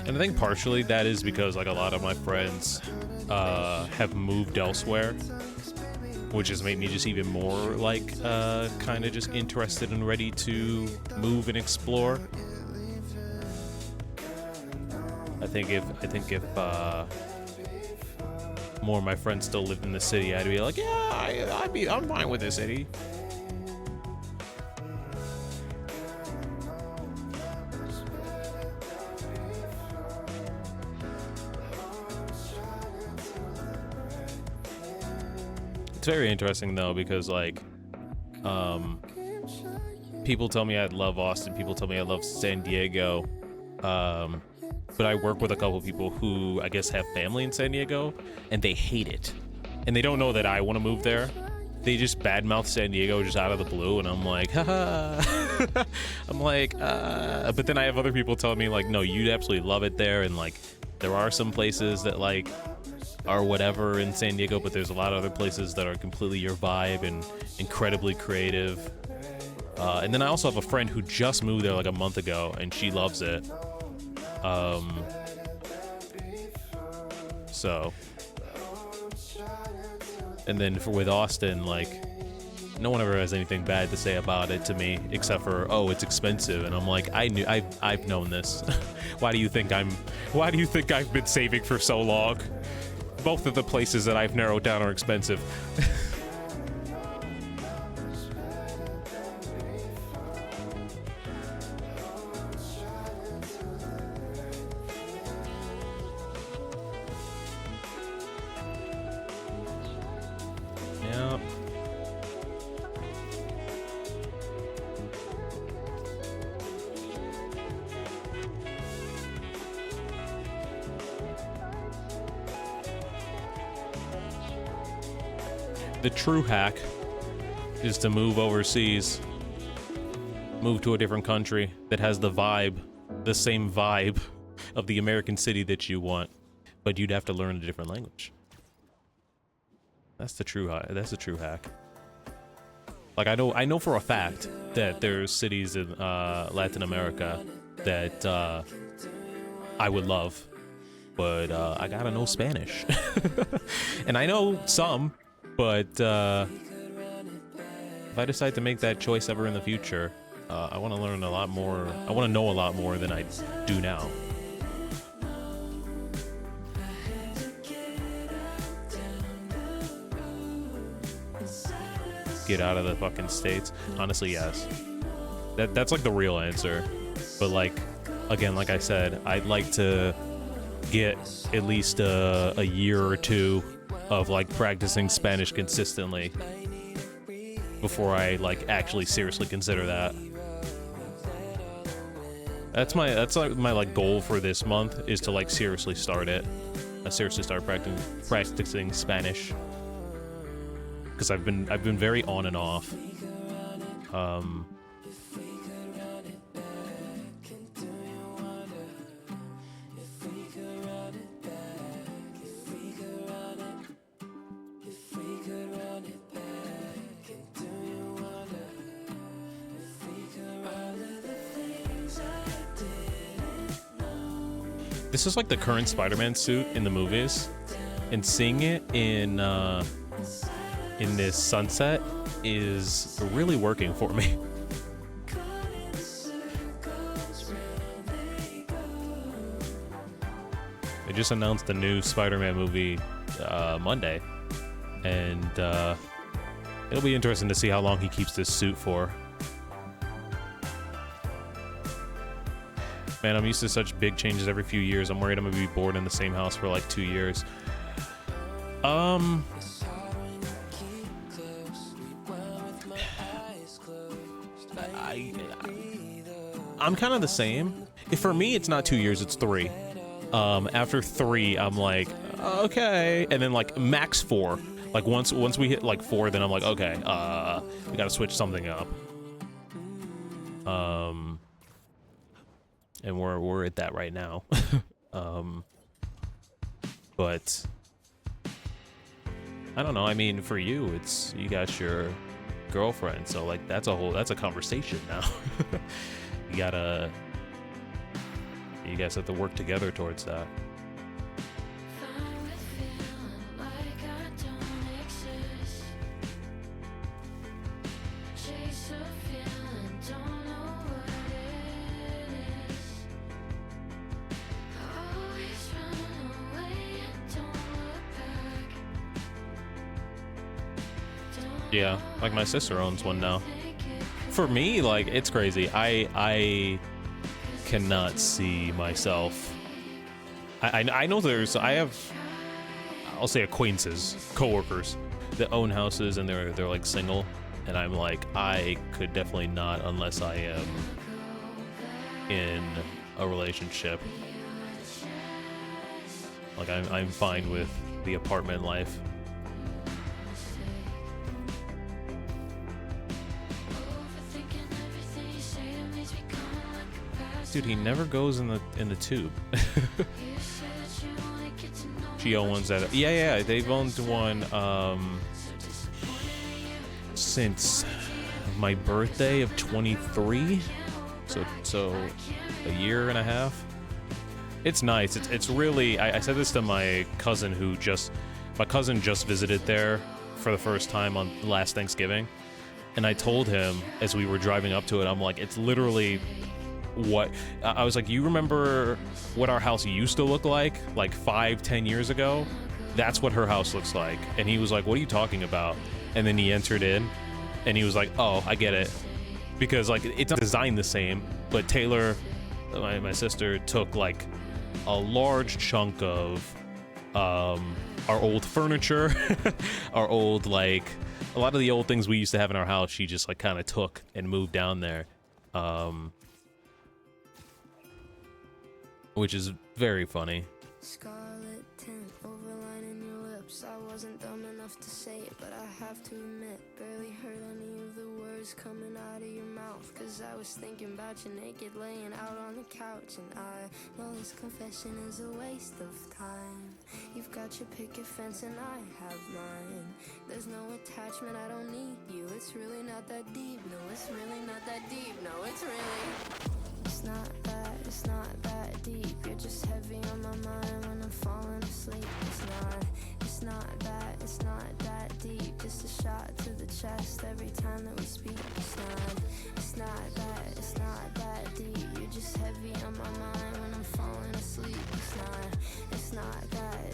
I think partially that is because, like, a lot of my friends have moved elsewhere, which has made me just even more, like, kind of just interested and ready to move and explore. I think if more of my friends still lived in the city, I'd be like, yeah, I'm fine with the city. It's very interesting though, because, like, people tell me I love Austin, people tell me I love San Diego, but I work with a couple people who I guess have family in San Diego, and they hate it, and they don't know that I want to move there. They just badmouth San Diego just out of the blue, and I'm like, haha. I'm like, but then I have other people telling me, like, no, you'd absolutely love it there, and, like, there are some places that, like, are whatever in San Diego, but there's a lot of other places that are completely your vibe and incredibly creative. And then I also have a friend who just moved there like a month ago, and she loves it. So, and then with Austin, like, no one ever has anything bad to say about it to me, except for, oh, it's expensive, and I'm like, I've known this. Why do you think I've been saving for so long? Both of the places that I've narrowed down are expensive. Yeah. The true hack is to move overseas, move to a different country that has the vibe the same vibe of the American city that you want, but you'd have to learn a different language. That's the true hack. Like I know for a fact that there's cities in Latin America that I would love, but I gotta know Spanish. And I know some, but if I decide to make that choice ever in the future, I want to learn a lot more. I want to know a lot more than I do now. Get out of the fucking States? Honestly, yes. That's like the real answer. But like, again, like I said, I'd like to get at least a year or two of like practicing Spanish consistently before I like actually seriously consider that. That's like my like goal for this month, is to like seriously start it. Seriously start practicing Spanish. Because I've been very on and off. This is like the current Spider-Man suit in the movies, and seeing it in this sunset is really working for me. They just announced the new Spider-Man movie Monday, and it'll be interesting to see how long he keeps this suit for. Man, I'm used to such big changes every few years. I'm worried I'm gonna be bored in the same house for like 2 years. I'm kind of the same. For me, it's not 2 years, it's 3. After 3, I'm like, okay. And then like max 4. Like once we hit like 4, then I'm like, okay, we gotta switch something up. And we're at that right now. But I don't know. I mean, for you, you got your girlfriend, so like that's a conversation now. You guys have to work together towards that. Yeah, like my sister owns one now. For me, like, it's crazy. I cannot see myself. I know I'll say acquaintances, coworkers that own houses and they're like single, and I'm like, I could definitely not unless I am in a relationship. Like I'm fine with the apartment life. Dude, he never goes in the tube. She owns that. Yeah, they've owned one since my birthday of 23. So a year and a half. It's nice. It's really. I said this to my cousin my cousin just visited there for the first time on last Thanksgiving, and I told him as we were driving up to it, I'm like, it's literally. What I was like, you remember what our house used to look like 5-10 years ago? That's what her house looks like. And he was like, what are you talking about? And then he entered in and he was like, oh, I get it, because like it's not designed the same, but Taylor, my sister, took like a large chunk of our old furniture, our old, like a lot of the old things we used to have in our house. She just like kind of took and moved down there. Which is very funny. wasn't dumb enough to say it, but I have to admit, barely heard any of the words coming out of your mouth. Cause I was thinking about you naked laying out on the couch. And I know this confession is a waste of time. You've got your picket fence and I have mine. There's no attachment, I don't need you. It's really not that deep, no, it's really not that deep. No, it's really... It's not that deep. You're just heavy on my mind when I'm falling asleep. It's not that deep. Just a shot to the chest every time that we speak. It's not that deep. You're just heavy on my mind when I'm falling asleep. It's not that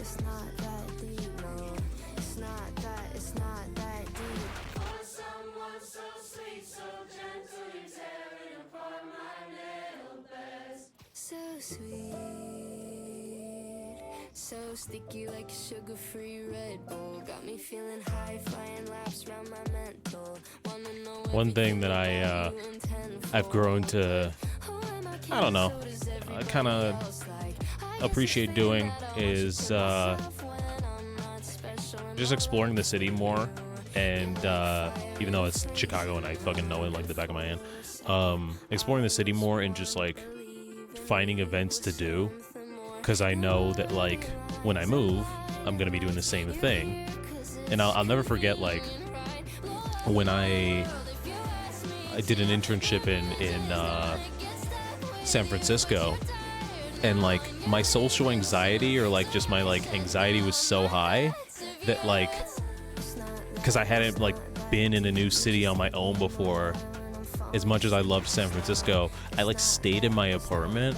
deep. No, it's not that deep. For someone so sweet, so gentle, you're tearing apart my little best. So sweet, so sticky like a sugar-free Red Bull. Got me feeling high, flying laps around my mental. One thing that I've grown to, I don't know, I kind of appreciate doing is just exploring the city more. And even though it's Chicago and I fucking know it like the back of my hand, exploring the city more and just like finding events to do, because I know that like when I move I'm gonna be doing the same thing. And I'll never forget like when I did an internship in San Francisco, and like my social anxiety, or like just my like anxiety was so high that like, because I hadn't like been in a new city on my own before, as much as I loved San Francisco, I like stayed in my apartment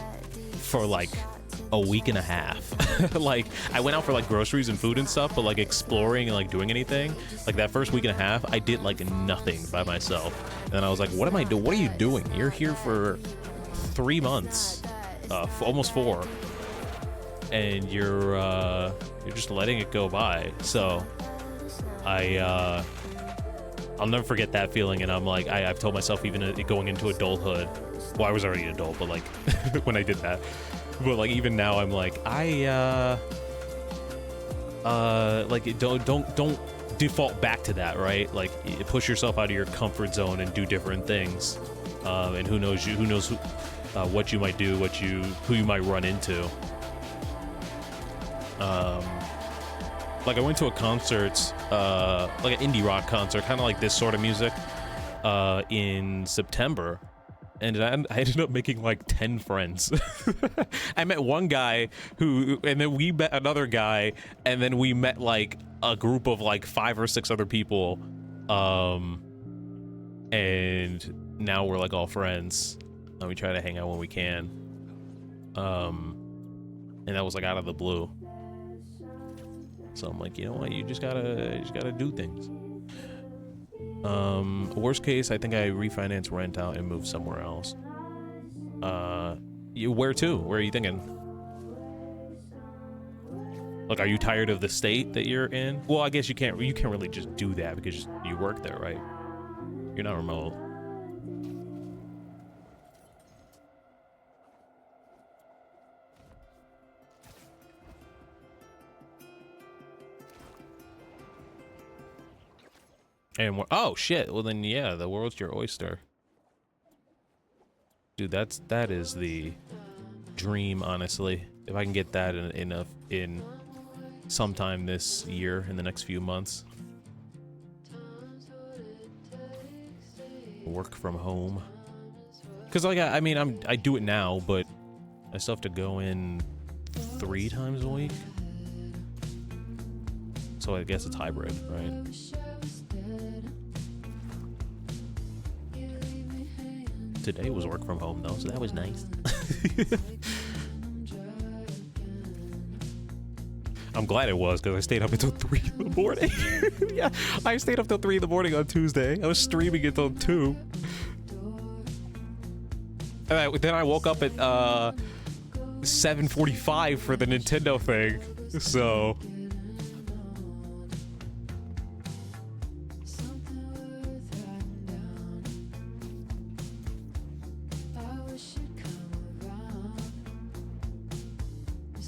for like a week and a half. Like I went out for like groceries and food and stuff, but like exploring and like doing anything, like that first week and a half I did like nothing by myself. And I was like, what am I doing? What are you doing? You're here for 3 months, almost 4, and you're just letting it go by. So I'll never forget that feeling. And I'm like, I've told myself, even going into adulthood, well, I was already an adult, but like when I did that, but like even now I'm like, like don't default back to that, right? Like push yourself out of your comfort zone and do different things. And who knows what you might do, who you might run into. Like I went to a concert, like an indie rock concert, kind of like this sort of music, in September, and I ended up making like 10 friends. I met one guy and then we met another guy, and then we met like a group of like 5 or 6 other people, and now we're like all friends, and we try to hang out when we can, and that was like out of the blue. So I'm like, you know what? You just gotta do things. Worst case, I think I refinance, rent out, and move somewhere else. Where to? Where are you thinking? Like, are you tired of the state that you're in? Well, I guess you can't really just do that because you work there, right? You're not remote. And oh shit! Well then, yeah, the world's your oyster, dude. That is the dream, honestly. If I can get that in sometime this year, in the next few months, work from home. Because like I mean I do it now, but I still have to go in 3 times a week. So I guess it's hybrid, right? Today was work from home though, so that was nice. I'm glad it was, because I stayed up until 3 in the morning. Yeah, I stayed up till 3 in the morning on Tuesday. I was streaming until 2. And then I woke up at 7:45 for the Nintendo thing, so...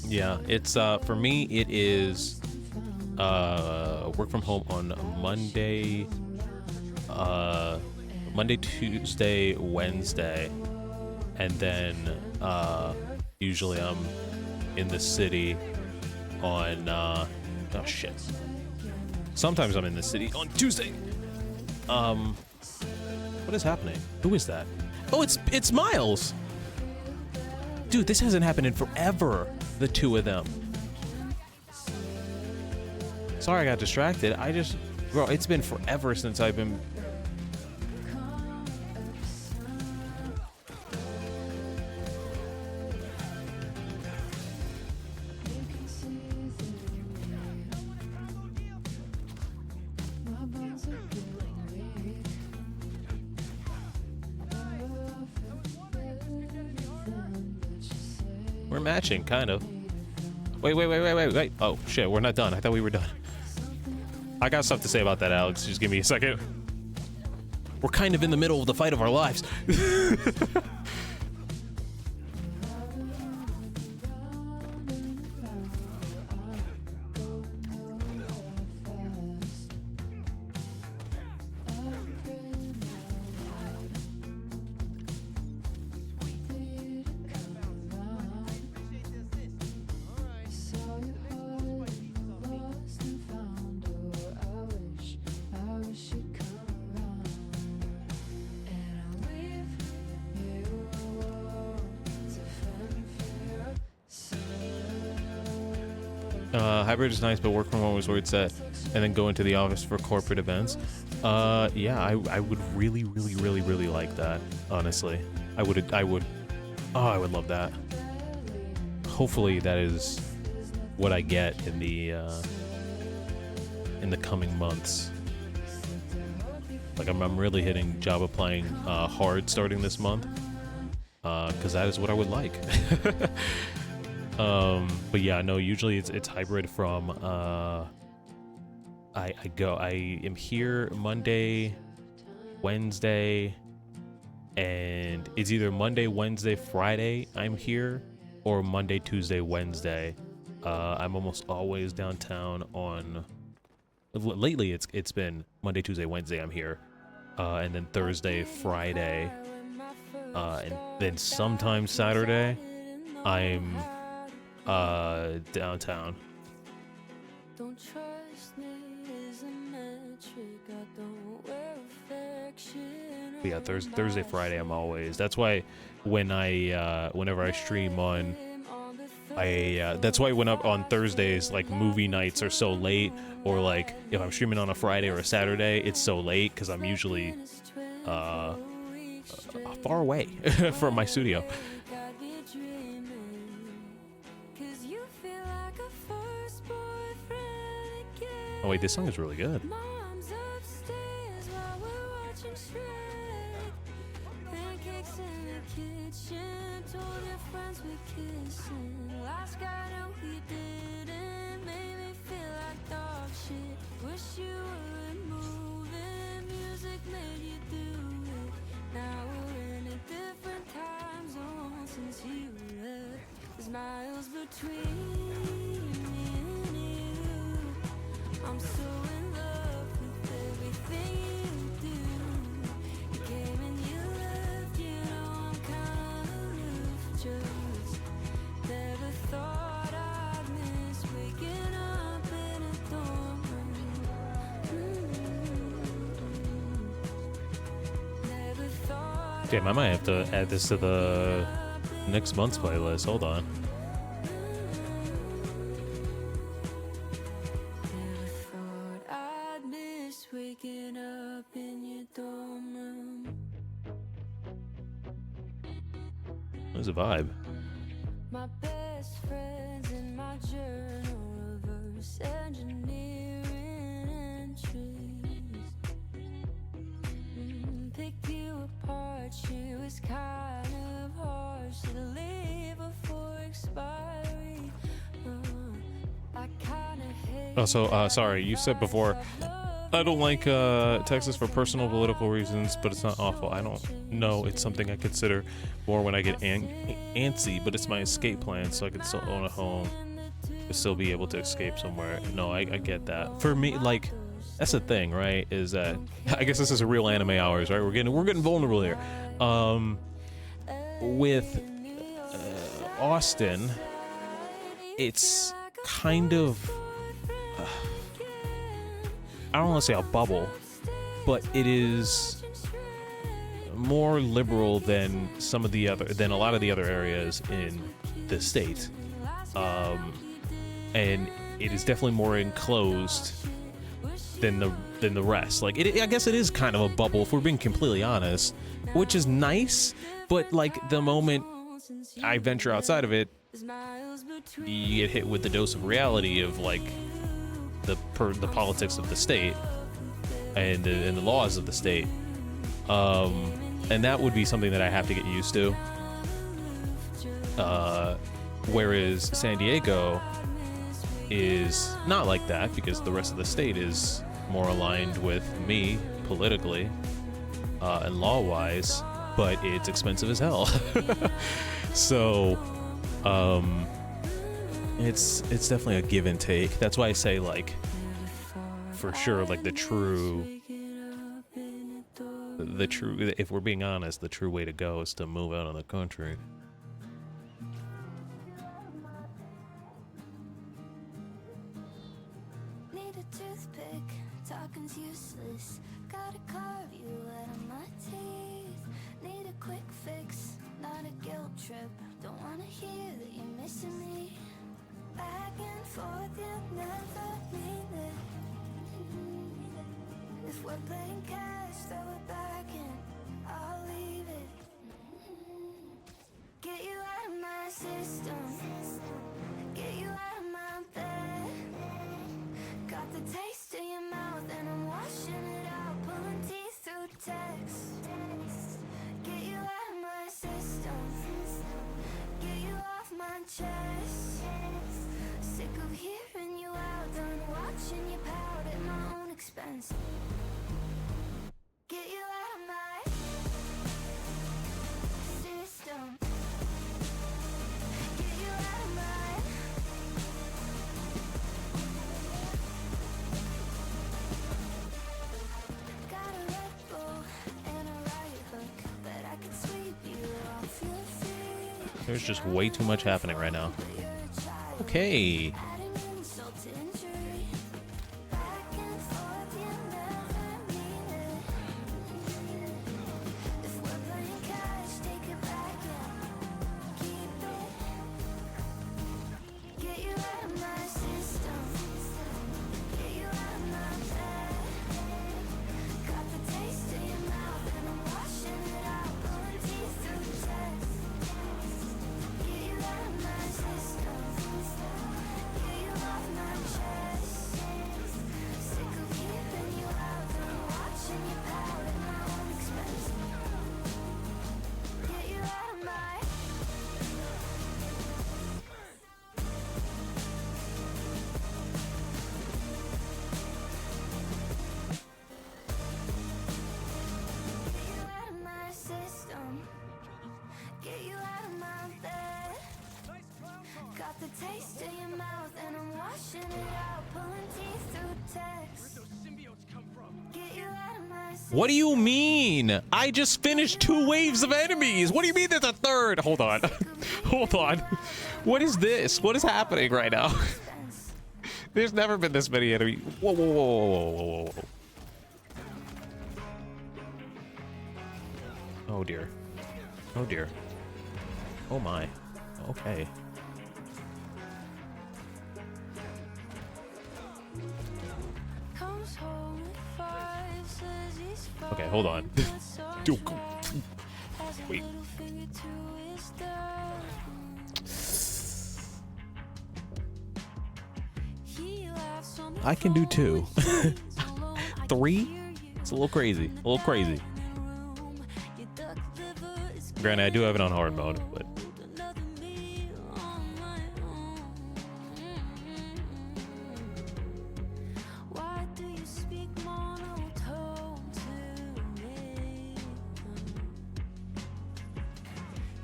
Yeah, it's for me it is work from home on Monday, Tuesday, Wednesday, and then usually I'm in the city on oh shit. Sometimes I'm in the city on Tuesday. What is happening? Who is that? Oh, it's Miles. Dude, this hasn't happened in forever. The two of them. Sorry, I got distracted. Bro, it's been forever since I've been. We're matching, kind of. Wait. Oh, shit, we're not done. I thought we were done. I got stuff to say about that, Alex. Just give me a second. We're kind of in the middle of the fight of our lives. Hybrid is nice, but work from home is where it's at, and then go into the office for corporate events. Yeah, I would really like that. Honestly, I would. Oh, I would love that. Hopefully, that is what I get in the coming months. Like I'm really hitting job applying hard starting this month, because that is what I would like. But yeah, no, usually it's hybrid from, I am here Monday, Wednesday, and it's either Monday, Wednesday, Friday I'm here, or Monday, Tuesday, Wednesday. I'm almost always downtown on, lately it's been Monday, Tuesday, Wednesday I'm here, and then Thursday, Friday, and then sometimes Saturday I'm downtown. Don't trust me is a metric. I don't wear affection. Yeah, Thursday, Friday I'm always. That's why when whenever I stream on that's why when up on Thursdays, like movie nights are so late, or like if I'm streaming on a Friday or a Saturday, it's so late because I'm usually far away from my studio. Oh wait, this song is really good. Miles between me and you. I'm so in love with everything you do. You came and you left, you know I'm kind of aloof. Just never thought I'd miss waking up in a dorm room. Never thought. Damn, I might have to add this to the next month's playlist. Hold on. There's a vibe. My best friends in my journal, reverse engineering entries. Pick you apart, she was kind of harsh to leave before expiry. I kind of hate. Also, sorry, you said before, I don't like Texas for personal political reasons, but it's not awful. I don't know. It's something I consider more when I get antsy, but it's my escape plan so I can still own a home. still be able to escape somewhere. No, I get that. For me, like, that's the thing, right? Is that I guess this is a real anime hours, right? We're getting vulnerable here. With Austin, it's kind of I don't want to say a bubble, but it is more liberal than a lot of the other areas in the state, and it is definitely more enclosed than the rest. Like I guess it is kind of a bubble if we're being completely honest, which is nice. But like the moment I venture outside of it, you get hit with the dose of reality of like the politics of the state and the laws of the state. And that would be something that I have to get used to. Whereas San Diego is not like that because the rest of the state is more aligned with me politically and law-wise, but it's expensive as hell. So it's definitely a give and take. That's why I say, like, for sure, like the true, if we're being honest, the true way to go is to move out of the country. Need a toothpick, talking's useless. Gotta carve you out of my teeth. Need a quick fix, not a guilt trip. Don't wanna hear that you're missing me. Back and forth, you never mean it. If we're playing catch, throw it back in, I'll leave it. Get you out of my system, get you out of my bed. Got the taste in your mouth and I'm washing it out, pulling teeth through text. Get you out of my system, get you off my chest. Sick of hearing you out, done watching you pout at my own expense. Get you out of my system. Get you out of my. Got a Red Bull and a right hook, but I could sweep you off your feet. There's just way too much happening right now. Okay. Adding insult to injury. Back and forth, you never mean it. If we're playing catch, take it back and keep it. Get you out of my system. Get you out of my bed. Got the taste in your mouth and I'm washing it out, pulling teeth through text. Get you out of my system. Get you off my chest. Sick of hearing you out, done watching you pout at my own expense. Get you out of my. Get you out of my system. Get you out of my bed. Got the taste in your mouth and I'm washing it out, pulling teeth through text. Get you out of my system. What do you mean? I just finished 2 waves of enemies. What do you mean there's a third? Hold on. Hold on. What is this? What is happening right now? There's never been this many enemies. Whoa, whoa, whoa, whoa, whoa, whoa, whoa. Oh dear. Oh dear. Oh my. Okay. Comes home at 5, says he's Okay, hold on. fine. Has a Wait. little finger to his thumb. He laughs on the I can do 2. phone, so long I 3? can hear you. It's a little crazy. A little crazy. Room, your duck liver is Granted, I do have it on hard mode, but another meal on my own. Why do you speak monotone to me?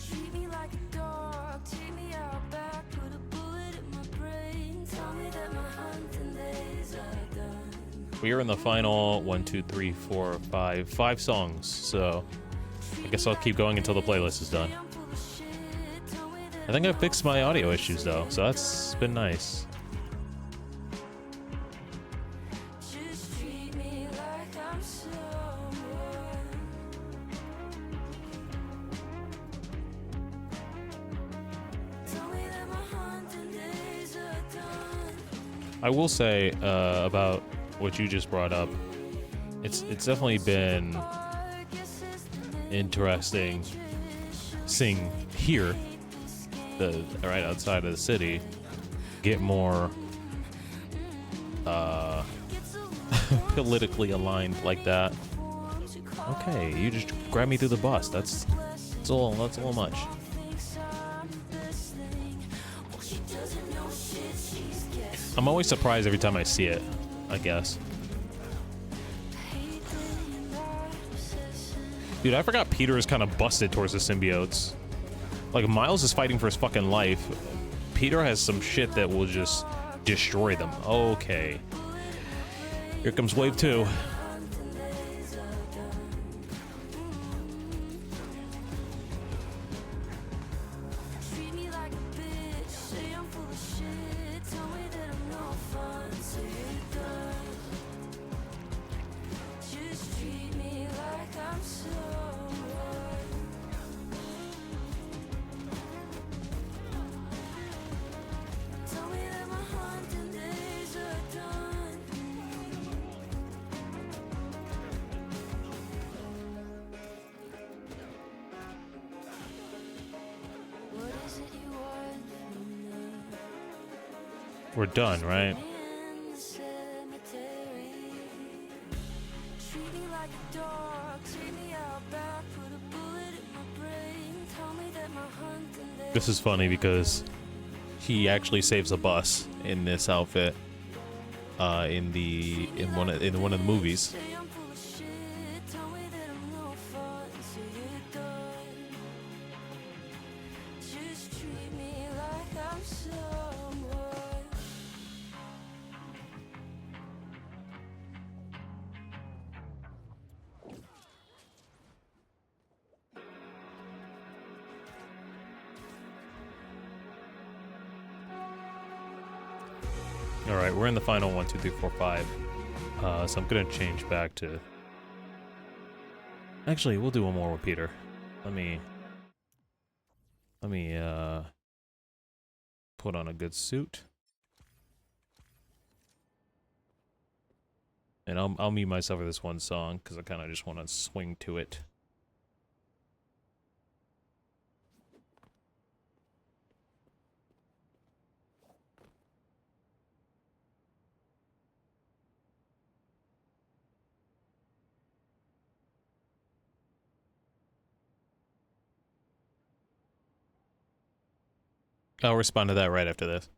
Treat me like a dog, take me out back, put a bullet in my brain. We are in the final 1, 2, 3, 4, 5 songs. So I guess I'll keep going until the playlist is done. I think I fixed my audio issues though, so that's been nice. I will say about what you just brought up, it's definitely been interesting seeing here, right outside of the city, get more politically aligned like that. Okay, you just grabbed me through the bus. That's a little much. I'm always surprised every time I see it, I guess. Dude, I forgot Peter is kind of busted towards the symbiotes. Like, Miles is fighting for his fucking life. Peter has some shit that will just destroy them. Okay. Here comes wave 2. We're done, right? This is funny because he actually saves a bus in this outfit in one of the movies. Alright, we're in the final 1, 2, 3, 4, 5. So I'm gonna change back to... Actually, we'll do one more with Peter. Let me put on a good suit. And I'll mute myself for this one song, because I kind of just want to swing to it. I'll respond to that right after this.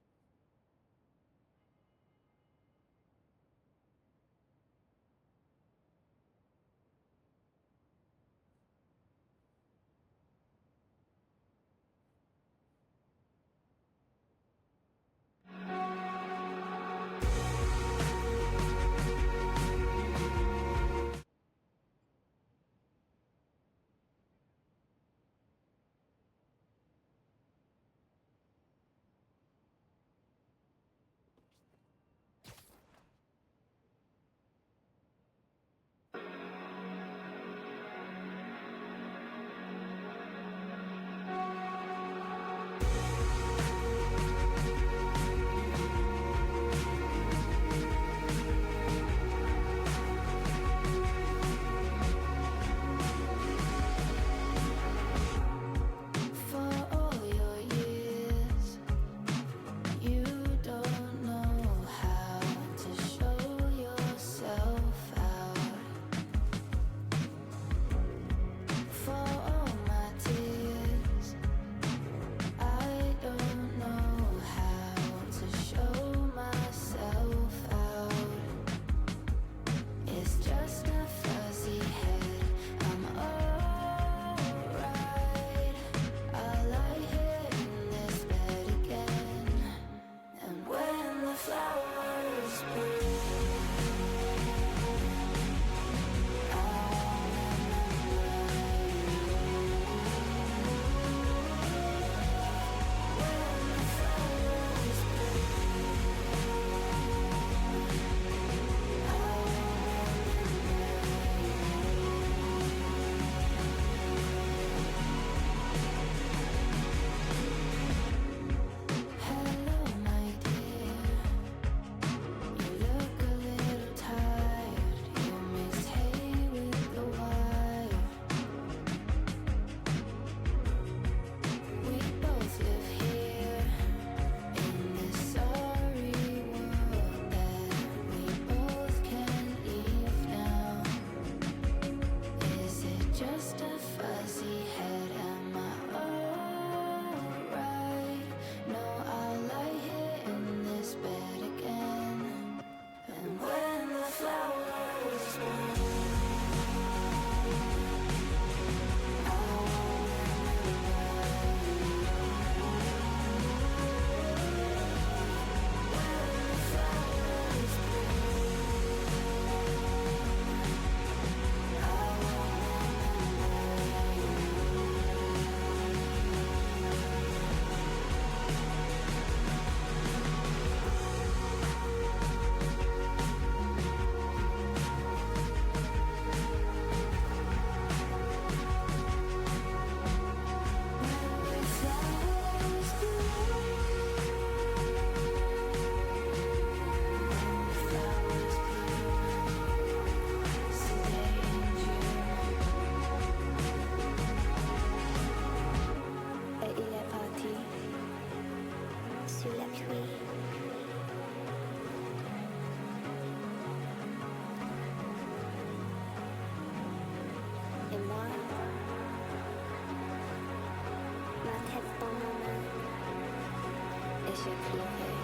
Is je pleurer?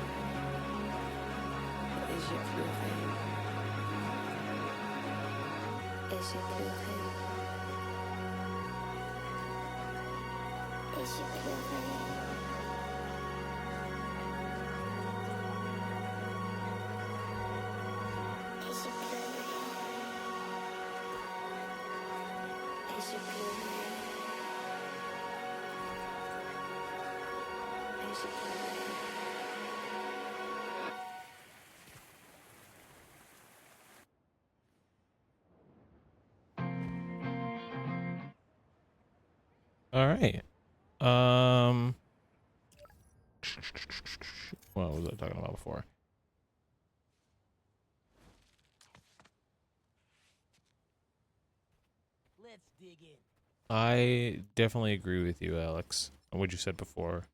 Is je pleurer? Is je pleurer? Is je pleurer? Is je pleurer? Is je pleurer? Is je pleurer? All right. What was I talking about before? Let's dig in. I definitely agree with you, Alex, on what you said before.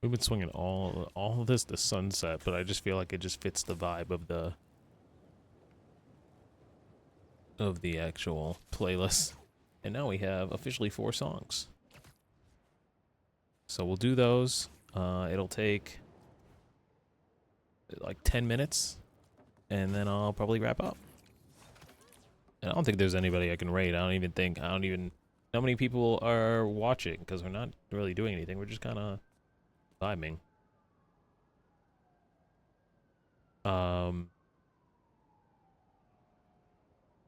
We've been swinging all of this to sunset, but I just feel like it just fits the vibe of the actual playlist. And now we have officially 4 songs. So we'll do those. It'll take like 10 minutes, and then I'll probably wrap up. And I don't think there's anybody I can rate. I don't even know how many people are watching, because we're not really doing anything. We're just kind of vibing.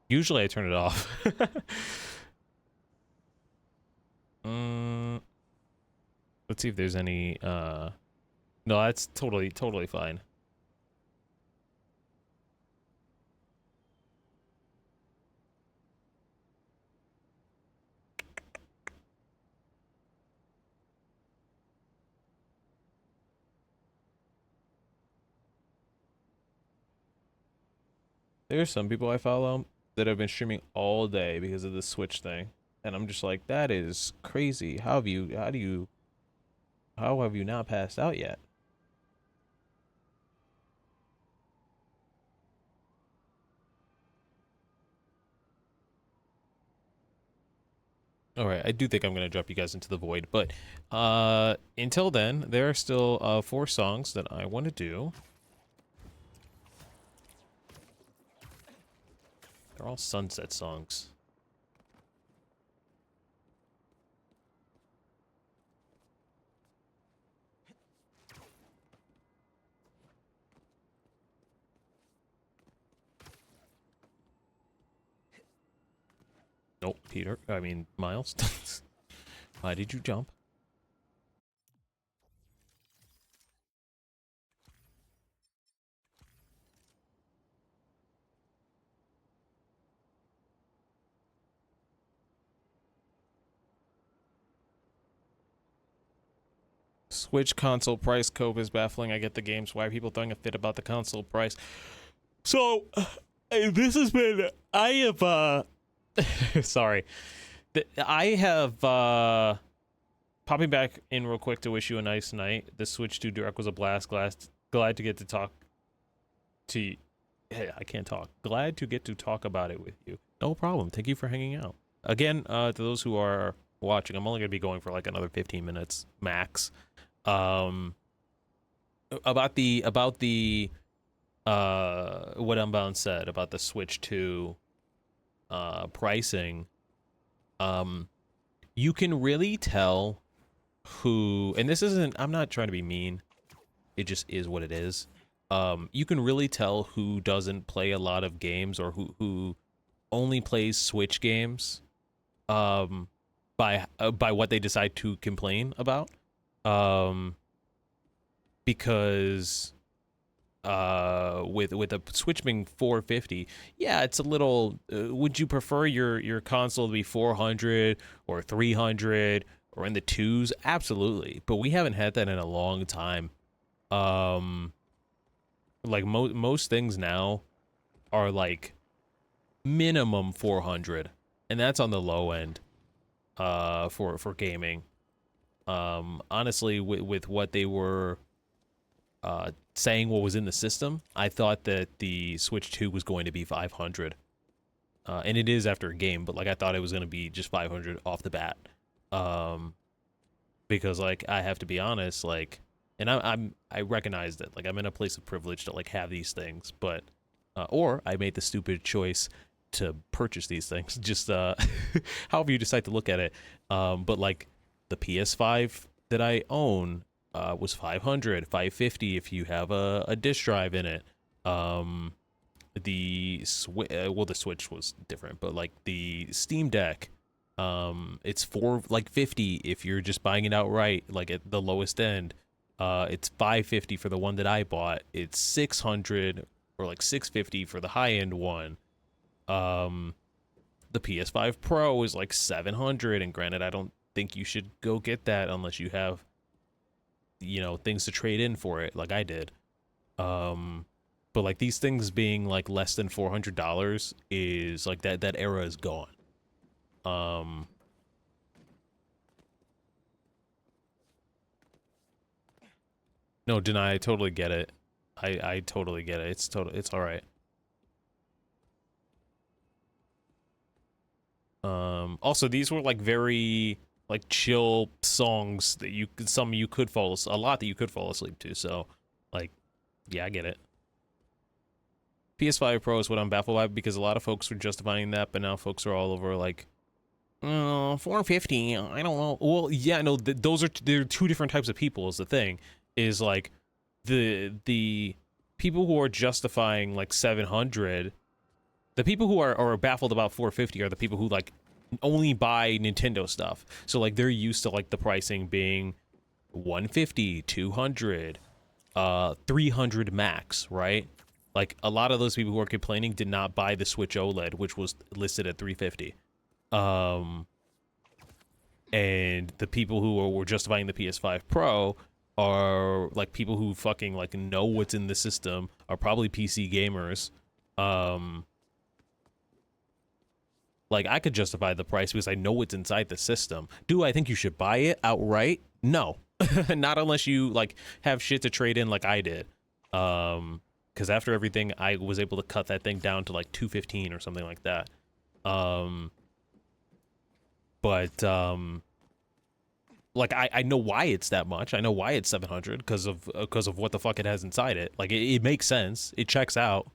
Usually I turn it off. Let's see if there's any, no, that's totally fine. There's some people I follow that have been streaming all day because of the Switch thing. And I'm just like, that is crazy. How have you not passed out yet? All right, I do think I'm gonna drop you guys into the void, but until then, there are still 4 songs that I want to do. They're all sunset songs. Nope, Peter. I mean, Miles. Why did you jump? Switch console price cope is baffling. I get the games. Why are people throwing a fit about the console price? So, this has been... I have, sorry. I have, popping back in real quick to wish you a nice night. The Switch 2 Direct was a blast. Glad to get to talk to... Hey, I can't talk. Glad to get to talk about it with you. No problem. Thank you for hanging out. Again, to those who are watching, I'm only going to be going for like another 15 minutes max. About the what Unbound said about the Switch 2 pricing, you can really tell who, and this isn't, I'm not trying to be mean, it just is what it is. You can really tell who doesn't play a lot of games, or who only plays Switch games, by what they decide to complain about. Because with a Switch being $450, yeah, it's a little. Would you prefer your console to be 400 or 300 or in the twos? Absolutely, but we haven't had that in a long time. Like most things now are like minimum 400, and that's on the low end. For gaming. Honestly, with what they were saying what was in the system, I thought that the Switch 2 was going to be 500. and it is after a game, but like I thought it was gonna be just 500 off the bat, because like I have to be honest, like, and I recognize that like I'm in a place of privilege to like have these things, but or I made the stupid choice to purchase these things, just however you decide to look at it. But like the PS5 that I own was 500, 550 if you have a disk drive in it. The Switch was different, but like the Steam Deck, it's like 50 if you're just buying it outright, like at the lowest end. It's 550 for the one that I bought. It's 600 or like 650 for the high end one. The PS5 Pro is like 700, and granted, I don't think you should go get that unless you have, you know, things to trade in for it, like I did. But like these things being like less than $400 is like that era is gone. No, deny. I totally get it. I totally get it. It's all right. Also, these were like very like chill songs that you could fall asleep to. So, like, yeah, I get it. PS5 Pro is what I'm baffled by, because a lot of folks were justifying that, but now folks are all over like, 450. I don't know. Well, yeah, no, they're two different types of people. Is the thing is like the people who are justifying like 700. The people who are baffled about 450 are the people who like only buy Nintendo stuff. So like they're used to like the pricing being 150, 200, 300 max, right? Like a lot of those people who are complaining did not buy the Switch OLED, which was listed at 350. And the people who were justifying the PS5 Pro are like people who fucking like know what's in the system, are probably PC gamers. Like, I could justify the price because I know what's inside the system. Do I think you should buy it outright? No. Not unless you, like, have shit to trade in like I did. Because after everything, I was able to cut that thing down to, like, $215 or something like that. Like, I know why it's that much. I know why it's 700 because of what the fuck it has inside it. Like, it makes sense. It checks out.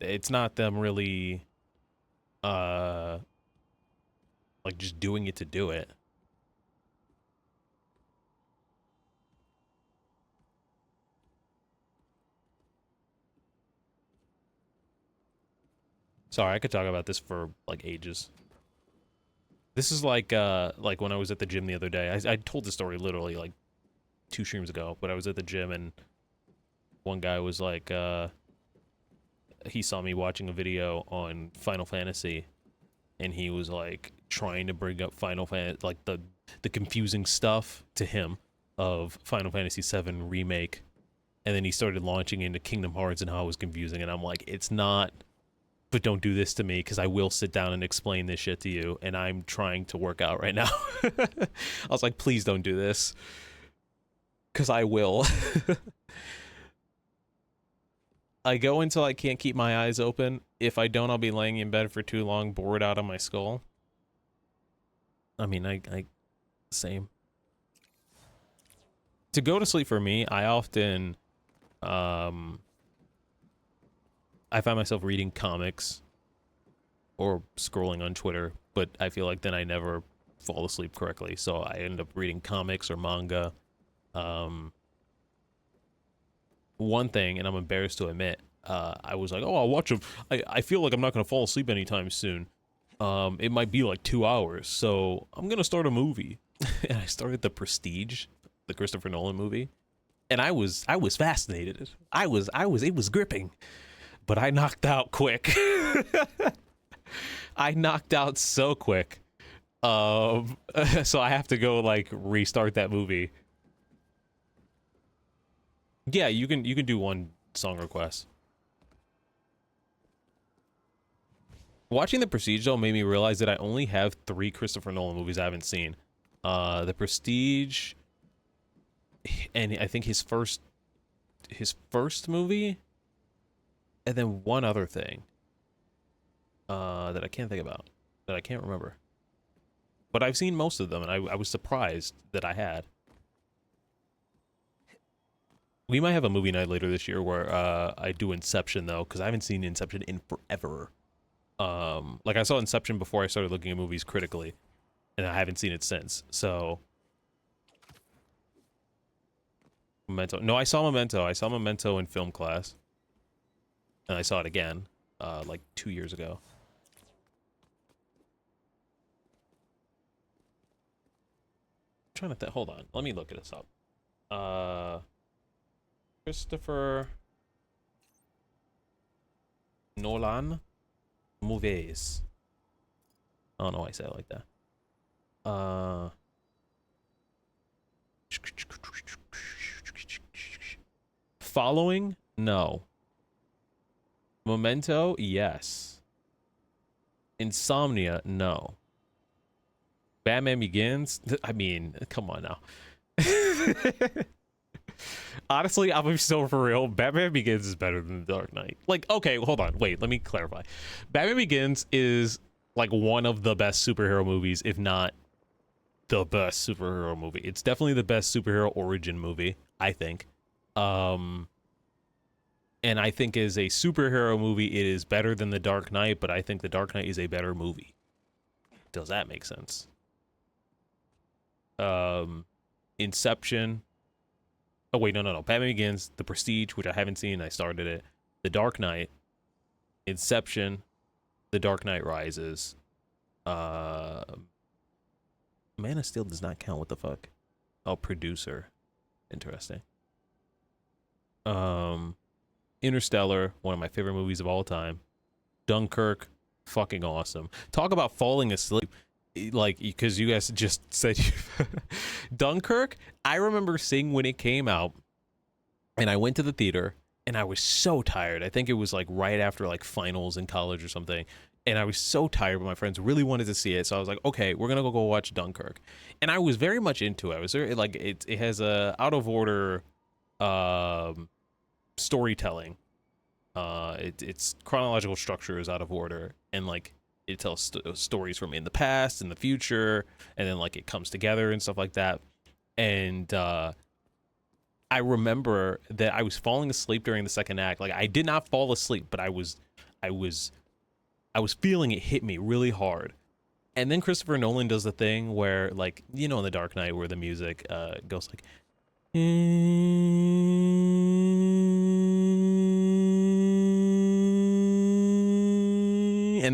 It's not them really... like just doing it to do it. Sorry, I could talk about this for like ages. This is like when I was at the gym the other day. I told the story literally like 2 streams ago, but I was at the gym and one guy was like, he saw me watching a video on Final Fantasy, and he was like trying to bring up Final Fantasy, like the confusing stuff to him of Final Fantasy VII Remake, and then he started launching into Kingdom Hearts and how it was confusing, and I'm like, it's not, but don't do this to me, because I will sit down and explain this shit to you, and I'm trying to work out right now. I was like, please don't do this, because I will. I go until I can't keep my eyes open. If I don't, I'll be laying in bed for too long, bored out of my skull. I mean, I same. To go to sleep for me, I often, I find myself reading comics or scrolling on Twitter, but I feel like then I never fall asleep correctly. So I end up reading comics or manga. One thing, and I'm embarrassed to admit, I was like, oh, I'll watch them. I feel like I'm not going to fall asleep anytime soon. It might be like 2 hours, so I'm going to start a movie. And I started The Prestige, the Christopher Nolan movie. And I was fascinated. It was gripping. But I knocked out quick. I knocked out so quick. So I have to go like restart that movie. Yeah, you can do one song request. Watching The Prestige though made me realize that I only have 3 Christopher Nolan movies I haven't seen. The Prestige, and I think his first movie, and then one other thing. that I can't think about, that I can't remember. But I've seen most of them, and I was surprised that I had. We might have a movie night later this year where I do Inception, though, because I haven't seen Inception in forever. Like, I saw Inception before I started looking at movies critically, and I haven't seen it since, so... Memento. No, I saw Memento. I saw Memento in film class. And I saw it again, like 2 years ago. I'm trying to think. Hold on. Let me look this up. Christopher Nolan movies. I don't know why I say it like that. Following? No. Memento? Yes. Insomnia? No. Batman Begins? I mean, come on now. Honestly, I'm so for real. Batman Begins is better than The Dark Knight. Like, okay, hold on. Wait, let me clarify. Batman Begins is like one of the best superhero movies, if not the best superhero movie. It's definitely the best superhero origin movie, I think. And I think as a superhero movie, it is better than The Dark Knight, but I think The Dark Knight is a better movie. Does that make sense? Inception. Oh, wait, no. Batman Begins, The Prestige, which I haven't seen. I started it. The Dark Knight. Inception. The Dark Knight Rises. Man of Steel does not count. What the fuck? Oh, producer. Interesting. Interstellar, one of my favorite movies of all time. Dunkirk, fucking awesome. Talk about falling asleep. Like, because you guys just said Dunkirk, I remember seeing when it came out, and I went to the theater, and I was so tired. I think it was like right after like finals in college or something, and I was so tired, but my friends really wanted to see it, so I was like, okay, we're gonna go watch Dunkirk. And I was very much into it. I was very, like, it has a out of order storytelling. Its chronological structure is out of order, and like it tells stories from in the past and the future, and then like it comes together and stuff like that. And I remember that I was falling asleep during the second act. Like, I did not fall asleep, but I was feeling it hit me really hard. And then Christopher Nolan does the thing where, like, you know, in The Dark Knight, where the music goes like, and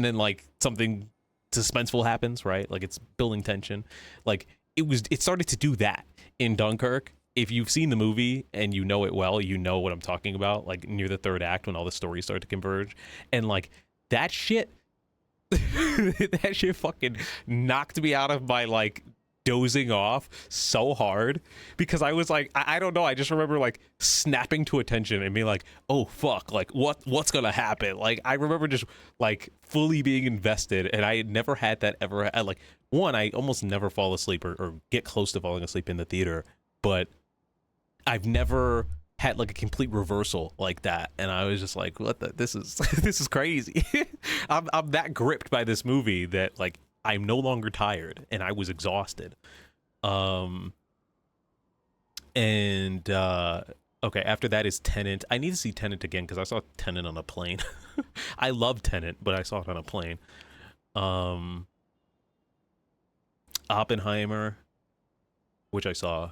then like something suspenseful happens, right? Like, it's building tension. Like, it started to do that in Dunkirk. If you've seen the movie and you know it well, you know what I'm talking about. Like, near the third act, when all the stories start to converge, and like that shit that shit fucking knocked me out of my like dozing off so hard, because I was like, I don't know, I just remember like snapping to attention and being like, oh fuck, like what's gonna happen. Like, I remember just like fully being invested, and I had never had that ever. Like, one, I almost never fall asleep or get close to falling asleep in the theater, but I've never had like a complete reversal like that, and I was just like, what the, this is crazy. I'm that gripped by this movie that like I'm no longer tired, and I was exhausted. Okay, after that is Tenet. I need to see Tenet again, because I saw Tenet on a plane. I love Tenet, but I saw it on a plane. Oppenheimer, which I saw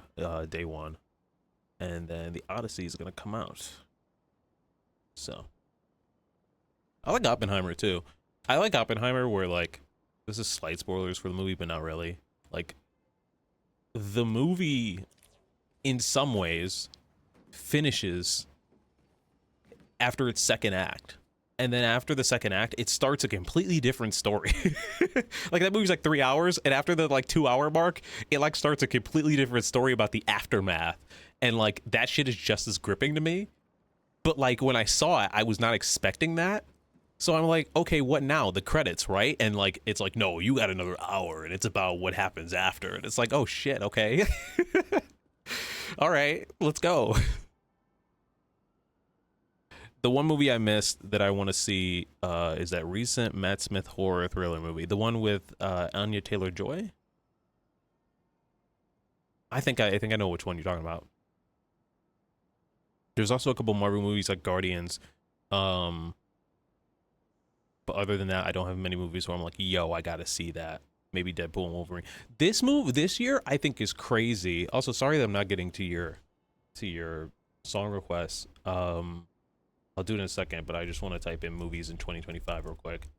day one. And then the Odyssey is gonna come out. So I like Oppenheimer too. I like Oppenheimer where, like, this is slight spoilers for the movie, but not really. Like, the movie in some ways finishes after its second act. And then after the second act, it starts a completely different story. Like, that movie's like 3 hours, and after the like 2 hour mark, it like starts a completely different story about the aftermath. And like, that shit is just as gripping to me. But like, when I saw it, I was not expecting that. So I'm like, okay, what now? The credits, right? And like, it's like, no, you got another hour, and it's about what happens after. And it's like, oh shit, okay. All right, let's go. The one movie I missed that I want to see is that recent Matt Smith horror thriller movie, the one with Anya Taylor-Joy. I think I know which one you're talking about. There's also a couple Marvel movies like Guardians, but other than that, I don't have many movies where I'm like, yo, I gotta see that. Maybe Deadpool and Wolverine. This move this year, I think, is crazy. Also, sorry that I'm not getting to your song requests. I'll do it in a second, but I just want to type in movies in 2025 real quick.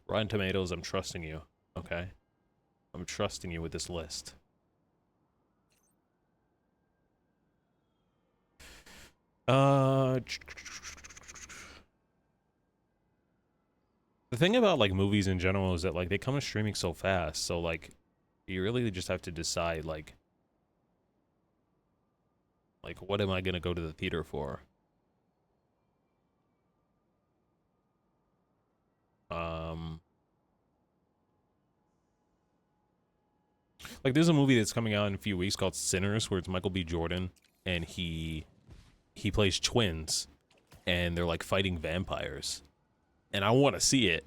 Rotten Tomatoes, I'm trusting you. Okay? I'm trusting you with this list. The thing about like movies in general is that like they come to streaming so fast, so like you really just have to decide like what am I gonna go to the theater for? Like there's a movie that's coming out in a few weeks called Sinners, where it's Michael B. Jordan and he plays twins and they're like fighting vampires. And I want to see it,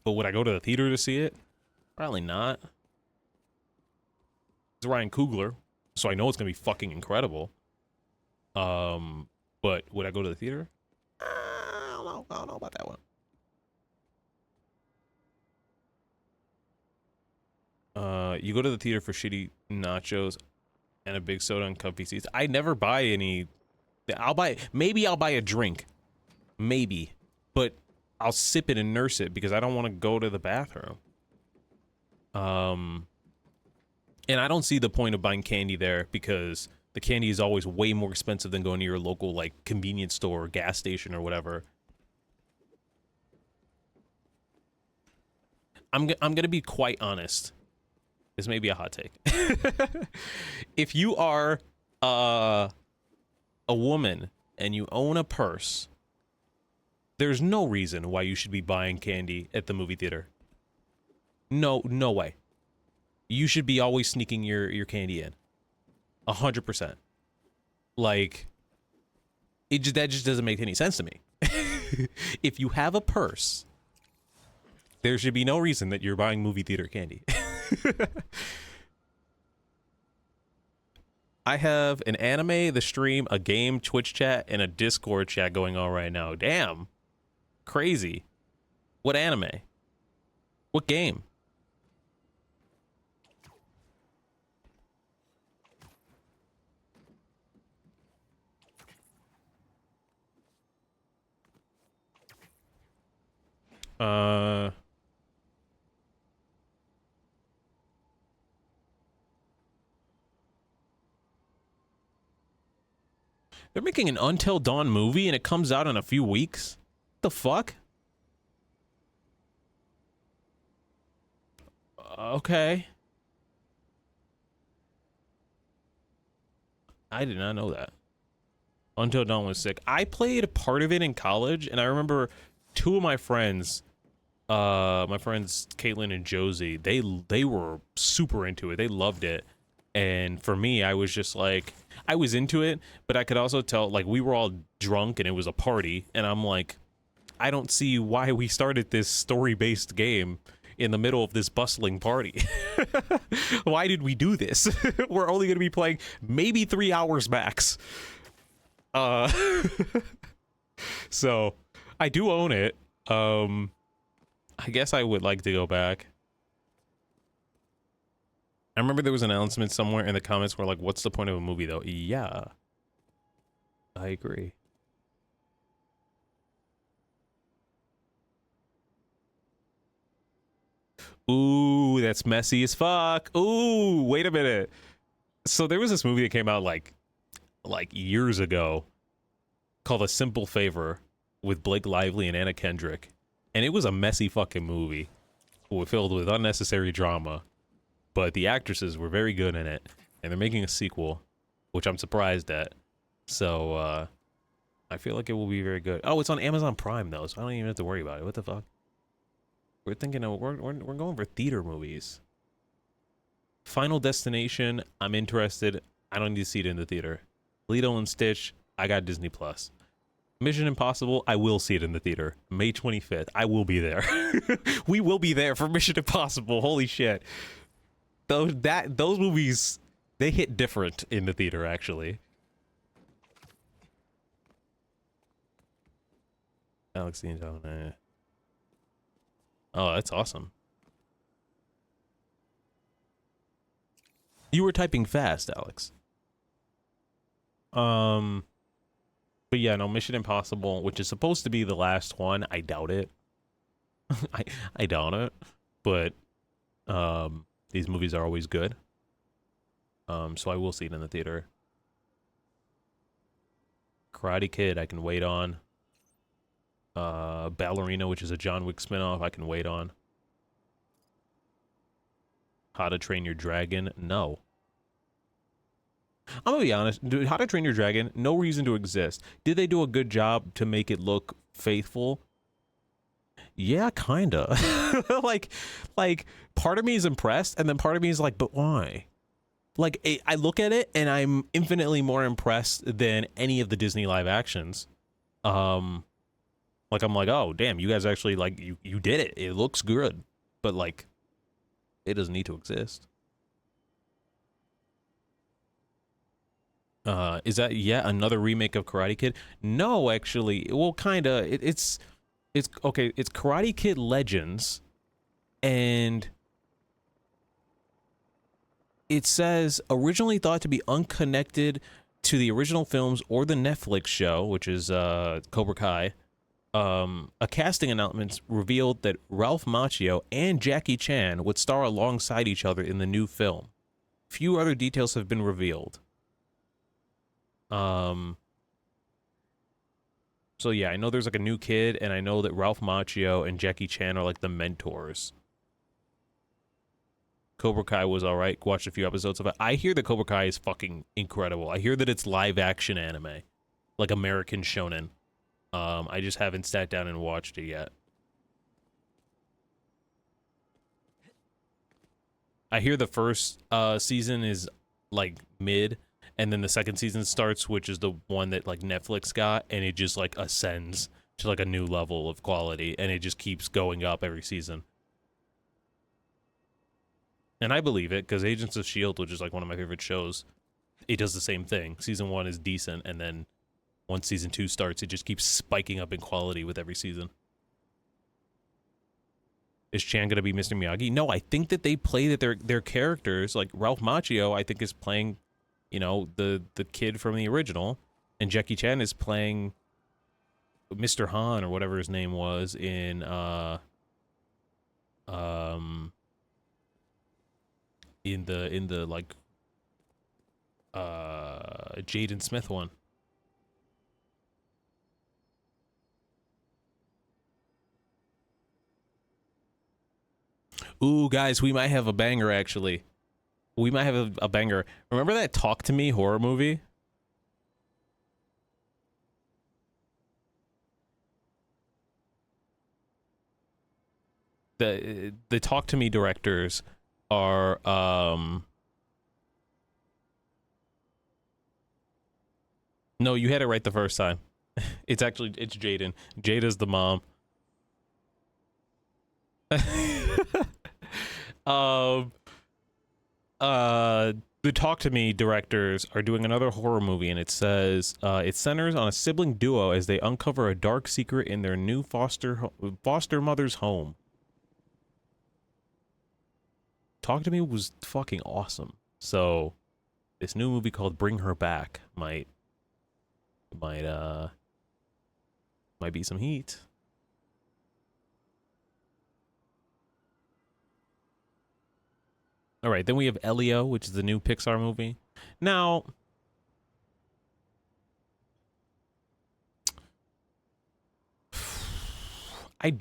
but would I go to the theater to see it? Probably not. It's Ryan Coogler, so I know it's gonna be fucking incredible. But would I go to the theater? I don't know about that one. You go to the theater for shitty nachos and a big soda and comfy seats. I never buy any. Maybe I'll buy a drink, maybe, but I'll sip it and nurse it because I don't want to go to the bathroom. And I don't see the point of buying candy there because the candy is always way more expensive than going to your local like convenience store or gas station or whatever. I'm gonna be quite honest. This may be a hot take. If you are a woman and you own a purse, there's no reason why you should be buying candy at the movie theater. No way. You should be always sneaking your candy in. 100%. Like, that just doesn't make any sense to me. If you have a purse, there should be no reason that you're buying movie theater candy. I have an anime, the stream, a game, Twitch chat, and a Discord chat going on right now. Damn. Crazy. What anime? What game? They're making an Until Dawn movie and it comes out in a few weeks? The fuck? Okay. I did not know that. Until Dawn was sick. I played a part of it in college, and I remember two of my friends, Caitlin and Josie, they were super into it. They loved it. And for me, I was just like, I was into it, but I could also tell, like, we were all drunk and it was a party, and I'm like, I don't see why we started this story-based game in the middle of this bustling party. Why did we do this? We're only going to be playing maybe 3 hours max. So I do own it. I guess I would like to go back. I remember there was an announcement somewhere in the comments where like, what's the point of a movie though? Yeah, I agree. Ooh, that's messy as fuck. Ooh, wait a minute. So there was this movie that came out like years ago called A Simple Favor with Blake Lively and Anna Kendrick. And it was a messy fucking movie filled with unnecessary drama. But the actresses were very good in it. And they're making a sequel, which I'm surprised at. So, I feel like it will be very good. Oh, it's on Amazon Prime, though, so I don't even have to worry about it. What the fuck? We're thinking of we're going for theater movies. Final Destination, I'm interested. I don't need to see it in the theater. Lilo and Stitch, I got Disney Plus. Mission Impossible, I will see it in the theater. May 25th, I will be there. We will be there for Mission Impossible. Holy shit. Those movies, they hit different in the theater, actually. Alex the Intelligent. Oh, that's awesome. You were typing fast, Alex. But yeah, no, Mission Impossible, which is supposed to be the last one, I doubt it. I doubt it. But these movies are always good. So I will see it in the theater. Karate Kid, I can wait on. Ballerina, which is a John Wick spinoff, I can wait on. How to Train Your Dragon, no. I'm gonna be honest, dude, How to Train Your Dragon, no reason to exist. Did they do a good job to make it look faithful? Yeah, kinda. like, part of me is impressed, and then part of me is like, but why? Like, I look at it, and I'm infinitely more impressed than any of the Disney live actions. Like, I'm like, oh, damn, you guys actually, like, you did it. It looks good. But, like, it doesn't need to exist. Is that yet another remake of Karate Kid? No, actually. Well, kinda. It's okay. It's Karate Kid Legends, and it says originally thought to be unconnected to the original films or the Netflix show, which is Cobra Kai. A casting announcement revealed that Ralph Macchio and Jackie Chan would star alongside each other in the new film. Few other details have been revealed. So yeah, I know there's like a new kid, and I know that Ralph Macchio and Jackie Chan are like the mentors. Cobra Kai was alright. Watched a few episodes of it. I hear that Cobra Kai is fucking incredible. I hear that it's live action anime. Like American shonen. I just haven't sat down and watched it yet. I hear the first season is like mid, and then the second season starts, which is the one that like Netflix got, and it just like ascends to like a new level of quality, and it just keeps going up every season. And I believe it, because Agents of S.H.I.E.L.D., which is like one of my favorite shows, it does the same thing. Season 1 is decent, and then once season 2 starts, it just keeps spiking up in quality with every season. Is Chan gonna be Mr. Miyagi? No, I think that they play that their characters, like Ralph Macchio, I think is playing, you know, the kid from the original, and Jackie Chan is playing Mr. Han or whatever his name was in the like Jaden Smith one. Ooh, guys, we might have a banger, actually. We might have a banger. Remember that Talk to Me horror movie? The Talk to Me directors are, no, you had it right the first time. It's Jaden. Jada's the mom. The Talk to Me directors are doing another horror movie, and it says it centers on a sibling duo as they uncover a dark secret in their new foster mother's home. Talk to Me was fucking awesome. So this new movie called Bring Her Back might be some heat. All right, then we have Elio, which is the new Pixar movie. Now, I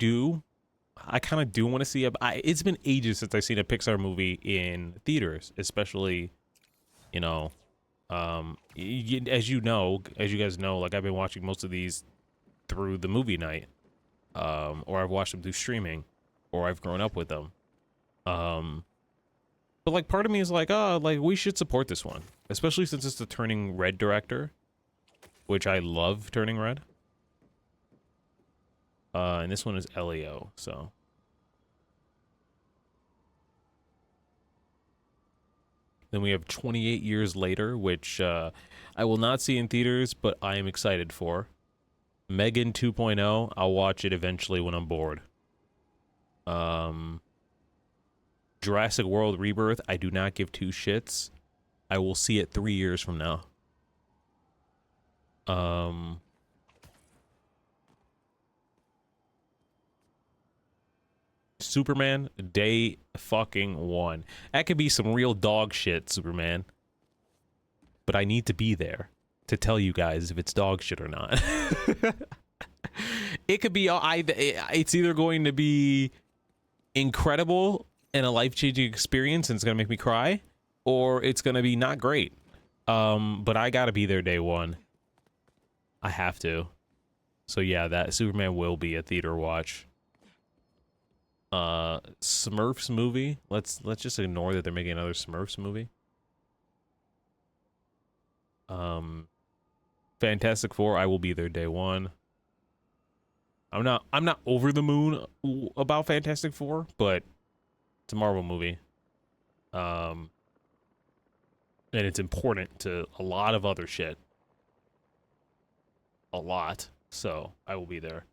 kind of do want to see it. It's been ages since I've seen a Pixar movie in theaters, especially, you know, as you guys know, like I've been watching most of these through the movie night, or I've watched them through streaming. or I've grown up with them. But like part of me is like, oh, like we should support this one, especially since it's the Turning Red director, which I love Turning Red. And this one is Leo, so. Then we have 28 Years Later, which I will not see in theaters, but I am excited for. Megan 2.0, I'll watch it eventually when I'm bored. Jurassic World Rebirth, I do not give two shits. I will see it 3 years from now. Superman, day fucking one. That could be some real dog shit, Superman. But I need to be there to tell you guys if it's dog shit or not. It could be, it's either going to be incredible and a life-changing experience and it's going to make me cry, or it's going to be not great. But I got to be there day one. I have to. So yeah, that Superman will be a theater watch. Smurfs movie. Let's just ignore that they're making another Smurfs movie. Fantastic Four, I will be there day one. I'm not over the moon about Fantastic Four, but it's a Marvel movie. And it's important to a lot of other shit. A lot. So I will be there.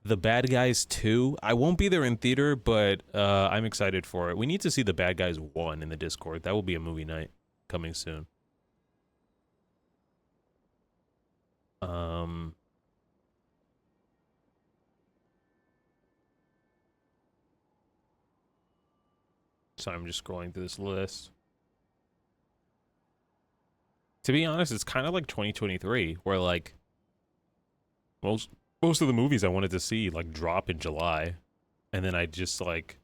The Bad Guys 2. I won't be there in theater, but I'm excited for it. We need to see The Bad Guys 1 in the Discord. That will be a movie night coming soon. So I'm just scrolling through this list. To be honest, it's kind of like 2023, where like most of the movies I wanted to see like drop in July, and then I just like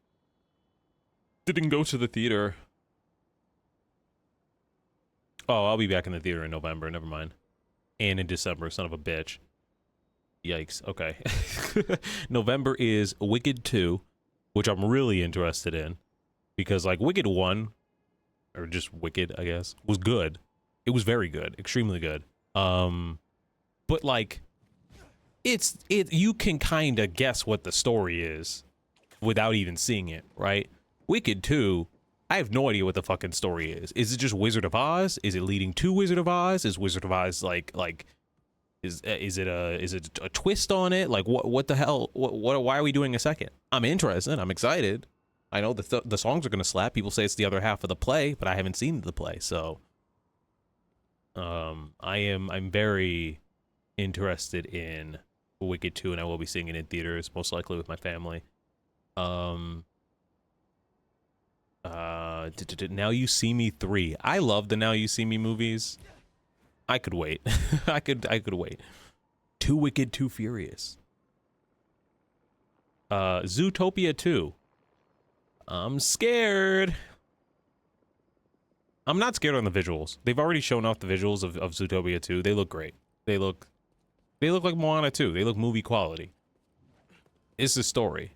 didn't go to the theater. Oh, I'll be back in the theater in November. Never mind. And in December, son of a bitch. Yikes. Okay. November is Wicked 2, which I'm really interested in, because like Wicked 1, or just Wicked, I guess, was good. It was very good, extremely good. But like, you can kind of guess what the story is without even seeing it, right? Wicked 2, I have no idea what the fucking story is. Is it just Wizard of Oz? Is it leading to Wizard of Oz? Is Wizard of Oz like is it a twist on it? Like what the hell? Why are we doing a second? I'm interested. I'm excited. I know the songs are gonna slap. People say it's the other half of the play, but I haven't seen the play, so I'm very interested in Wicked 2, and I will be seeing it in theaters, most likely with my family. Now You See Me 3. I love the Now You See Me movies. I could wait. I could wait. Too Wicked, Too Furious. Zootopia 2. I'm scared. I'm not scared on the visuals. They've already shown off the visuals of Zootopia 2. They look great. They look like Moana 2. They look movie quality. It's a story.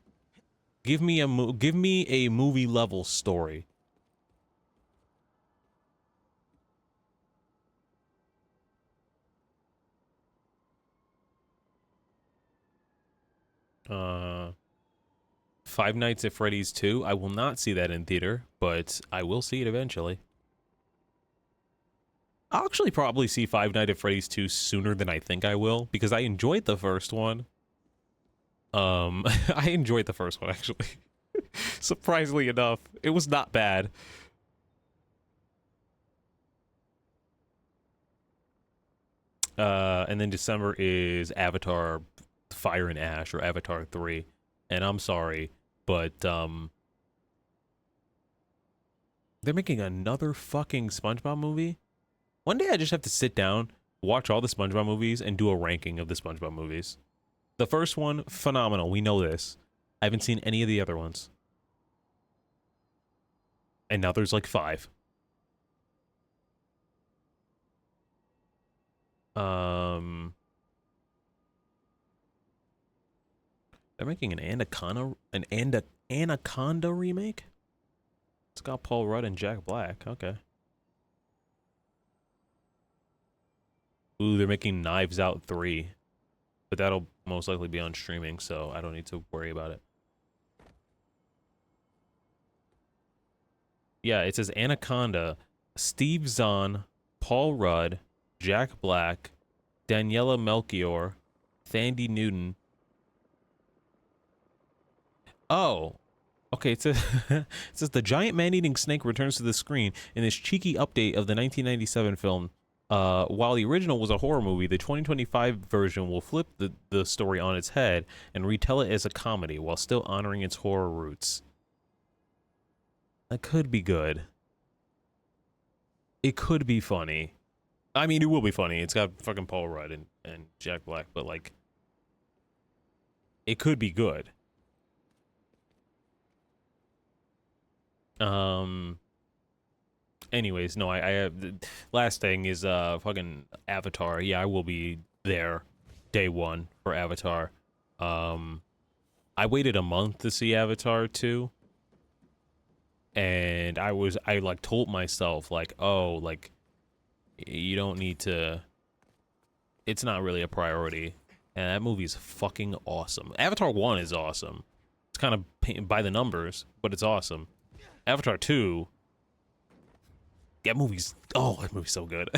Give me a movie level story. Five Nights at Freddy's 2. I will not see that in theater, but I will see it eventually. I'll actually probably see Five Nights at Freddy's 2 sooner than I think I will, because I enjoyed the first one. I enjoyed the first one, actually. Surprisingly enough, it was not bad. And then December is Avatar Fire and Ash, or Avatar 3. And I'm sorry, but they're making another fucking SpongeBob movie? One day I just have to sit down, watch all the SpongeBob movies, and do a ranking of the SpongeBob movies. The first one, phenomenal. We know this. I haven't seen any of the other ones. And now there's like 5. They're making an Anaconda remake? It's got Paul Rudd and Jack Black. Okay. Ooh, they're making Knives Out 3. But that'll most likely be on streaming, so I don't need to worry about it. Yeah, it says Anaconda, Steve Zahn, Paul Rudd, Jack Black, Daniela Melchior, Thandie Newton. Oh, okay. It says, it says the giant man-eating snake returns to the screen in this cheeky update of the 1997 film. While the original was a horror movie, the 2025 version will flip the story on its head and retell it as a comedy while still honoring its horror roots. That could be good. It could be funny. I mean, it will be funny. It's got fucking Paul Rudd and Jack Black, but like, it could be good. Anyways, no, I have the last thing is fucking Avatar. Yeah, I will be there day one for Avatar. I waited a month to see Avatar 2. And I like told myself like, oh, like you don't need to, it's not really a priority. And that movie's fucking awesome. Avatar 1 is awesome. It's kind of by the numbers, but it's awesome. Avatar 2, that movie's so good.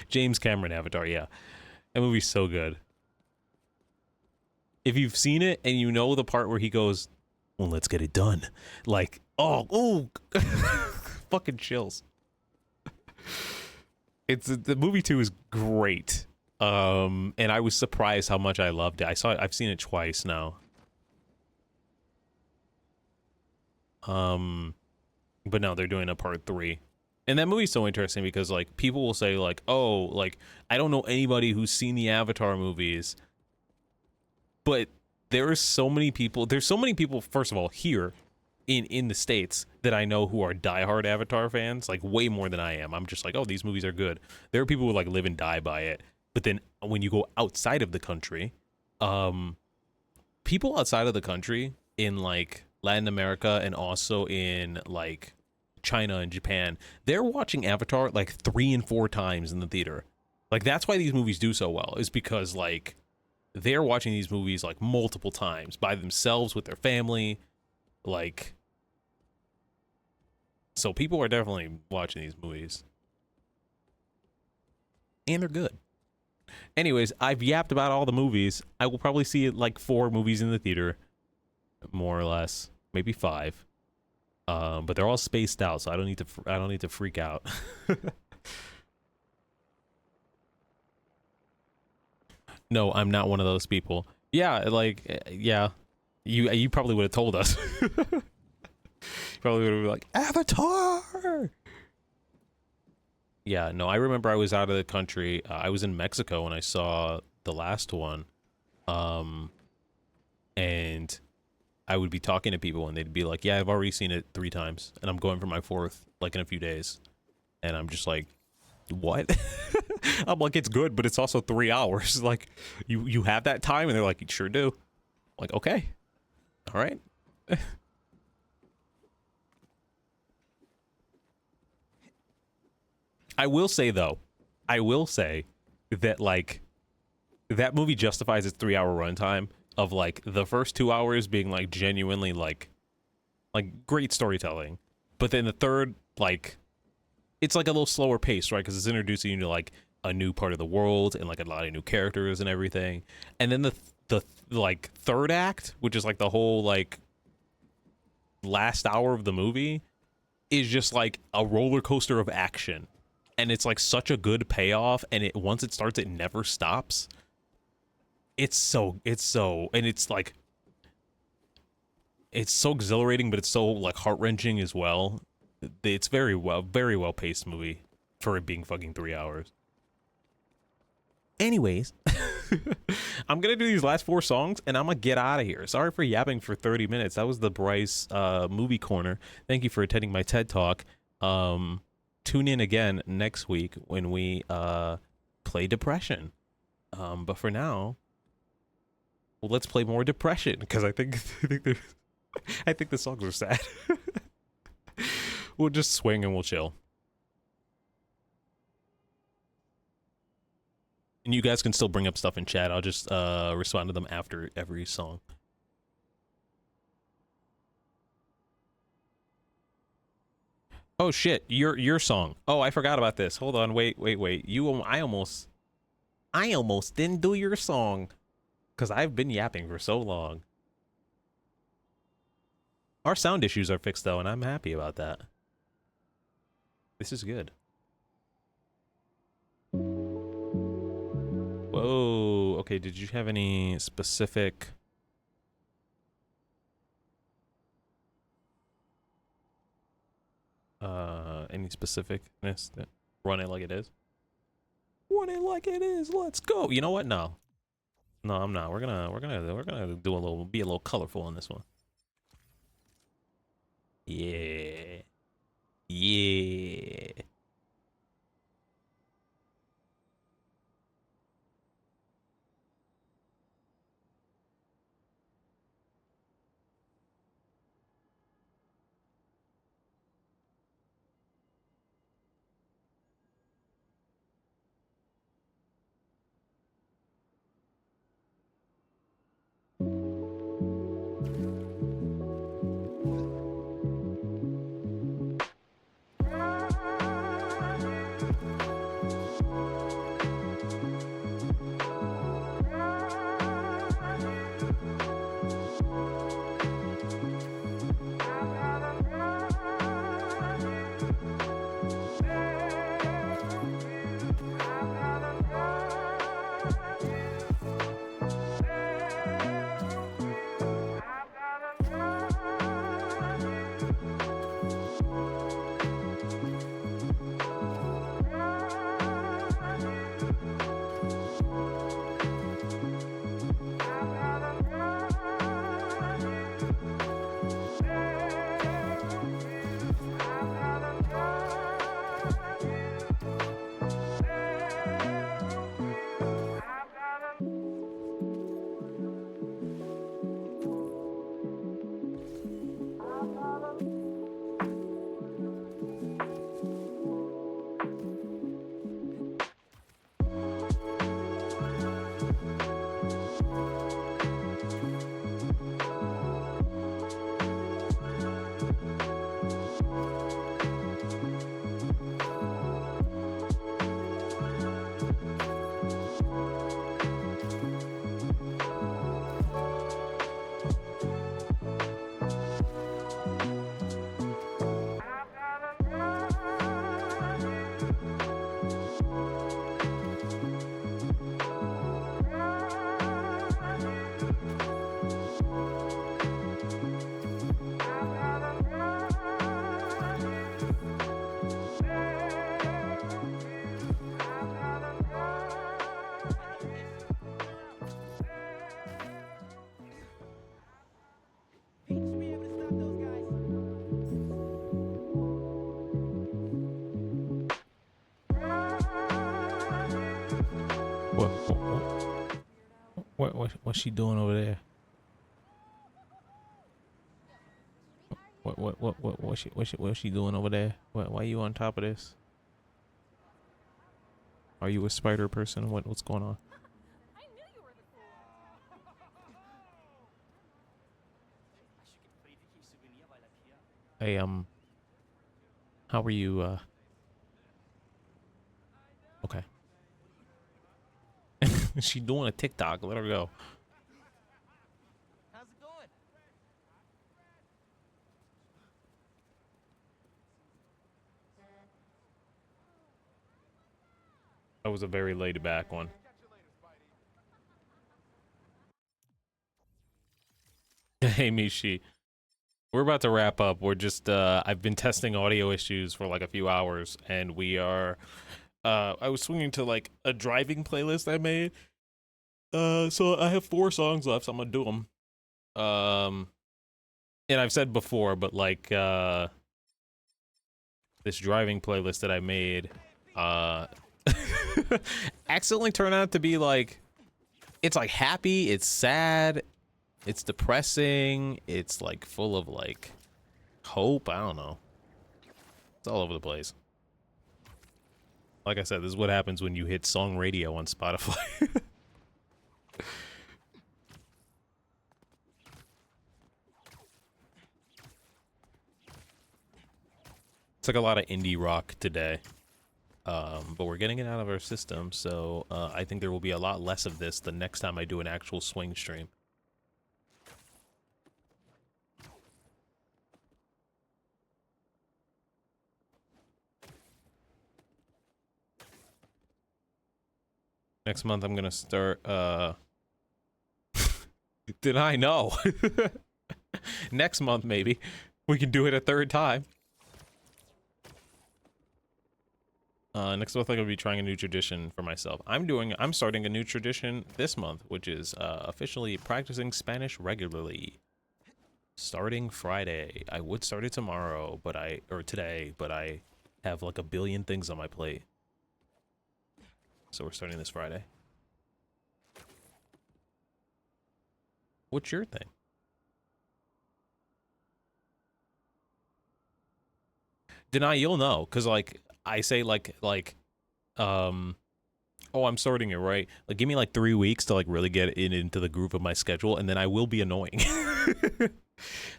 James Cameron Avatar, yeah. That movie's so good. If you've seen it and you know the part where he goes, well, let's get it done. Like, oh, fucking chills. The movie 2 is great. And I was surprised how much I loved it. I've seen it twice now. But now they're doing a part 3. And that movie's so interesting because like people will say like, oh, like I don't know anybody who's seen the Avatar movies. But there's so many people, first of all, here in the States that I know who are diehard Avatar fans, like way more than I am. I'm just like, oh, these movies are good. There are people who like live and die by it. But then when you go outside of the country, people outside of the country in like Latin America and also in like China and Japan, they're watching Avatar like 3 and 4 times in the theater. Like that's why these movies do so well, is because like they're watching these movies like multiple times by themselves with their family. Like, so people are definitely watching these movies. And they're good. Anyways, I've yapped about all the movies. I will probably see like 4 movies in the theater, more or less, maybe 5. But they're all spaced out, so I don't need to freak out. No, I'm not one of those people. Yeah, like, yeah, you probably would have told us. You probably would have been like, Avatar! Yeah, no, I remember I was out of the country. I was in Mexico when I saw the last one. And I would be talking to people and they'd be like, yeah, I've already seen it 3 times. And I'm going for my 4th, like, in a few days. And I'm just like, what? I'm like, it's good, but it's also 3 hours. Like, you have that time? And they're like, you sure do. I'm like, okay. All right. I will say, though, that, like, that movie justifies its 3-hour runtime of, like, the first 2 hours being, like, genuinely, like great storytelling. But then the third, like, it's, like, a little slower pace, right? Because it's introducing you to, like, a new part of the world and, like, a lot of new characters and everything. And then the like, third act, which is, like, the whole, like, last hour of the movie, is just, like, a roller coaster of action. And it's like such a good payoff, and once it starts, it never stops. It's so, and it's like, it's so exhilarating, but it's so like heart-wrenching as well. It's very well paced movie for it being fucking 3 hours. Anyways, I'm gonna do these last 4 songs, and I'm gonna get out of here. Sorry for yapping for 30 minutes. That was the Bryce movie corner. Thank you for attending my TED Talk. Tune in again next week when we play Depression. But for now, Well, let's play more depression because I think I think the songs are sad. We'll just swing and we'll chill. And you guys can still bring up stuff in chat. I'll just respond to them after every song. Oh shit, your song. Oh, I forgot about this. Hold on, wait. I almost didn't do your song because I've been yapping for so long. Our sound issues are fixed though, and I'm happy about that. This is good. Whoa. Okay, did you have any specific specificness that run it like it is? Run it like it is. Let's go. You know what? No, I'm not. We're gonna do be a little colorful on this one. Yeah. Yeah. What's she doing over there? What's she doing over there? Why are you on top of this? Are you a spider person? What's going on? Hey, how are you, okay. She doing a TikTok, let her go. How's it going? That was a very laid back one. Hey, Mishi. We're about to wrap up. We're just, I've been testing audio issues for like a few hours, and we are, I was swinging to like a driving playlist I made. So I have 4 songs left, so I'm gonna do them. And I've said before, but like, this driving playlist that I made, accidentally turned out to be like it's like happy, it's sad, it's depressing, it's like full of like hope. I don't know. It's all over the place. Like I said, this is what happens when you hit song radio on Spotify. It's like a lot of indie rock today. But we're getting it out of our system, so I think there will be a lot less of this the next time I do an actual swing stream. Next month I'm gonna start, did I know? Next month, maybe. We can do it a third time. Next month I'm gonna be trying a new tradition for myself. I'm starting a new tradition this month, which is officially practicing Spanish regularly. Starting Friday. I would start it tomorrow, or today, but I have like a billion things on my plate. So we're starting this Friday. What's your thing? Deny, you'll know, cause like I say oh, I'm sorting it, right? Like, give me like 3 weeks to like really get into the groove of my schedule, and then I will be annoying.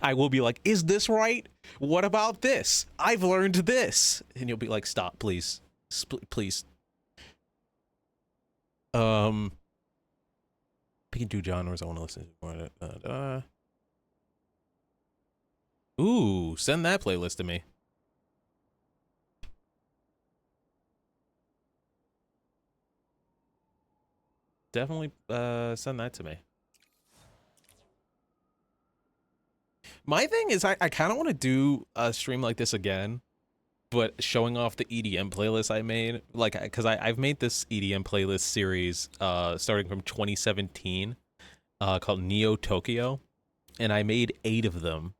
I will be like, is this right? What about this? I've learned this. And you'll be like, stop, please. Please. Picking 2 genres I want to listen to. Ooh, send that playlist to me. Definitely send that to me. My thing is I kind of want to do a stream like this again, but showing off the EDM playlist I made, like, because I've made this EDM playlist series starting from 2017 called Neo Tokyo, and I made 8 of them,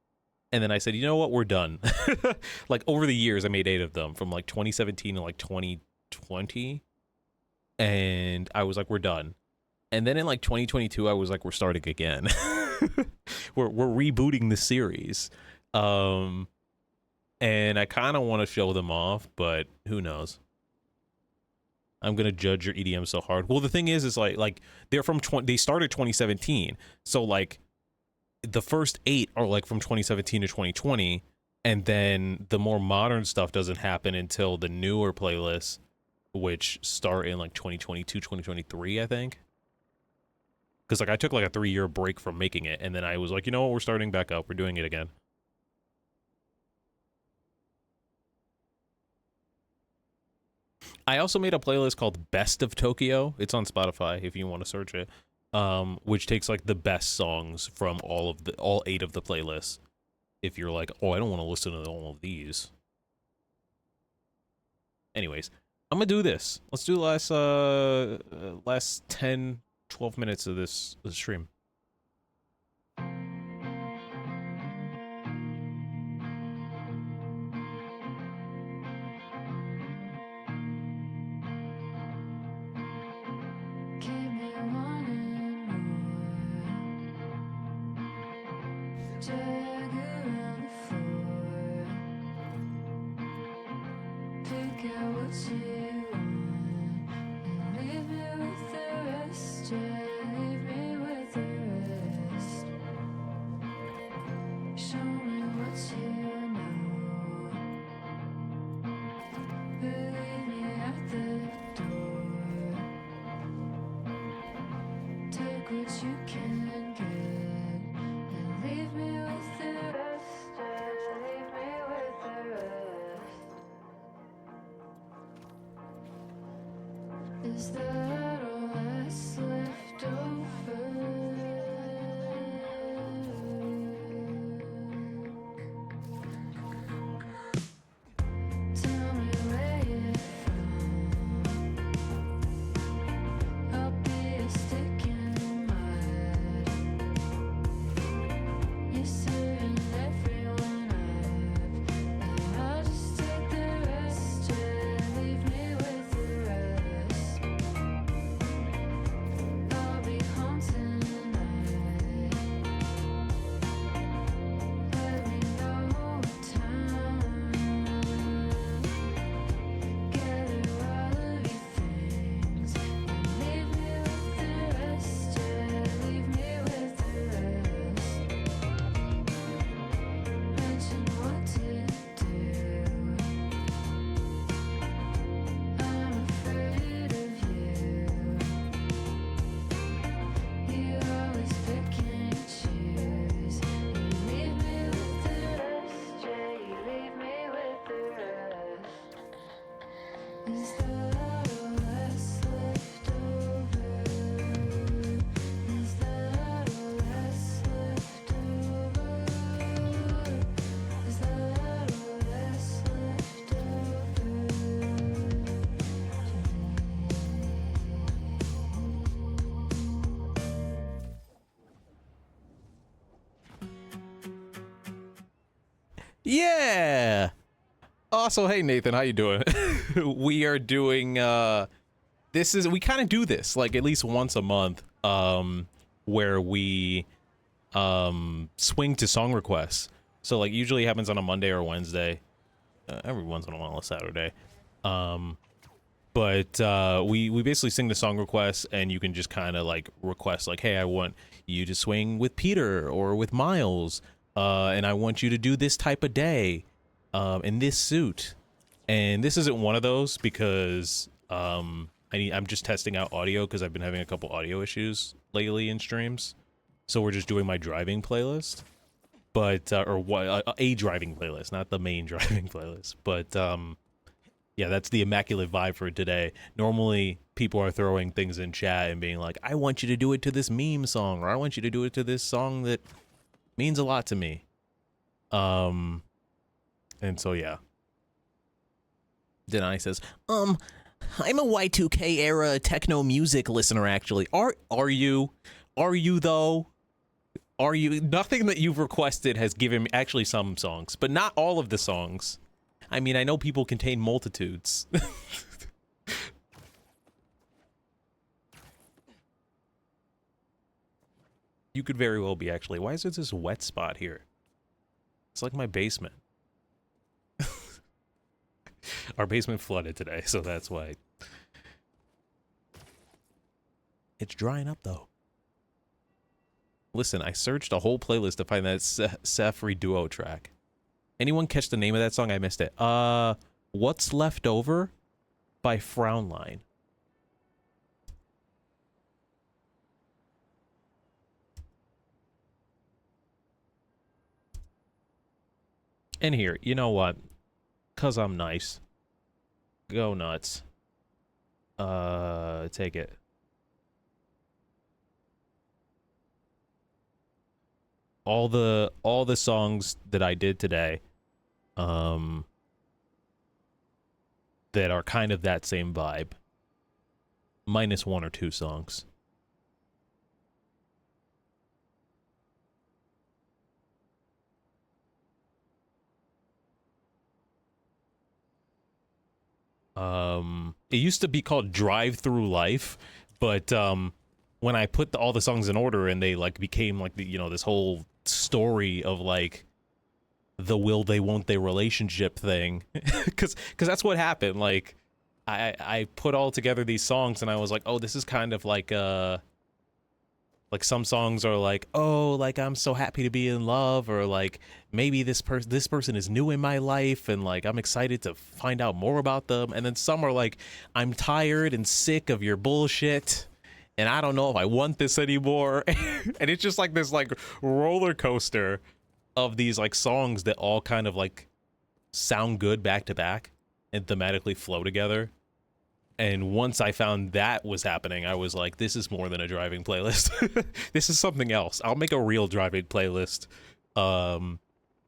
and then I said, you know what, we're done. Like, over the years I made 8 of them from like 2017 to like 2020, and I was like, we're done. And then in like 2022 I was like, we're starting again. we're rebooting the series. And I kind of want to show them off, but who knows? I'm gonna judge your EDM so hard. Well, the thing is like they're from they started 2017, so like the first 8 are like from 2017 to 2020, and then the more modern stuff doesn't happen until the newer playlists, which start in like 2022, 2023, I think. Because like I took like a 3-year break from making it, and then I was like, you know what, we're starting back up. We're doing it again. I also made a playlist called Best of Tokyo. It's on Spotify if you want to search it. Which takes like the best songs from all 8 of the playlists. If you're like, oh, I don't want to listen to all of these. Anyways, I'm gonna do this. Let's do the last 10, 12 minutes of this stream. Is that all that's left over? Tell me where you're from. I'll be a stick in the mud. You're serving everyone up, and I'll just take the rest. Leave me with the rest. Is there less left over? Is there less left over? Is there less left Yeah. Also, hey Nathan, how you doing? We are doing we kind of do this like at least once a month where we swing to song requests. So like usually it happens on a Monday or Wednesday. Every once in a while a Saturday. But we basically sing the song requests, and you can just kind of like request like, hey, I want you to swing with Peter or with Miles, and I want you to do this type of day in this suit. And this isn't one of those because I'm just testing out audio because I've been having a couple audio issues lately in streams. So we're just doing my driving playlist, but or what a driving playlist, not the main driving playlist. But yeah, that's the immaculate vibe for today. Normally, people are throwing things in chat and being like, I want you to do it to this meme song, or I want you to do it to this song that means a lot to me. And so, yeah. Denai says, I'm a Y2K era techno music listener, actually. Are you? Are you, though? Are you? Nothing that you've requested has given me, actually some songs, but not all of the songs. I mean, I know people contain multitudes. You could very well be, actually. Why is there this wet spot here? It's like my basement. Our basement flooded today, so that's why. It's drying up, though. Listen, I searched a whole playlist to find that Safri duo track. Anyone catch the name of that song? I missed it. What's Left Over by Frownline. And here, you know what? 'Cause I'm nice. Go nuts. Take it. All the songs that I did today, that are kind of that same vibe, minus one or two songs. It used to be called Drive Through Life, but when I put all the songs in order and they like became like the, you know, this whole story of like the will they won't they relationship thing, because that's what happened. Like I put all together these songs and I was like, oh, this is kind of like some songs are like, oh, like I'm so happy to be in love, or like maybe this person is new in my life and like I'm excited to find out more about them. And then some are like, I'm tired and sick of your bullshit and I don't know if I want this anymore. And it's just like this like roller coaster of these like songs that all kind of like sound good back to back and thematically flow together. And once I found that was happening, I was like, this is more than a driving playlist. This is something else. I'll make a real driving playlist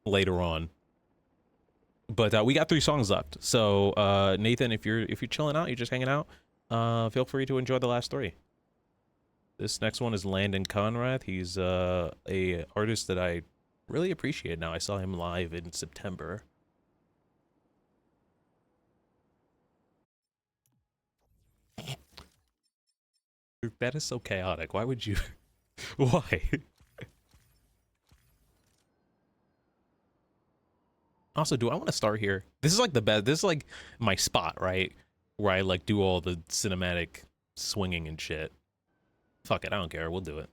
later on. But we got 3 songs left. So Nathan, if you're chilling out, you're just hanging out, feel free to enjoy the last 3. This next one is Landon Conrath. He's a artist that I really appreciate now. I saw him live in September. That is so chaotic. Why would you? Why? Also, do I want to start here? This is like the best. This is like my spot, right? Where I like do all the cinematic swinging and shit. Fuck it, I don't care. We'll do it.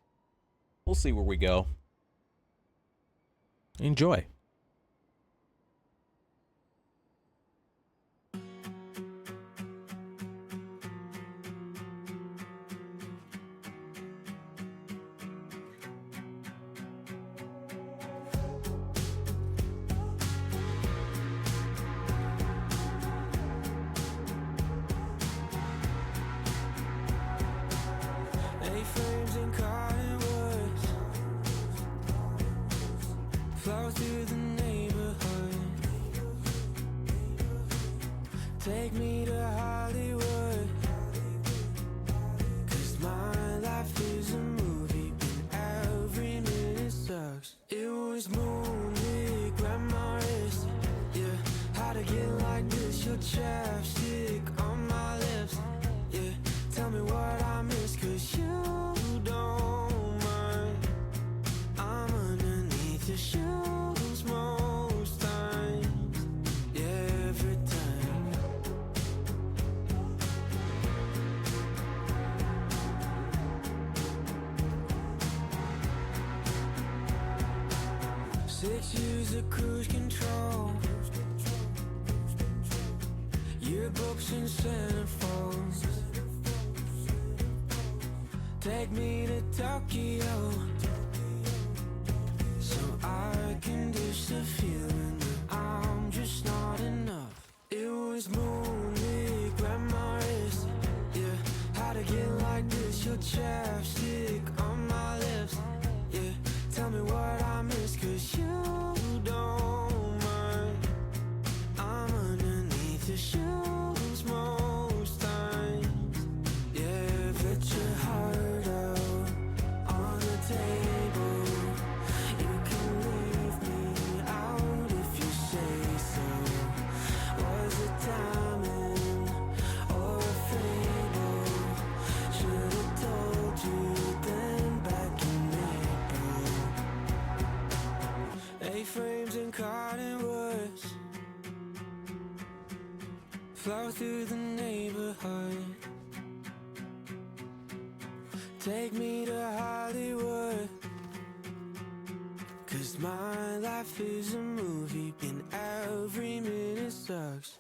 We'll see where we go. Enjoy. 6 years of cruise control. Yearbooks and centerfolds. Take me to Tokyo, so I can dish the feeling that I'm just not enough. It was moonlit, grab my wrist. Yeah, how to get like this? Your chapstick on my lips. Yeah, tell me what I missed, 'cause you don't mind. I'm underneath your shoes most times. Yeah, put your heart out on the table. You can leave me out if you say so. Was it timing or a fable? Should've told you then back in April. A-frames and cottonwoods flow through the neighborhood. Take me to Hollywood, 'cause my life is a movie and every minute sucks.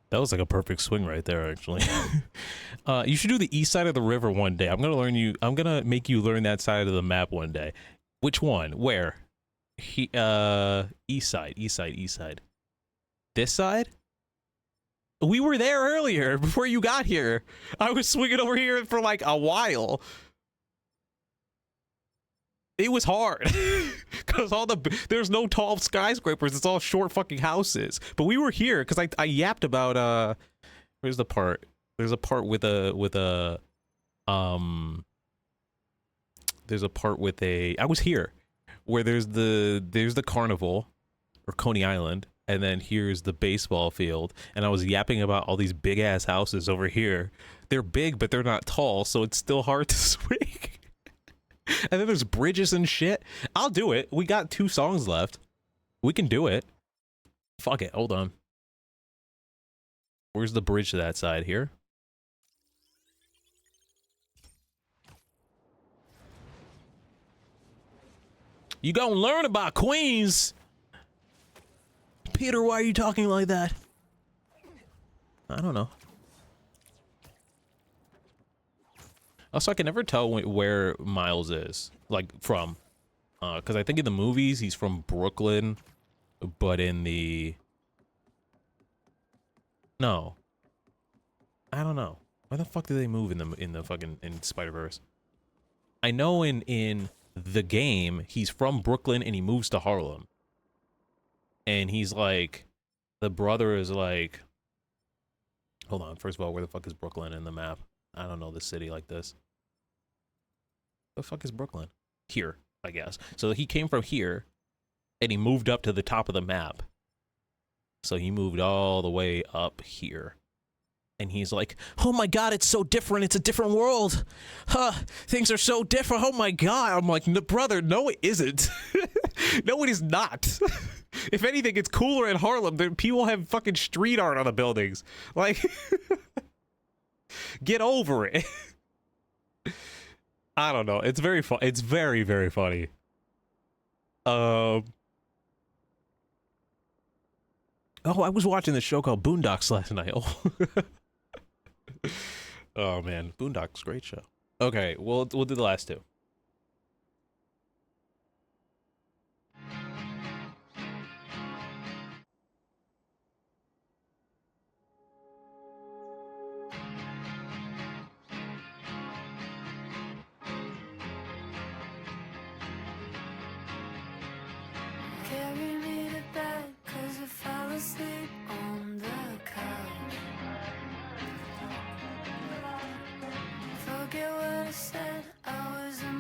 That was like a perfect swing right there, actually. You should do the east side of the river one day. I'm gonna make you learn that side of the map one day. Which one? Where? East side. This side? We were there earlier before you got here. I was swinging over here for like a while. It was hard because there's no tall skyscrapers. It's all short fucking houses. But we were here because I yapped about where's the part? There's a part with a I was here where there's the carnival or Coney Island, and then here's the baseball field, and I was yapping about all these big ass houses over here. They're big, but they're not tall, so it's still hard to swing. And then there's bridges and shit. I'll do it. We got 2 songs left. We can do it. Fuck it. Hold on. Where's the bridge to that side? Here? You gonna learn about Queens. Peter, why are you talking like that? I don't know. Also, I can never tell where Miles is, like, from. Because I think in the movies, he's from Brooklyn, but in the... No. I don't know. Why the fuck do they move in the fucking Spider-Verse? I know in the game, he's from Brooklyn and he moves to Harlem. And he's like, the brother is like, hold on, first of all, where the fuck is Brooklyn in the map? I don't know the city like this. The fuck is Brooklyn? Here, I guess. So he came from here, and he moved up to the top of the map. So he moved all the way up here. And he's like, oh my god, it's so different, it's a different world. Huh, things are so different, oh my god. I'm like, brother, no it isn't. No it is not. If anything, it's cooler in Harlem. People have fucking street art on the buildings. Like, get over it. I don't know. It's very fun. It's very, very funny. Oh, I was watching this show called Boondocks last night. Oh, oh man, Boondocks, great show. Okay, we'll do the last 2. Carry me to bed, 'cause I fell asleep on the couch. Forget what I said, I was in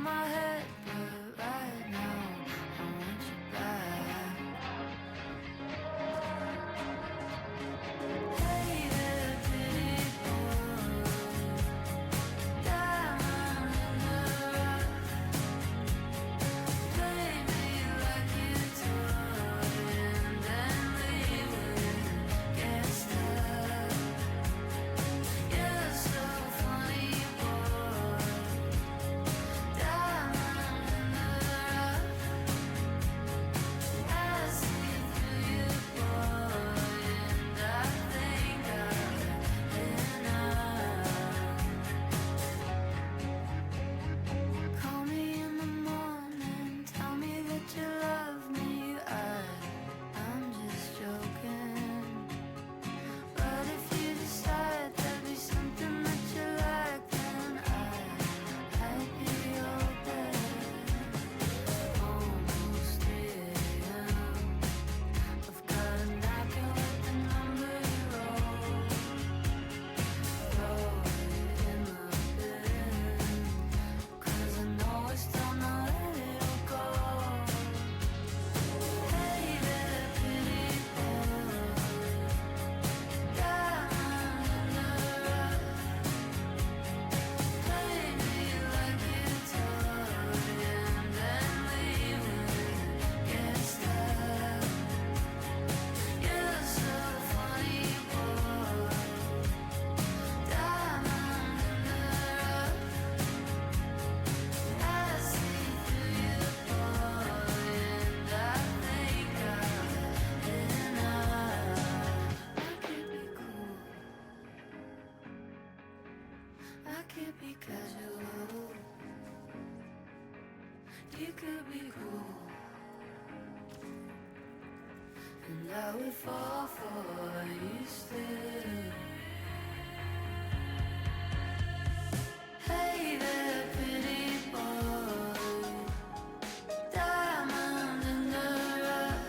be casual. You could be cool. And I would fall for you still. Hey there, pretty boy. Diamond in the rough.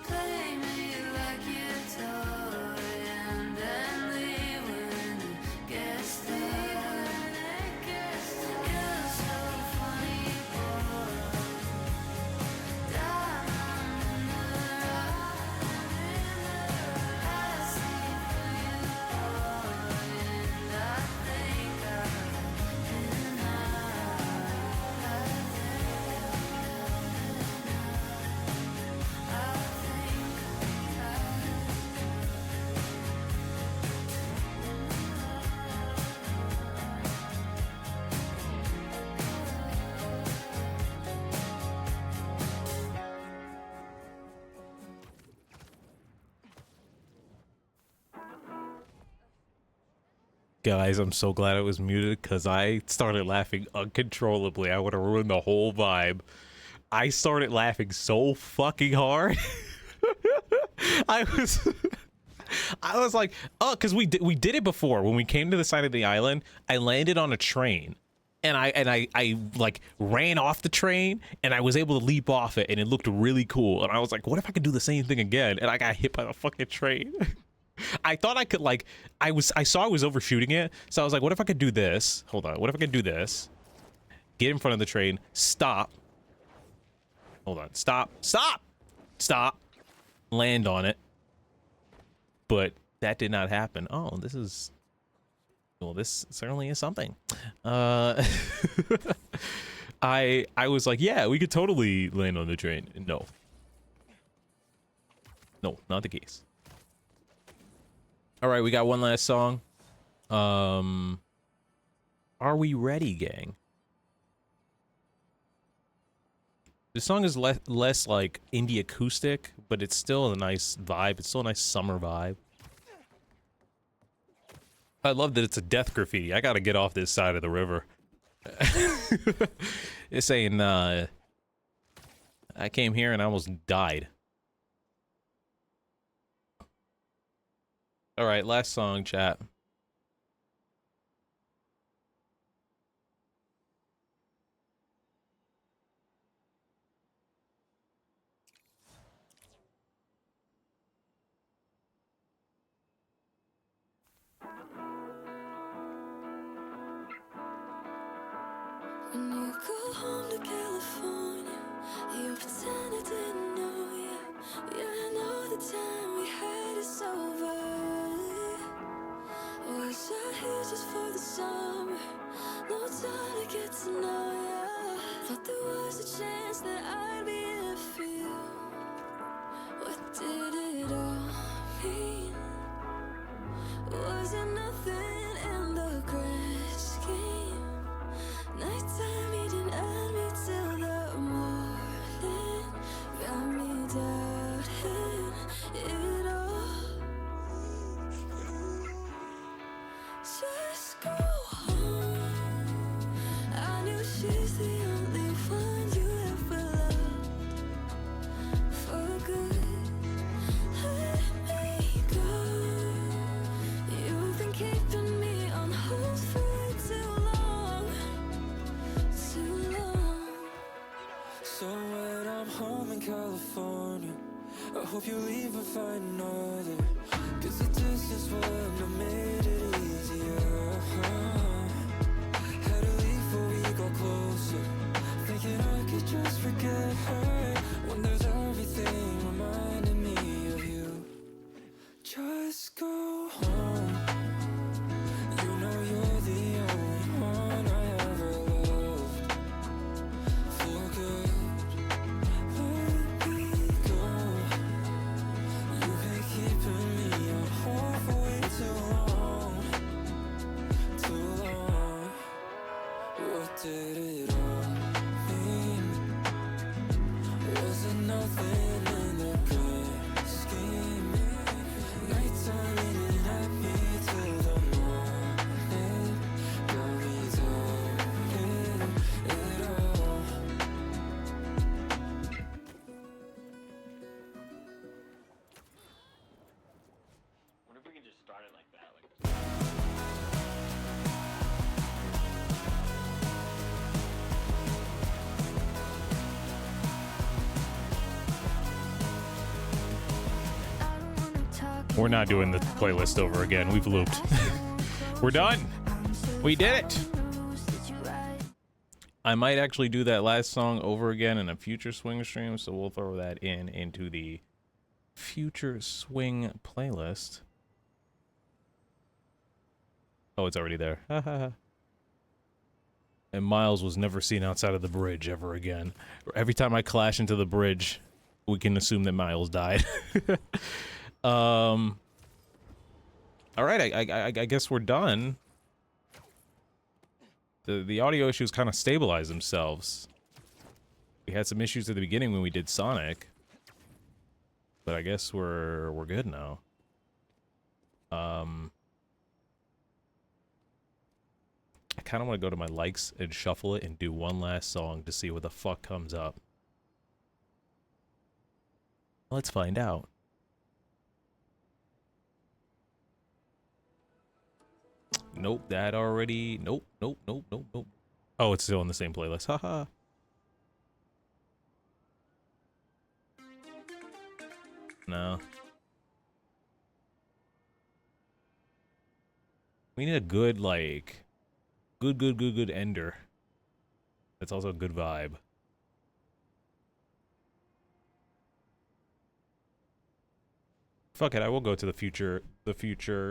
Play me like your toy and then leave when it gets there. You're so funny, boy. Diamond in the rough. I see through you, boy, and I think I can Guys, I'm so glad it was muted because I started laughing uncontrollably. I would have ruined the whole vibe. I started laughing so fucking hard. I was like, oh, because we did it before when we came to the side of the island. I landed on a train, and I like ran off the train, and I was able to leap off it, and it looked really cool. And I was like, what if I could do the same thing again? And I got hit by the fucking train. I thought I could, like, I saw I was overshooting it, so I was like, what if I could do this? Hold on, what if I could do this? Get in front of the train, stop. Hold on, stop, land on it. But that did not happen. Oh, this certainly is something. I was like, yeah, we could totally land on the train. No, not the case. All right, we got one last song. Are we ready, gang? This song is less like indie acoustic, but it's still a nice vibe. It's still a nice summer vibe. I love that it's a death graffiti. I gotta get off this side of the river. It's saying, I came here and I almost died. All right, last song, chat. When you go home to California, you pretend I didn't know you. Yeah, I know the time we had is over. Was I here just for the summer? No time to get to know you. Thought there was a chance that I'd be in a field. What did it all mean? Was it nothing in the grand scheme? Nighttime you didn't add me till the morning. Got me doubting it all. Just go home. I knew she's the only one you ever loved. For good, let me go. You've been keeping me on hold for too long. So when I'm home in California, I hope you leave and find another. Cause the distance wouldn't have made it easier. Had to leave before we got closer. Thinking I could just forget her when there's everything reminding me of you. Just go home. You know you're the only one I ever loved. For good, let me go. You've been keeping me on hold for way too long. Too long. What did it all mean? Was it nothing in We're not doing the playlist over again. We've looped. We're done. We did it. I might actually do that last song over again in a future swing stream, so we'll throw that into the future swing playlist. Oh, it's already there. And Miles was never seen outside of the bridge ever again. Every time I clash into the bridge, we can assume that Miles died. All right, I guess we're done. The audio issues kind of stabilized themselves. We had some issues at the beginning when we did Sonic, but I guess we're good now. I kind of want to go to my likes and shuffle it and do one last song to see what the fuck comes up. Let's find out. Nope, that already. Nope. Oh, it's still in the same playlist. Haha. No. We need a good, like, good ender. That's also a good vibe. Fuck it, I will go to the future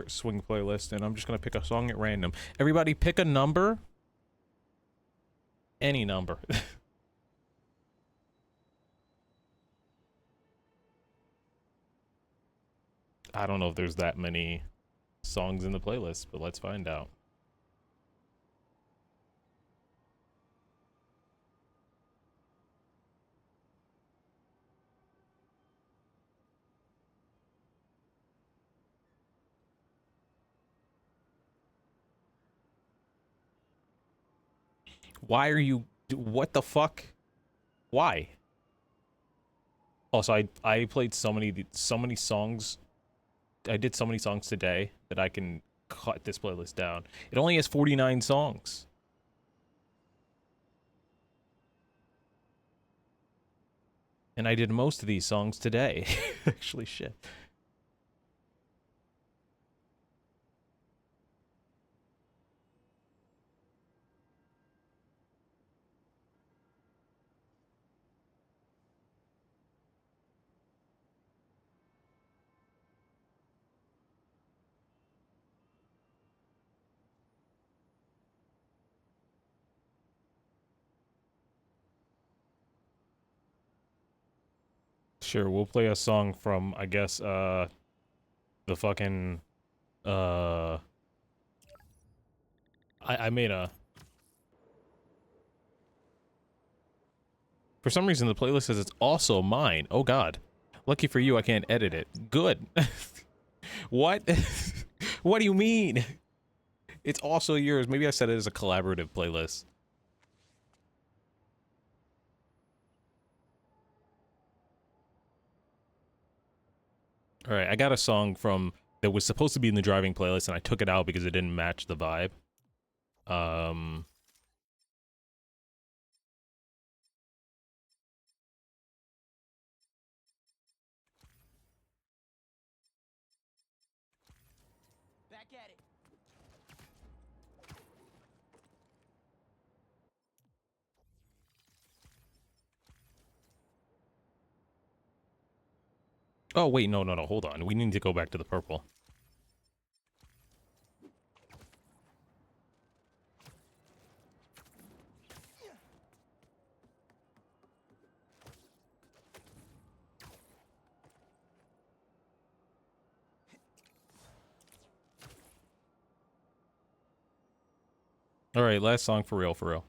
swing playlist, and I'm just gonna pick a song at random. Everybody pick a number. Any number. I don't know if there's that many songs in the playlist, but let's find out. Why are you... What the fuck? Why? Also, I played so many songs. I did so many songs today that I can cut this playlist down. It only has 49 songs. And I did most of these songs today. Actually, shit. Sure, we'll play a song from, I guess, the fucking, I made a... For some reason, the playlist says it's also mine. Oh, God. Lucky for you, I can't edit it. Good. What? What do you mean? It's also yours. Maybe I said it as a collaborative playlist. All right, I got a song from that was supposed to be in the driving playlist, and I took it out because it didn't match the vibe. Back at it. Oh, wait, no, hold on. We need to go back to the purple. All right, last song for real, for real.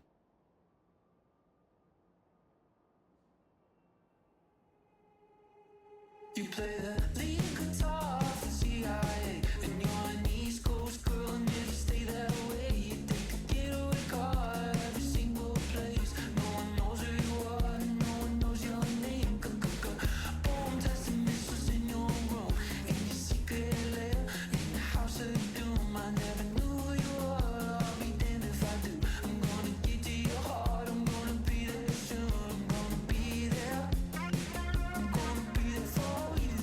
You play the lead guitar for CIA, and you're an East Coast girl, and you just stay that way. You take a getaway car every single place. No one knows who you are, no one knows your name. Bomb testing missiles in your room, in your secret lair, in the house of doom. I never knew who you are. I'll be damned if I do. I'm gonna get to your heart. I'm gonna be there soon. I'm gonna be there. I'm gonna be there for you.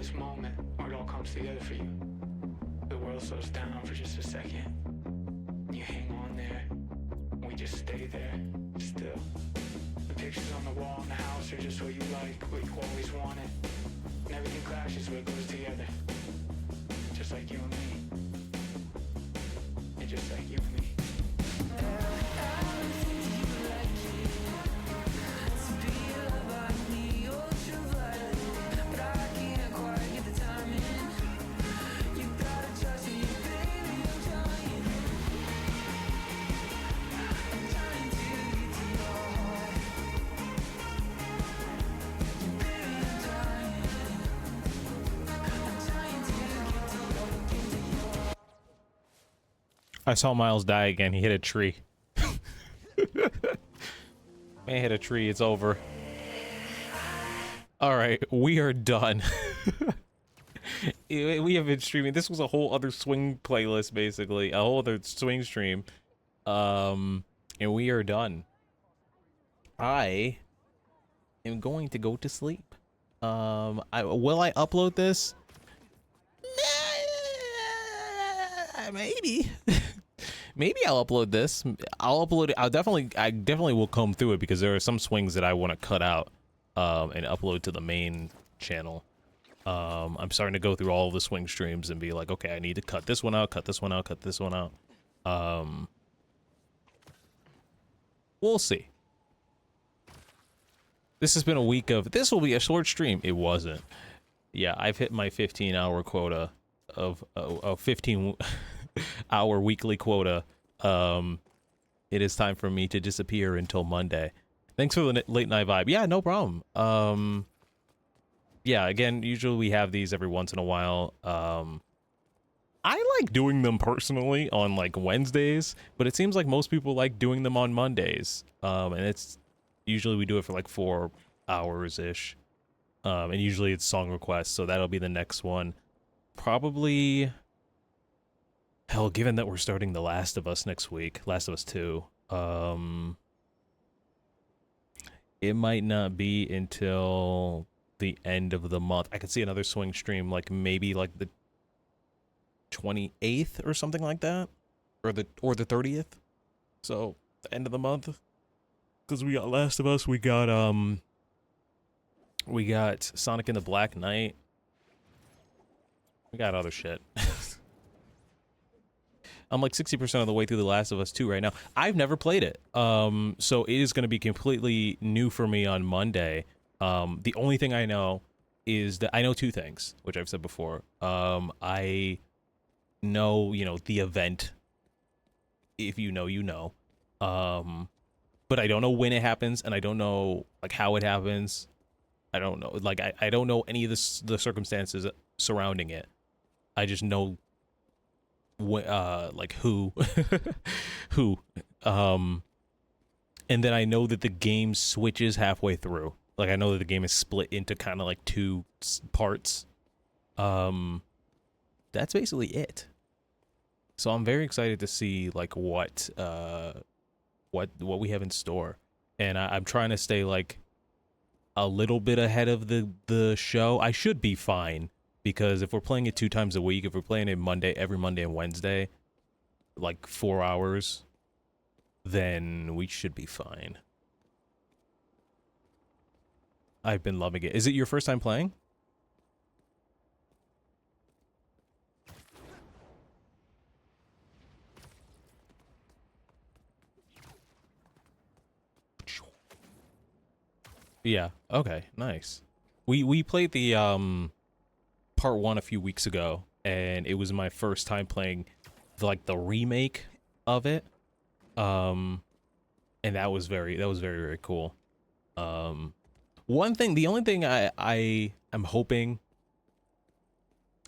this moment where it all comes together for you. The world slows down for just a second. You hang on there. We just stay there, still. The pictures on the wall in the house are just what you like, what you always wanted. And everything clashes where it goes together. Just like you and me. And just like you and me. I saw Miles die again. He hit a tree. Man hit a tree. It's over. All right, we are done. We have been streaming. This was a whole other swing playlist, basically. A whole other swing stream. And we are done. I am going to go to sleep. Will I upload this? Maybe. Maybe I'll upload this. I'll upload it. I definitely will comb through it because there are some swings that I want to cut out and upload to the main channel. I'm starting to go through all of the swing streams and be like, okay, I need to cut this one out, cut this one out, cut this one out. We'll see. This has been a week of, this will be a short stream. It wasn't. Yeah, I've hit my 15-hour quota of 15-hour weekly quota. It is time for me to disappear until Monday. Thanks for the late night vibe. Yeah, no problem. Yeah, again, usually we have these every once in a while. I like doing them personally on like Wednesdays, but it seems like most people like doing them on Mondays. And it's usually we do it for like 4 hours ish. And usually it's song requests, so that'll be the next one. Probably, hell, given that we're starting The Last of Us next week, Last of Us 2, it might not be until the end of the month. I could see another swing stream, like maybe like the 28th or something like that, or the 30th. So the end of the month, because we got Last of Us, we got Sonic and the Black Knight. We got other shit. I'm like 60% of the way through The Last of Us 2 right now. I've never played it. So it is going to be completely new for me on Monday. The only thing I know is that I know two things, which I've said before. I know, the event. If you know, you know. But I don't know when it happens, and I don't know, like, how it happens. I don't know. Like, I don't know any of the circumstances surrounding it. I just know like who who and then I know that the game switches halfway through. Like, I know that the game is split into kind of like two parts. That's basically it. So I'm very excited to see like what we have in store, and I'm trying to stay like a little bit ahead of the show. I should be fine. Because if we're playing it 2 times a week, if we're playing it every Monday and Wednesday, like 4 hours, then we should be fine. I've been loving it. Is it your first time playing? Yeah. Okay. Nice. We played the part 1 a few weeks ago, and it was my first time playing the remake of it. And that was very very cool. The only thing I'm hoping,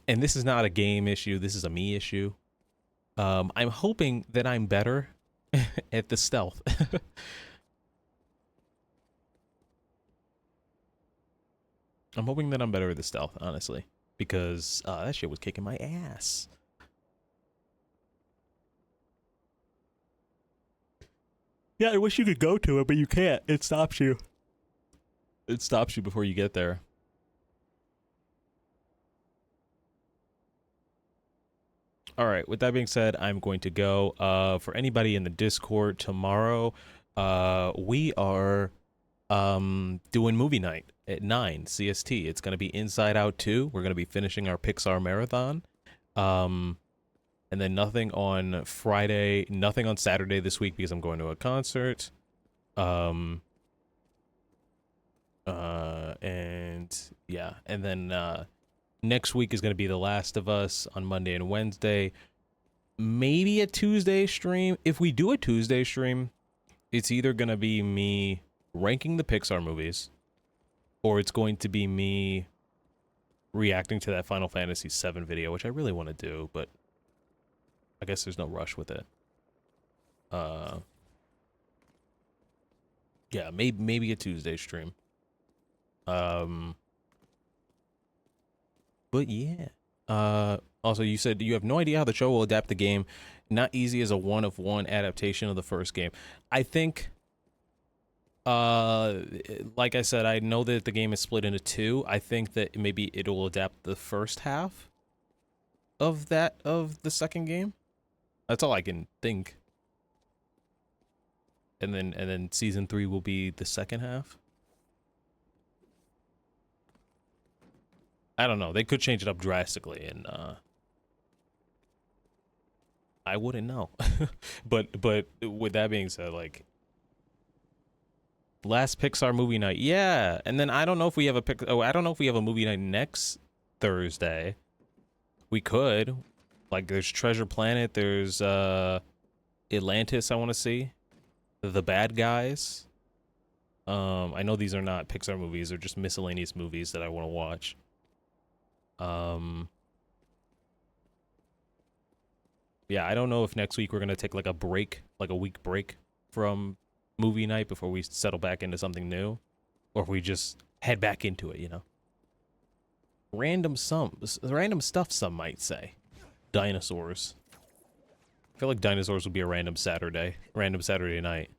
and this is not a game issue, this is a me issue. I'm hoping that I'm better at the stealth. I'm hoping that I'm better at the stealth, honestly, because that shit was kicking my ass. Yeah, I wish you could go to it, but you can't. It stops you. It stops you before you get there. All right. With that being said, I'm going to go. For anybody in the Discord tomorrow, we are doing movie night at 9 CST. It's going to be Inside Out 2. We're going to be finishing our Pixar marathon. And then nothing on Friday, nothing on Saturday this week because I'm going to a concert. And yeah, and then next week is going to be The Last of Us on Monday and Wednesday. Maybe a Tuesday stream. If we do a Tuesday stream, it's either going to be me ranking the Pixar movies, or it's going to be me reacting to that Final Fantasy VII video, which I really want to do, but I guess there's no rush with it. Yeah, maybe a Tuesday stream. But yeah. Also, you said you have no idea how the show will adapt the game. Not easy as a one-of-one adaptation of the first game. I think, like I said, I know that the game is split into two. I think that maybe it will adapt the first half of the second game. That's all I can think. And then season 3 will be the second half. I don't know. They could change it up drastically, and I wouldn't know. but with that being said, like, last Pixar movie night, yeah. And then I don't know if we have I don't know if we have a movie night next Thursday. We could. Like, there's Treasure Planet. There's Atlantis. I want to see The Bad Guys. I know these are not Pixar movies. They're just miscellaneous movies that I want to watch. Yeah, I don't know if next week we're gonna take like a break, like a week break from movie night before we settle back into something new, or if we just head back into it, you know. Random stuff, some might say. Dinosaurs. I feel like dinosaurs would be a random Saturday night.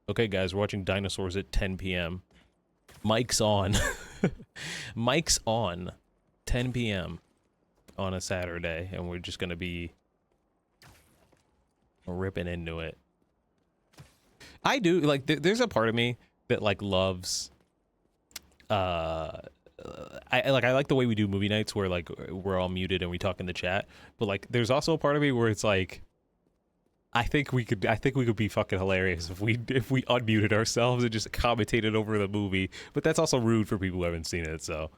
Okay, guys, we're watching dinosaurs at 10 p.m. Mic's on. Mic's on. 10 p.m. on a Saturday, and we're just gonna be ripping into it. I do like. There's a part of me that like loves. I like the way we do movie nights, where like we're all muted and we talk in the chat. But like, there's also a part of me where it's like, I think we could be fucking hilarious if we unmuted ourselves and just commentated over the movie. But that's also rude for people who haven't seen it. So.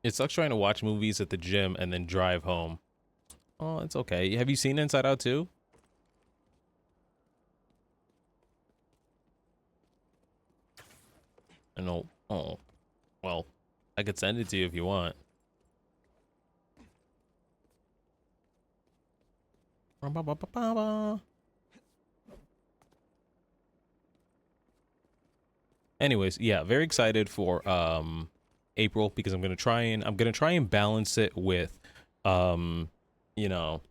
It sucks trying to watch movies at the gym and then drive home. Oh, it's okay. Have you seen Inside Out 2? I know. Oh, well, I could send it to you if you want. Anyways, yeah, very excited for April, because I'm gonna try and balance it with you know,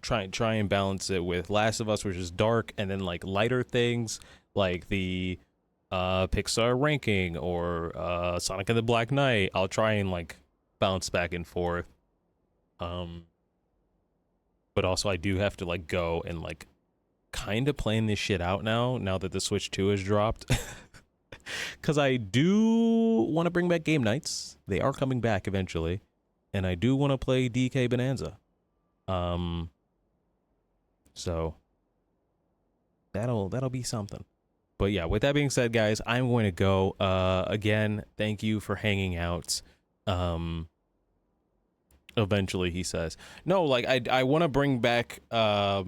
try and balance it with Last of Us, which is dark, and then like lighter things like the Pixar ranking or Sonic and the Black Knight. I'll try and like bounce back and forth. But also I do have to like go and like kind of plan this shit out now that the Switch 2 has dropped. Because I do want to bring back game nights. They are coming back eventually. And I do want to play DK Bonanza. So that'll be something. But yeah, with that being said, guys, I'm going to go. Again, thank you for hanging out. Eventually, he says. No, like I want to bring back I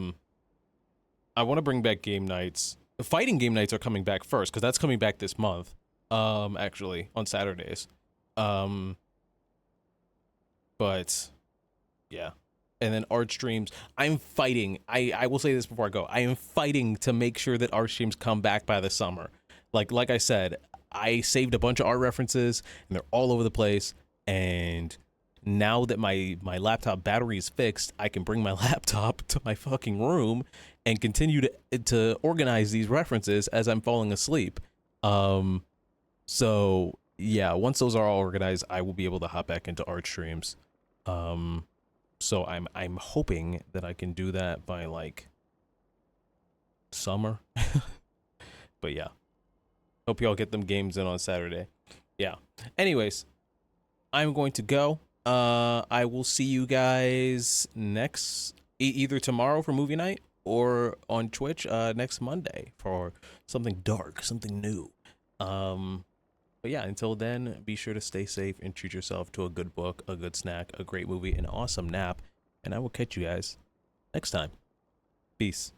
want to bring back game nights. Fighting game nights are coming back first, because that's coming back this month. Actually, on Saturdays. But yeah. And then art streams. I'm fighting. I will say this before I go. I am fighting to make sure that art streams come back by the summer. Like I said, I saved a bunch of art references and they're all over the place. And now that my laptop battery is fixed, I can bring my laptop to my fucking room and continue to organize these references as I'm falling asleep. So yeah, once those are all organized, I will be able to hop back into art streams. So I'm hoping that I can do that by like summer. But yeah, hope y'all get them games in on Saturday. Yeah. Anyways, I'm going to go. I will see you guys next either tomorrow for movie night or on Twitch next Monday for something dark, something new. But yeah, until then, be sure to stay safe and treat yourself to a good book, a good snack, a great movie, an awesome nap, and I will catch you guys next time. Peace.